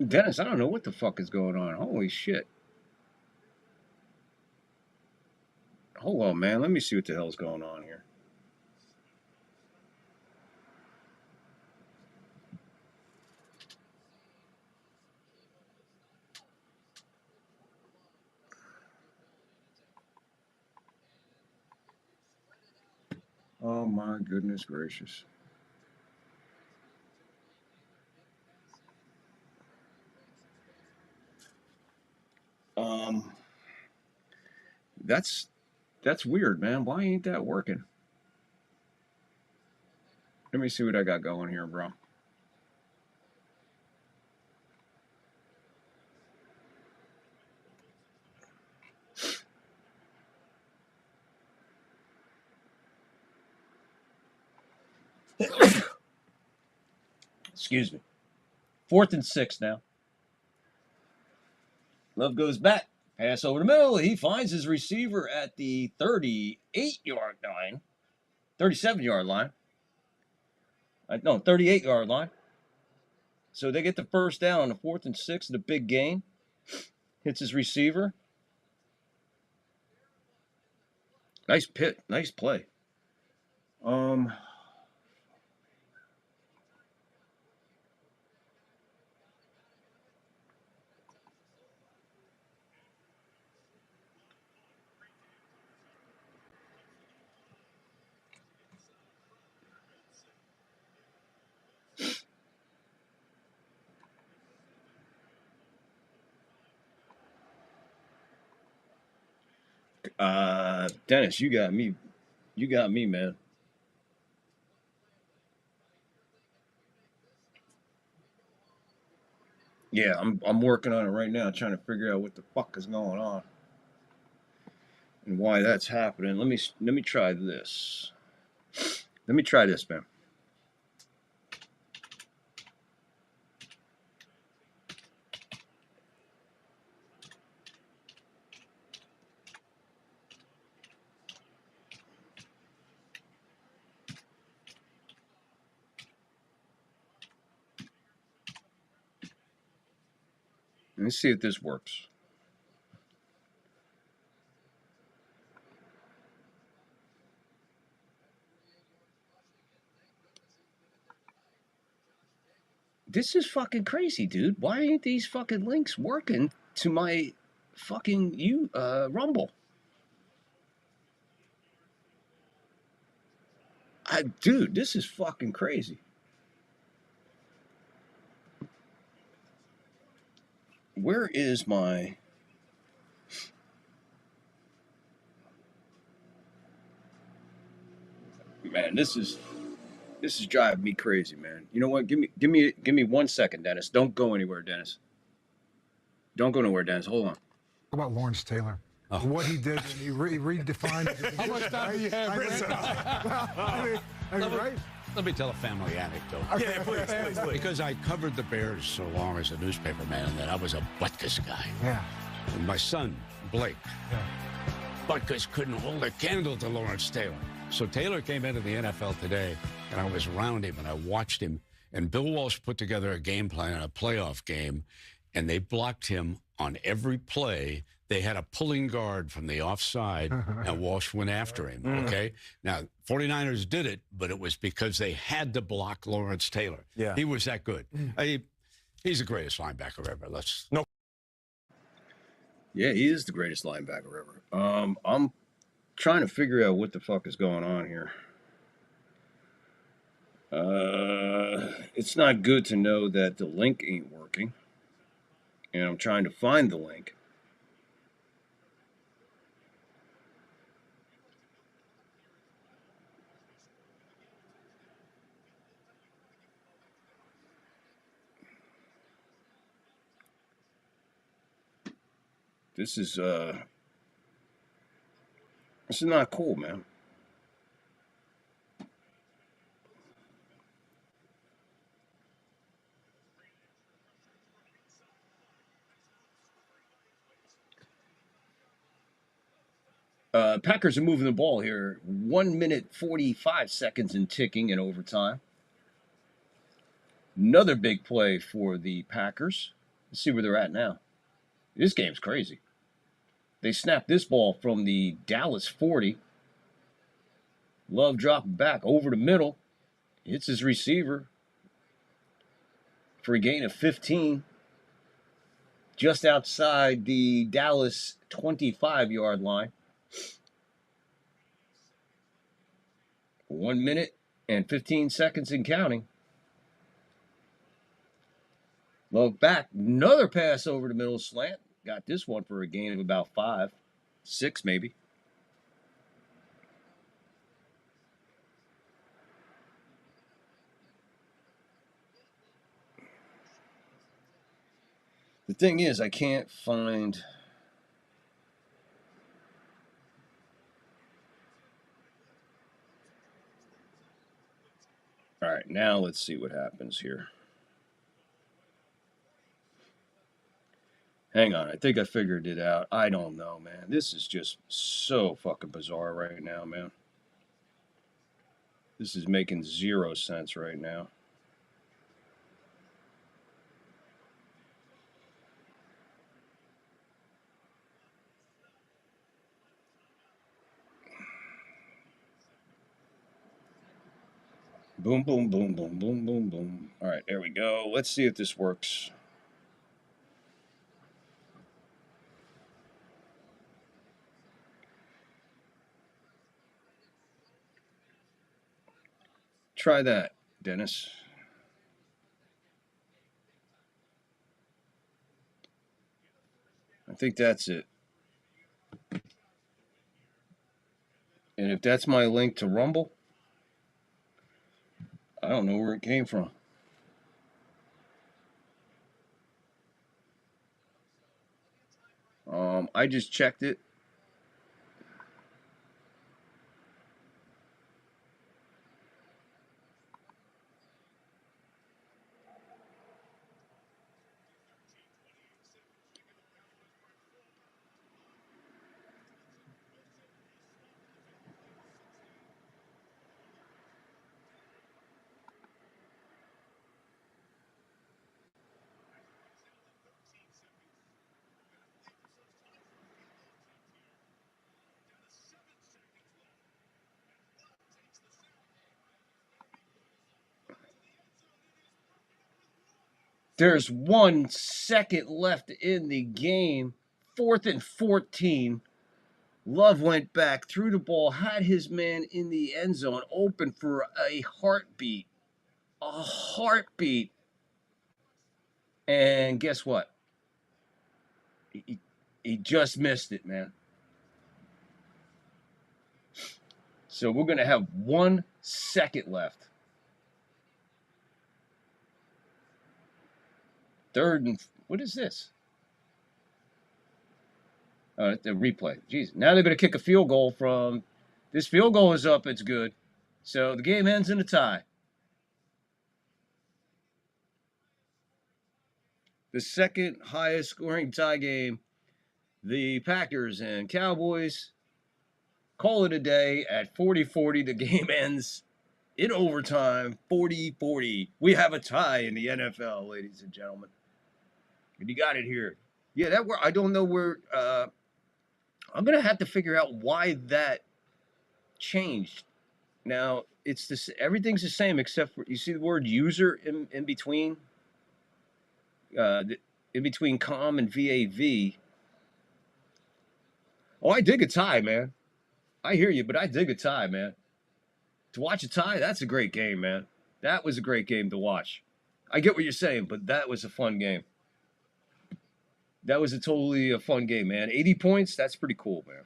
Dennis, I don't know what the fuck is going on. Holy shit. Hold on, man. Let me see what the hell's going on here. Oh, my goodness gracious. That's weird, man. Why ain't that working? Let me see what I got going here, bro. Excuse me. 4th and 6 now. Love goes back. Pass over the middle. He finds his receiver at the 38-yard line. 37-yard line. No, 38-yard line. So they get the first down on the 4th and 6, the big gain. Hits his receiver. Nice pit. Nice play. Dennis, you got me. You got me, man. Yeah, I'm working on it right now, trying to figure out what the fuck is going on and why that's happening. Let me try this. Let me try this, man. Let me see if this works. This is fucking crazy, dude. Why ain't these fucking links working to my fucking Rumble? Dude, this is fucking crazy. Where is my... Man, this is driving me crazy, man. You know what? Give me 1 second, Dennis. Don't go anywhere, Dennis. Don't go nowhere, Dennis. Hold on. What about Lawrence Taylor? Oh. What he did, he redefined. How much time do you have? Right? Let me tell a family anecdote. Yeah, please. Because I covered the Bears so long as a newspaper man, and then I was a Butkus guy. Yeah. And my son, Blake, Butkus couldn't hold a candle to Lawrence Taylor. So Taylor came into the NFL today, and I was around him, and I watched him. And Bill Walsh put together a game plan, a playoff game, and they blocked him on every play. They had a pulling guard from the offside, and Walsh went after him, okay? Now, 49ers did it, but it was because they had to block Lawrence Taylor. Yeah. He was that good. He's the greatest linebacker ever. Yeah, he is the greatest linebacker ever. I'm trying to figure out what the fuck is going on here. It's not good to know that the link ain't working. And I'm trying to find the link. This is not cool, man. Packers are moving the ball here. 1 minute, 45 seconds and ticking in overtime. Another big play for the Packers. Let's see where they're at now. This game's crazy. They snapped this ball from the Dallas 40. Love dropping back over the middle. Hits his receiver for a gain of 15. Just outside the Dallas 25-yard line. 1 minute and 15 seconds and counting. Love back. Another pass over the middle slant. got this one for a gain of about 5, 6 maybe. The thing is, I can't find... All right, now let's see what happens here. Hang on, I think I figured it out. I don't know, man. This is just so fucking bizarre right now, man. This is making 0 sense right now. Boom, boom, boom, boom, boom, boom, boom. All right, there we go. Let's see if this works. Try that, Dennis. I think that's it. And if that's my link to Rumble, I don't know where it came from. I just checked it. There's 1 second left in the game. 4th and 14. Love went back, threw the ball, had his man in the end zone, open for a heartbeat. A heartbeat. And guess what? He just missed it, man. So we're going to have 1 second left. 3rd and... What is this? The replay. Jeez. Now they're going to kick a field goal from... This field goal is up. It's good. So the game ends in a tie. The second highest scoring tie game. The Packers and Cowboys call it a day at 40-40. The game ends in overtime, 40-40. We have a tie in the NFL, ladies and gentlemen. And you got it here. Yeah, that I don't know where... I'm going to have to figure out why that changed. Now, it's this. Everything's the same except for... You see the word user in between? In between com and VAV. Oh, I dig a tie, man. I hear you, but I dig a tie, man. To watch a tie, that's a great game, man. That was a great game to watch. I get what you're saying, but that was a fun game. That was totally a fun game, man. 80 points, that's pretty cool, man.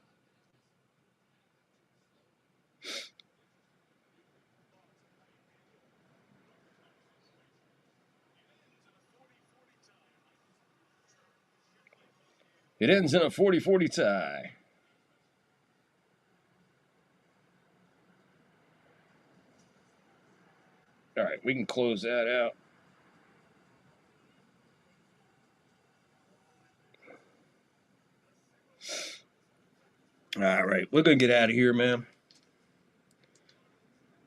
It ends in a 40-40 tie. All right, we can close that out. All right, we're going to get out of here, man.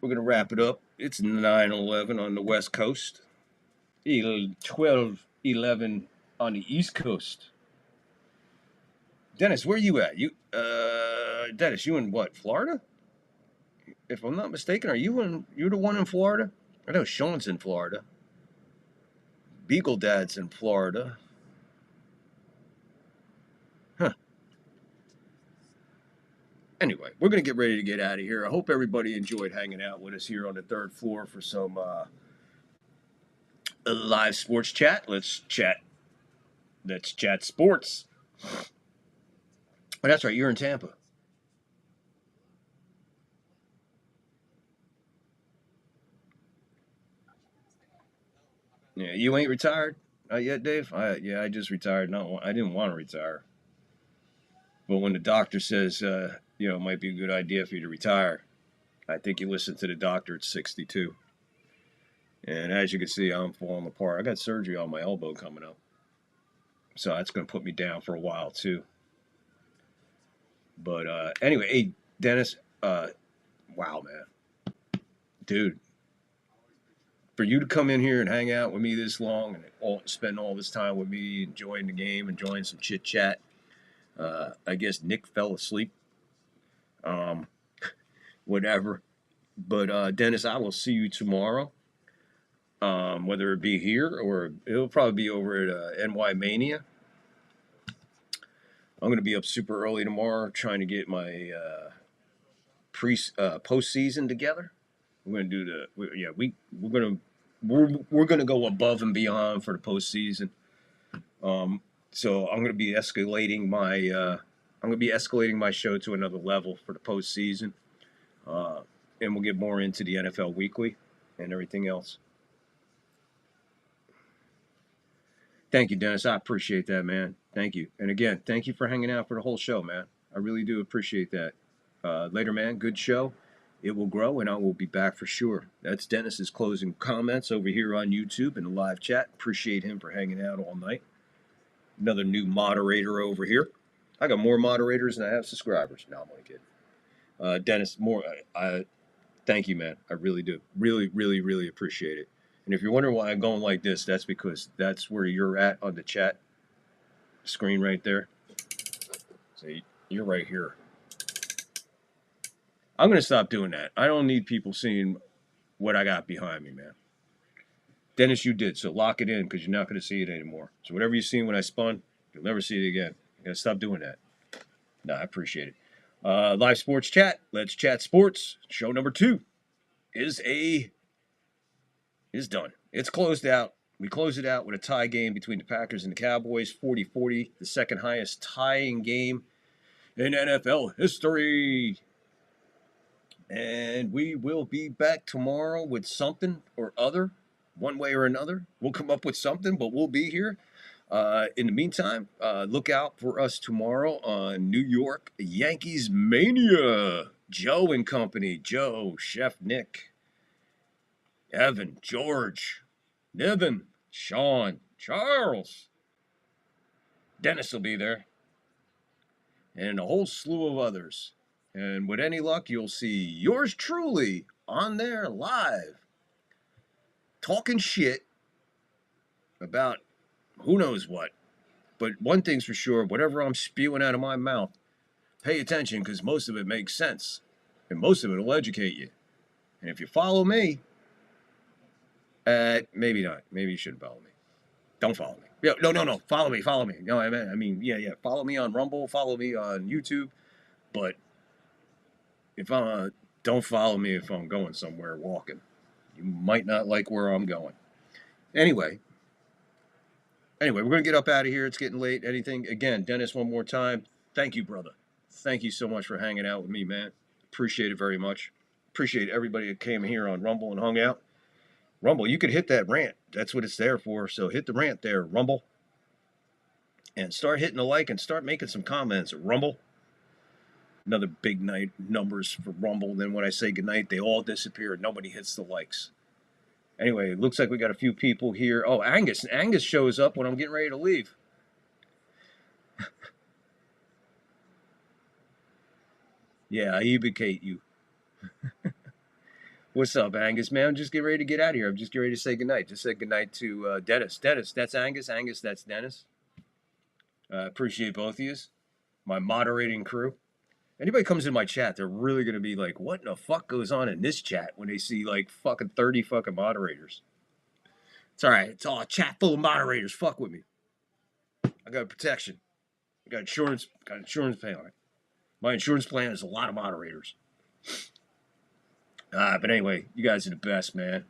We're going to wrap it up. It's 9/11 on the West Coast. 12/11 on the East Coast. Dennis, where you at? Dennis, you in what, Florida? If I'm not mistaken, you're the one in Florida? I know Sean's in Florida. Beagle Dad's in Florida. Huh. Anyway, we're going to get ready to get out of here. I hope everybody enjoyed hanging out with us here on the 3rd floor for some live sports chat. Let's chat sports. Oh, that's right. You're in Tampa. Yeah, you ain't retired yet, Dave? I just retired. I didn't want to retire. But when the doctor says, it might be a good idea for you to retire, I think you listen to the doctor at 62. And as you can see, I'm falling apart. I got surgery on my elbow coming up. So that's going to put me down for a while, too. But anyway, hey, Dennis, wow, man. Dude, for you to come in here and hang out with me this long and spend all this time with me, enjoying the game, enjoying some chit-chat. I guess Nick fell asleep. Whatever. But, Dennis, I will see you tomorrow. Whether it be here or it'll probably be over at NY Mania. I'm going to be up super early tomorrow trying to get my postseason together. We're going to do we're going to go above and beyond for the postseason. So I'm going to be escalating my show to another level for the postseason. And we'll get more into the NFL Weekly and everything else. Thank you, Dennis. I appreciate that, man. Thank you. And again, thank you for hanging out for the whole show, man. I really do appreciate that. Later, man. Good show. It will grow, and I will be back for sure. That's Dennis's closing comments over here on YouTube in the live chat. Appreciate him for hanging out all night. Another new moderator over here. I got more moderators than I have subscribers. No, I'm only kidding. Dennis, thank you, man. I really do. Really, really, really appreciate it. And if you're wondering why I'm going like this, that's because that's where you're at on the chat screen right there. See, you're right here. I'm going to stop doing that. I don't need people seeing what I got behind me, man. Dennis, you did, so lock it in because you're not going to see it anymore. So whatever you seen when I spun, you'll never see it again. You got to stop doing that. No, I appreciate it. Live sports chat. Let's chat sports. Show number 2 is done. It's closed out. We closed it out with a tie game between the Packers and the Cowboys, 40-40, the second highest tying game in NFL history. And we will be back tomorrow with something or other, one way or another. We'll come up with something, but we'll be here. In the meantime, look out for us tomorrow on New York Yankees Mania. Joe and company. Joe, Chef Nick, Evan, George, Niven, Sean, Charles. Dennis will be there. And a whole slew of others. And with any luck, you'll see yours truly on there live. Talking shit about who knows what. But one thing's for sure, whatever I'm spewing out of my mouth, pay attention because most of it makes sense. And most of it will educate you. And if you follow me, maybe not. Maybe you shouldn't follow me. Don't follow me. Yeah, no. Follow me. No, I mean, yeah. Follow me on Rumble. Follow me on YouTube. But if don't follow me if I'm going somewhere walking. You might not like where I'm going. Anyway, we're going to get up out of here. It's getting late. Again, Dennis, one more time. Thank you, brother. Thank you so much for hanging out with me, man. Appreciate it very much. Appreciate everybody that came here on Rumble and hung out. Rumble, you could hit that rant. That's what it's there for. So hit the rant there, Rumble. And start hitting the like and start making some comments, Rumble. Another big night numbers for Rumble. Then when I say goodnight, they all disappear and nobody hits the likes. Anyway, it looks like we got a few people here. Oh, Angus. Angus shows up when I'm getting ready to leave. Yeah, I evocate you. What's up, Angus, man? I'm just getting ready to get out of here. I'm just getting ready to say goodnight. Just say goodnight to Dennis. Dennis, that's Angus. Angus, that's Dennis. Appreciate both of you. My moderating crew. Anybody comes in my chat, they're really going to be like, what in the fuck goes on in this chat when they see like fucking 30 fucking moderators? It's all right. It's all a chat full of moderators. Fuck with me. I got protection. I got insurance. Plan. My insurance plan is a lot of moderators. But anyway, you guys are the best, man.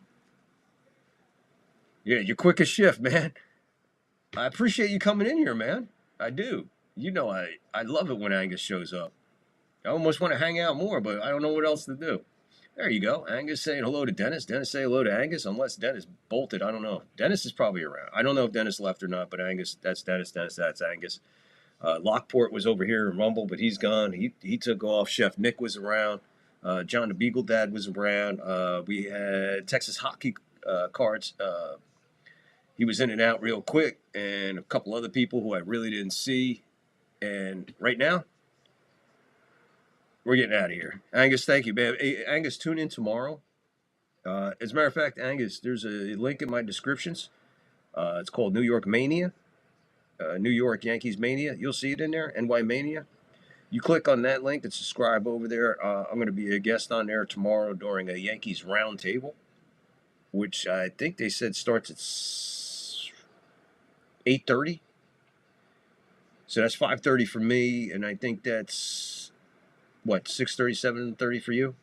Yeah, you're quick as shift, man. I appreciate you coming in here, man. I do. You know, I love it when Angus shows up. I almost want to hang out more, but I don't know what else to do. There you go. Angus saying hello to Dennis. Dennis say hello to Angus, unless Dennis bolted. I don't know. Dennis is probably around. I don't know if Dennis left or not, but Angus, that's Dennis. That's Angus. Lockport was over here in Rumble, but he's gone. He took off. Chef Nick was around. John the Beagle Dad was around. We had Texas Hockey Cards. He was in and out real quick, and a couple other people who I really didn't see. And right now, we're getting out of here. Angus, thank you, man. Hey, Angus, tune in tomorrow. As a matter of fact, Angus, there's a link in my descriptions. It's called New York Mania. New York Yankees Mania. You'll see it in there, NY Mania. You click on that link and subscribe over there. I'm going to be a guest on there tomorrow during a Yankees roundtable, which I think they said starts at 8:30. So that's 5:30 for me, and I think that's, what, 6:30, 7:30 for you?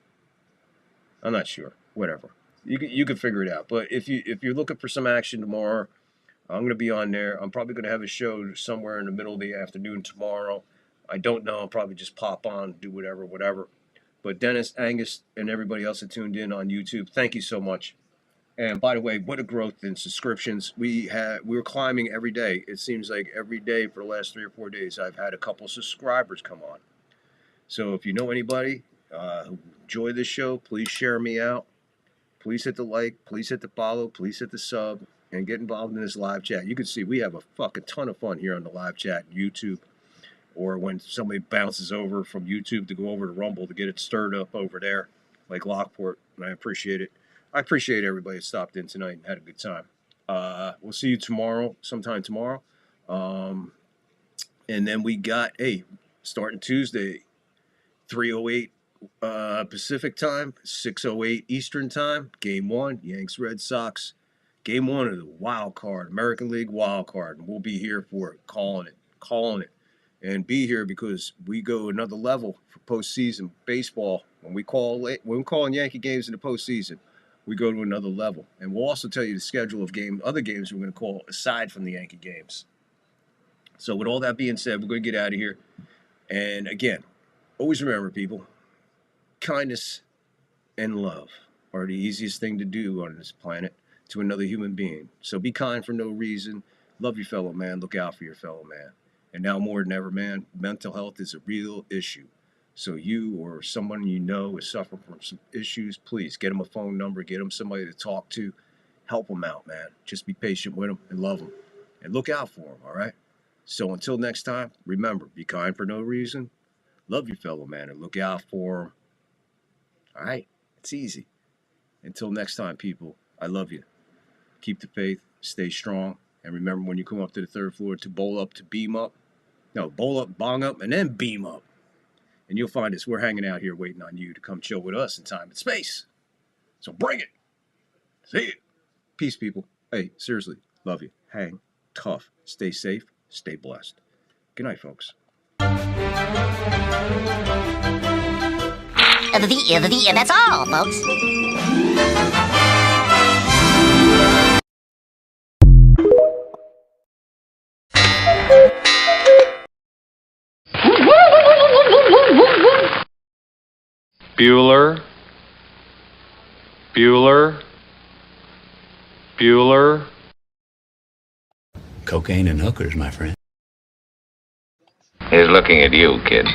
I'm not sure. Whatever. You can figure it out. But if you're looking for some action tomorrow, I'm going to be on there. I'm probably going to have a show somewhere in the middle of the afternoon tomorrow. I don't know. I'll probably just pop on, do whatever. But Dennis, Angus, and everybody else that tuned in on YouTube, thank you so much. And by the way, what a growth in subscriptions. We're climbing every day. It seems like every day for the last 3 or 4 days, I've had a couple subscribers come on. So if you know anybody who enjoy this show, please share me out. Please hit the like. Please hit the follow. Please hit the sub. And get involved in this live chat. You can see we have a fucking ton of fun here on the live chat, YouTube. Or when somebody bounces over from YouTube to go over to Rumble to get it stirred up over there, like Lockport. And I appreciate it. I appreciate everybody that stopped in tonight and had a good time. We'll see you sometime tomorrow. And then we got, starting Tuesday, 3:08 Pacific time, 6:08 Eastern time, Game 1, Yanks Red Sox. Game 1 of the wild card, American League wild card. And we'll be here for it, calling it. And be here because we go another level for postseason baseball. When we're calling Yankee games in the postseason, we go to another level. And we'll also tell you the schedule of other games we're going to call aside from the Yankee games. So with all that being said, we're going to get out of here. And again, always remember, people, kindness and love are the easiest thing to do on this planet to another human being. So be kind for no reason. Love your fellow man. Look out for your fellow man. And now more than ever, man, mental health is a real issue. So you or someone you know is suffering from some issues, please get them a phone number, get them somebody to talk to, help them out, man. Just be patient with them and love them. And look out for them, all right? So until next time, remember, be kind for no reason. Love your fellow man and look out for them. All right? It's easy. Until next time, people, I love you. Keep the faith, stay strong, and remember when you come up to the 3rd floor to bowl up, to beam up. No, bowl up, bong up, and then beam up. And you'll find us. We're hanging out here waiting on you to come chill with us in time and space. So bring it. See you. Peace, people. Hey, seriously, love you. Hang tough. Stay safe. Stay blessed. Good night, folks. That's all, folks. Bueller. Cocaine and hookers, my friend. He's looking at you, kid.